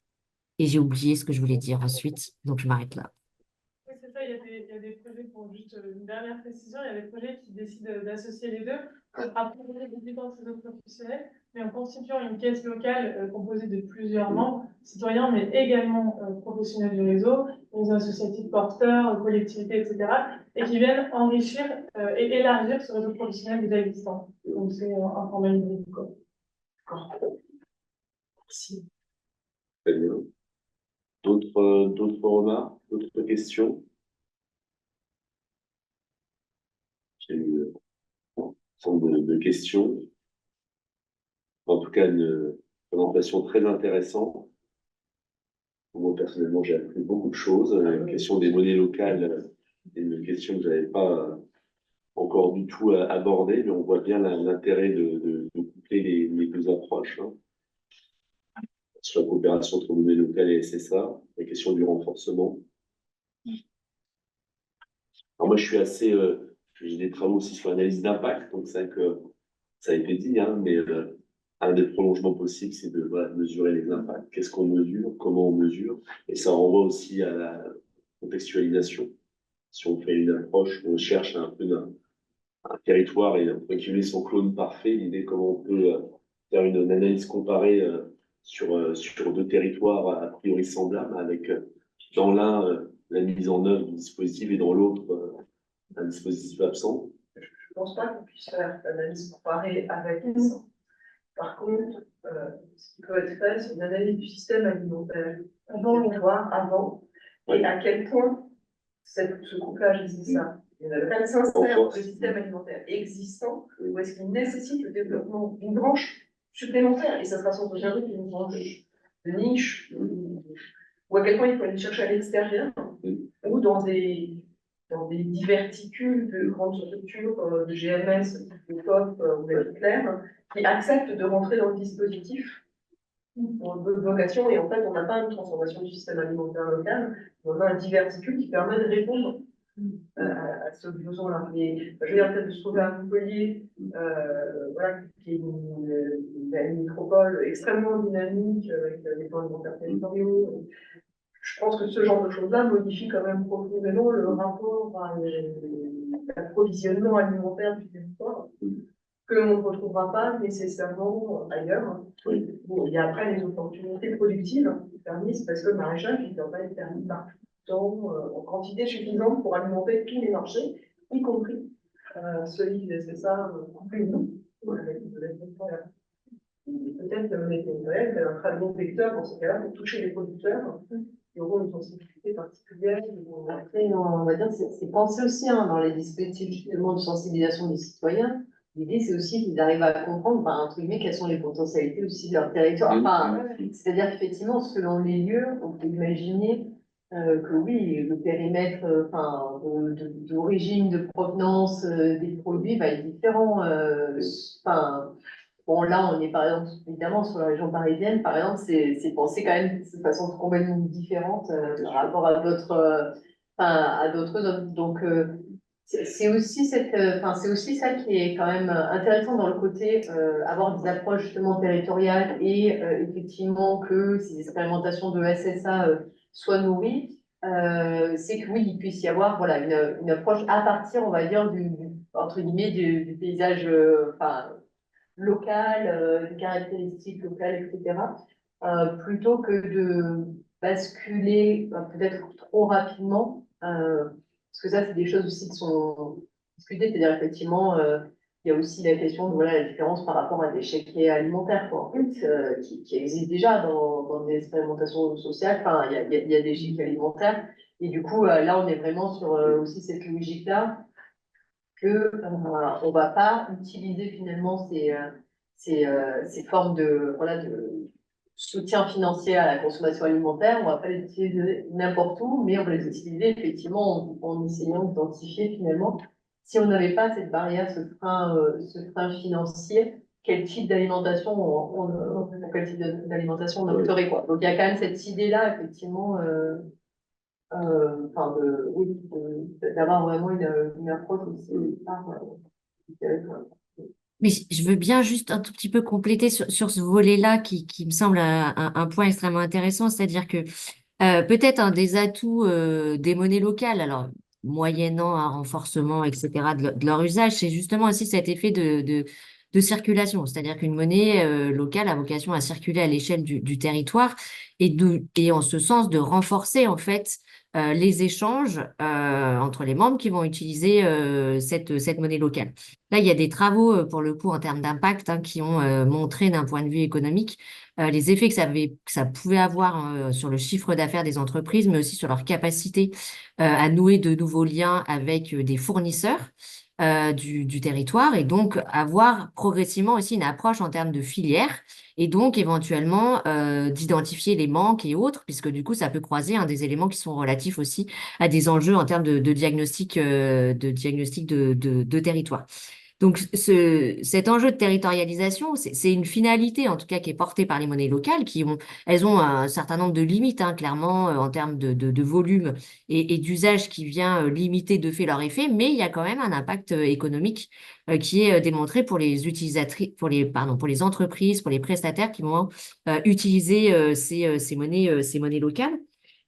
Et j'ai oublié ce que je voulais dire ensuite, donc je m'arrête là. Oui, c'est ça, il y a des projets, pour juste une dernière précision, il y a des projets qui décident d'associer les deux pour approfondir les compétences des autres professionnels, mais en constituant une caisse locale composée de plusieurs membres, citoyens, mais également professionnels du réseau, les associatifs porteurs, collectivités, etc., et qui viennent enrichir et élargir ce réseau professionnel déjà existant. Donc c'est un format hybride, quoi. Merci. Très bien. D'autres remarques, d'autres questions? J'ai eu un certain nombre de questions. En tout cas, une présentation très intéressante. Moi, personnellement, j'ai appris beaucoup de choses. La question des monnaies locales est une question que je n'avais pas encore du tout abordée, mais on voit bien l'intérêt de coupler les deux approches. Hein. Sur la coopération entre monnaie locale et SSA, la question du renforcement. Alors moi, je suis assez... j'ai des travaux aussi sur l'analyse d'impact, donc c'est vrai que ça a été dit, hein, mais un des prolongements possibles, c'est de voilà, mesurer les impacts. Qu'est-ce qu'on mesure, comment on mesure, et ça renvoie aussi à la contextualisation. Si on fait une approche, on cherche un peu un territoire et entre guillemets son clone parfait, l'idée comment on peut faire une analyse comparée sur deux territoires a priori semblables, avec dans l'un la mise en œuvre du dispositif et dans l'autre un dispositif absent. Je ne pense pas qu'on puisse faire l'analyse comparée avec et sans. Par contre, ce qui peut être fait, c'est une analyse du système alimentaire avant l'histoire, avant, et à quel point ce couplage est nécessaire. Il y a le sincère le système alimentaire existant, ou est-ce qu'il nécessite le développement d'une branche supplémentaire, et ça sera sans doute une branche de niche, ou à quel point il faut aller chercher à l'extérieur, ou dans des diverticules de grandes structures, de GMS, de COP ou de clair, qui acceptent de rentrer dans le dispositif pour d'autres vocations, et en fait, on n'a pas une transformation du système alimentaire local, on a un diverticule qui permet de répondre à ce besoin-là. Mais je veux dire, peut-être de se trouver à Montpellier, voilà, qui est une métropole extrêmement dynamique, avec des plans alimentaires territoriaux. Je pense que ce genre de choses-là modifie quand même profondément le rapport à l'approvisionnement alimentaire du territoire, que l'on ne retrouvera pas nécessairement ailleurs. Oui. Bon, il y a après les opportunités productives qui permettent, parce que le maraîchage, il ne doit pas être permis partout, en quantité suffisante pour alimenter tous les marchés, y compris celui qui laissait ça plus nous, avec de l'aide naturelle. Peut-être que le lait naturel est un très bon vecteur dans ce cas-là pour toucher les producteurs qui auront une sensibilité particulière. Après, on va dire, c'est pensé aussi hein, dans les dispositifs justement de sensibilisation des citoyens. L'idée, c'est aussi qu'ils arrivent à comprendre, ben, entre guillemets, quelles sont les potentialités aussi de leur territoire. Enfin, c'est-à-dire qu'effectivement, selon les lieux, on peut imaginer que oui, le périmètre enfin, d'origine, de provenance des produits va être différent. Enfin, bon, là, on est par exemple, évidemment, sur la région parisienne, par exemple, c'est pensé quand même de façon complètement différente par rapport à à d'autres zones. Donc, c'est aussi c'est aussi ça qui est quand même intéressant dans le côté avoir des approches justement territoriales et effectivement que ces expérimentations de SSA soient nourries. C'est que oui, il puisse y avoir voilà une approche à partir, on va dire, entre guillemets, du paysage local, des caractéristiques locales, etc. Plutôt que de basculer peut-être trop rapidement. Parce que ça, c'est des choses aussi qui sont discutées, c'est-à-dire effectivement, il y a aussi la question de voilà, la différence par rapport à des chéquiers alimentaires, quoi, en fait, qui existent déjà dans des expérimentations sociales. Enfin, il y a des chéquiers alimentaires. Et du coup, là, on est vraiment sur aussi cette logique-là que on va pas utiliser finalement ces formes de soutien financier à la consommation alimentaire, on va pas les utiliser n'importe où, mais on va les utiliser effectivement en essayant d'identifier finalement si on n'avait pas cette barrière, ce frein financier, quel type d'alimentation pour quel type d'alimentation on opterait, quoi. Donc il y a quand même cette idée-là, effectivement, d'avoir vraiment une approche aussi Mais je veux bien juste un tout petit peu compléter sur ce volet-là qui me semble un point extrêmement intéressant, c'est-à-dire que peut-être un des atouts des monnaies locales, alors moyennant un renforcement, etc., de leur usage, c'est justement aussi cet effet de circulation, c'est-à-dire qu'une monnaie locale a vocation à circuler à l'échelle du territoire et en ce sens de renforcer en fait les échanges entre les membres qui vont utiliser cette monnaie locale. Là, il y a des travaux, pour le coup, en termes d'impact, hein, qui ont montré d'un point de vue économique les effets que ça pouvait avoir sur le chiffre d'affaires des entreprises, mais aussi sur leur capacité à nouer de nouveaux liens avec des fournisseurs du territoire et donc avoir progressivement aussi une approche en termes de filière et donc éventuellement d'identifier les manques et autres, puisque du coup, ça peut croiser des éléments qui sont relatifs aussi à des enjeux en termes de diagnostic de territoire. Donc, cet enjeu de territorialisation, c'est une finalité, en tout cas, qui est portée par les monnaies locales, elles ont un certain nombre de limites, hein, clairement, en termes de volume et d'usage qui vient limiter de fait leur effet, mais il y a quand même un impact économique qui est démontré pour les utilisatrices, pour les entreprises, pour les prestataires qui vont utiliser ces monnaies locales.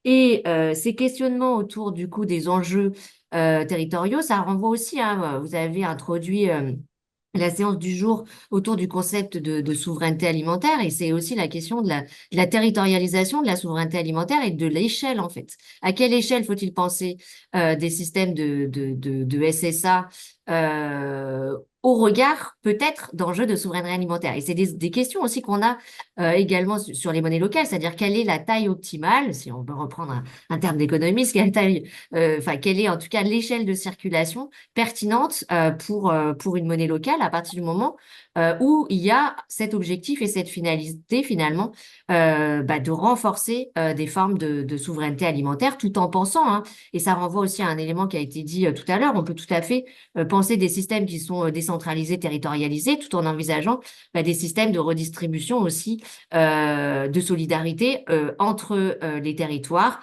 Et ces questionnements autour du coup des enjeux territoriaux, ça renvoie aussi, hein, vous avez introduit la séance du jour autour du concept de souveraineté alimentaire et c'est aussi la question de la territorialisation de la souveraineté alimentaire et de l'échelle en fait. À quelle échelle faut-il penser des systèmes de SSA au regard peut-être d'enjeux de souveraineté alimentaire? Et c'est des questions aussi qu'on a également sur les monnaies locales, c'est-à-dire quelle est la taille optimale, si on peut reprendre un terme d'économiste, quelle est en tout cas l'échelle de circulation pertinente pour une monnaie locale à partir du moment où il y a cet objectif et cette finalité finalement de renforcer des formes de souveraineté alimentaire tout en pensant, hein, et ça renvoie aussi à un élément qui a été dit tout à l'heure, on peut tout à fait penser des systèmes qui sont décentralisés, territorialisés, tout en envisageant des systèmes de redistribution aussi, de solidarité entre les territoires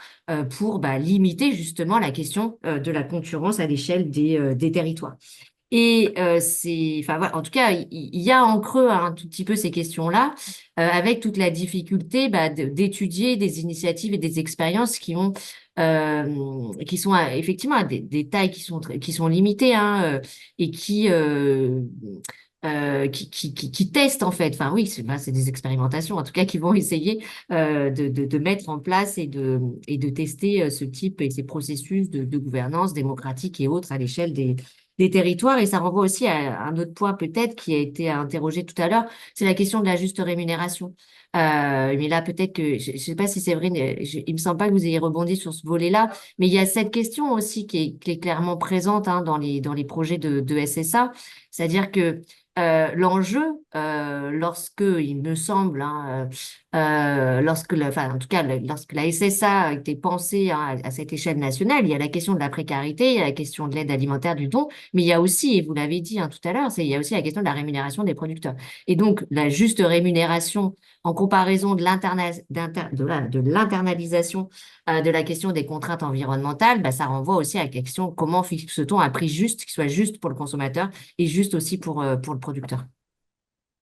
pour limiter justement la question de la concurrence à l'échelle des territoires. Et voilà, en tout cas, il y a en creux un tout petit peu ces questions-là, avec toute la difficulté d'étudier des initiatives et des expériences qui sont effectivement à des tailles qui sont limitées, hein, et qui testent en fait. Enfin oui, c'est des expérimentations en tout cas qui vont essayer de mettre en place et de tester ce type et ces processus de gouvernance démocratique et autres à l'échelle des territoires. Et ça renvoie aussi à un autre point peut-être qui a été interrogé tout à l'heure, c'est la question de la juste rémunération. Mais là, peut-être que, je ne sais pas si c'est vrai, il me semble pas que vous ayez rebondi sur ce volet-là, mais il y a cette question aussi qui est clairement présente, hein, dans les projets de SSA, c'est-à-dire que l'enjeu, lorsque, il me semble, hein, en tout cas, lorsque la SSA a été pensée, hein, à cette échelle nationale, il y a la question de la précarité, il y a la question de l'aide alimentaire du don, mais il y a aussi, et vous l'avez dit, hein, tout à l'heure, il y a aussi la question de la rémunération des producteurs. Et donc, la juste rémunération en comparaison de l'internalisation de la question des contraintes environnementales, ça renvoie aussi à la question comment fixe-t-on un prix juste, qui soit juste pour le consommateur et juste aussi pour le producteur.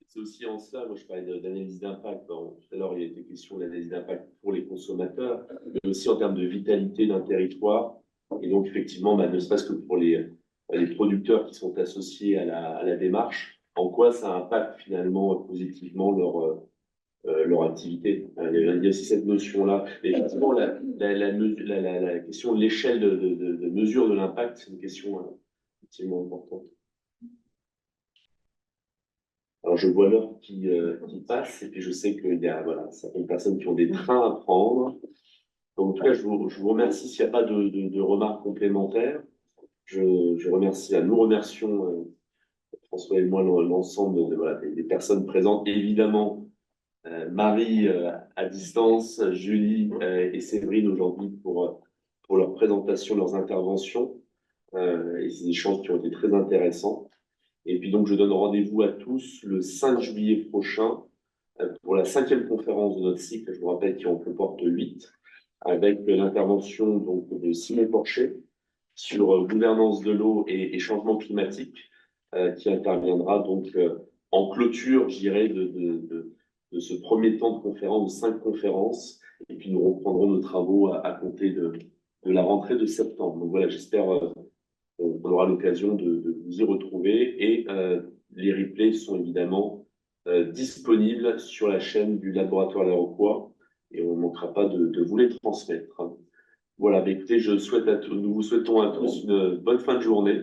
C'est aussi en cela, moi je parlais d'analyse d'impact. Tout à l'heure, il y a été question d'analyse d'impact pour les consommateurs, mais aussi en termes de vitalité d'un territoire. Et donc, effectivement, ne serait-ce que pour les producteurs qui sont associés à la démarche, en quoi ça impacte finalement positivement leur activité. Il y a aussi cette notion-là. Et effectivement, la question de l'échelle de mesure de l'impact, c'est une question effectivement importante. Alors, je vois l'heure qui passe, et puis je sais qu'il y a certaines personnes qui ont des trains à prendre. Donc, en tout cas, je vous remercie s'il n'y a pas de remarques complémentaires. Nous remercions, François et moi, l'ensemble des personnes présentes. Évidemment, Marie à distance, Julie et Séverine aujourd'hui pour leur présentation, leurs interventions et ces échanges qui ont été très intéressants. Et puis donc, je donne rendez-vous à tous le 5 juillet prochain pour la 5e conférence de notre cycle, je vous rappelle qu'il en comporte 8, avec l'intervention donc de Simon Porcher sur gouvernance de l'eau et changement climatique, qui interviendra donc en clôture, je dirais, de ce premier temps de conférence, de 5 conférences. Et puis nous reprendrons nos travaux à compter de la rentrée de septembre. Donc voilà, j'espère on aura l'occasion de vous y retrouver et les replays sont évidemment disponibles sur la chaîne du laboratoire Laroquois et on ne manquera pas de vous les transmettre. Voilà, écoutez, nous vous souhaitons à tous une bonne fin de journée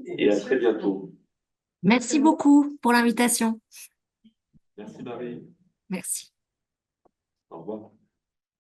et à très bientôt. Merci beaucoup pour l'invitation. Merci Marie. Merci. Au revoir.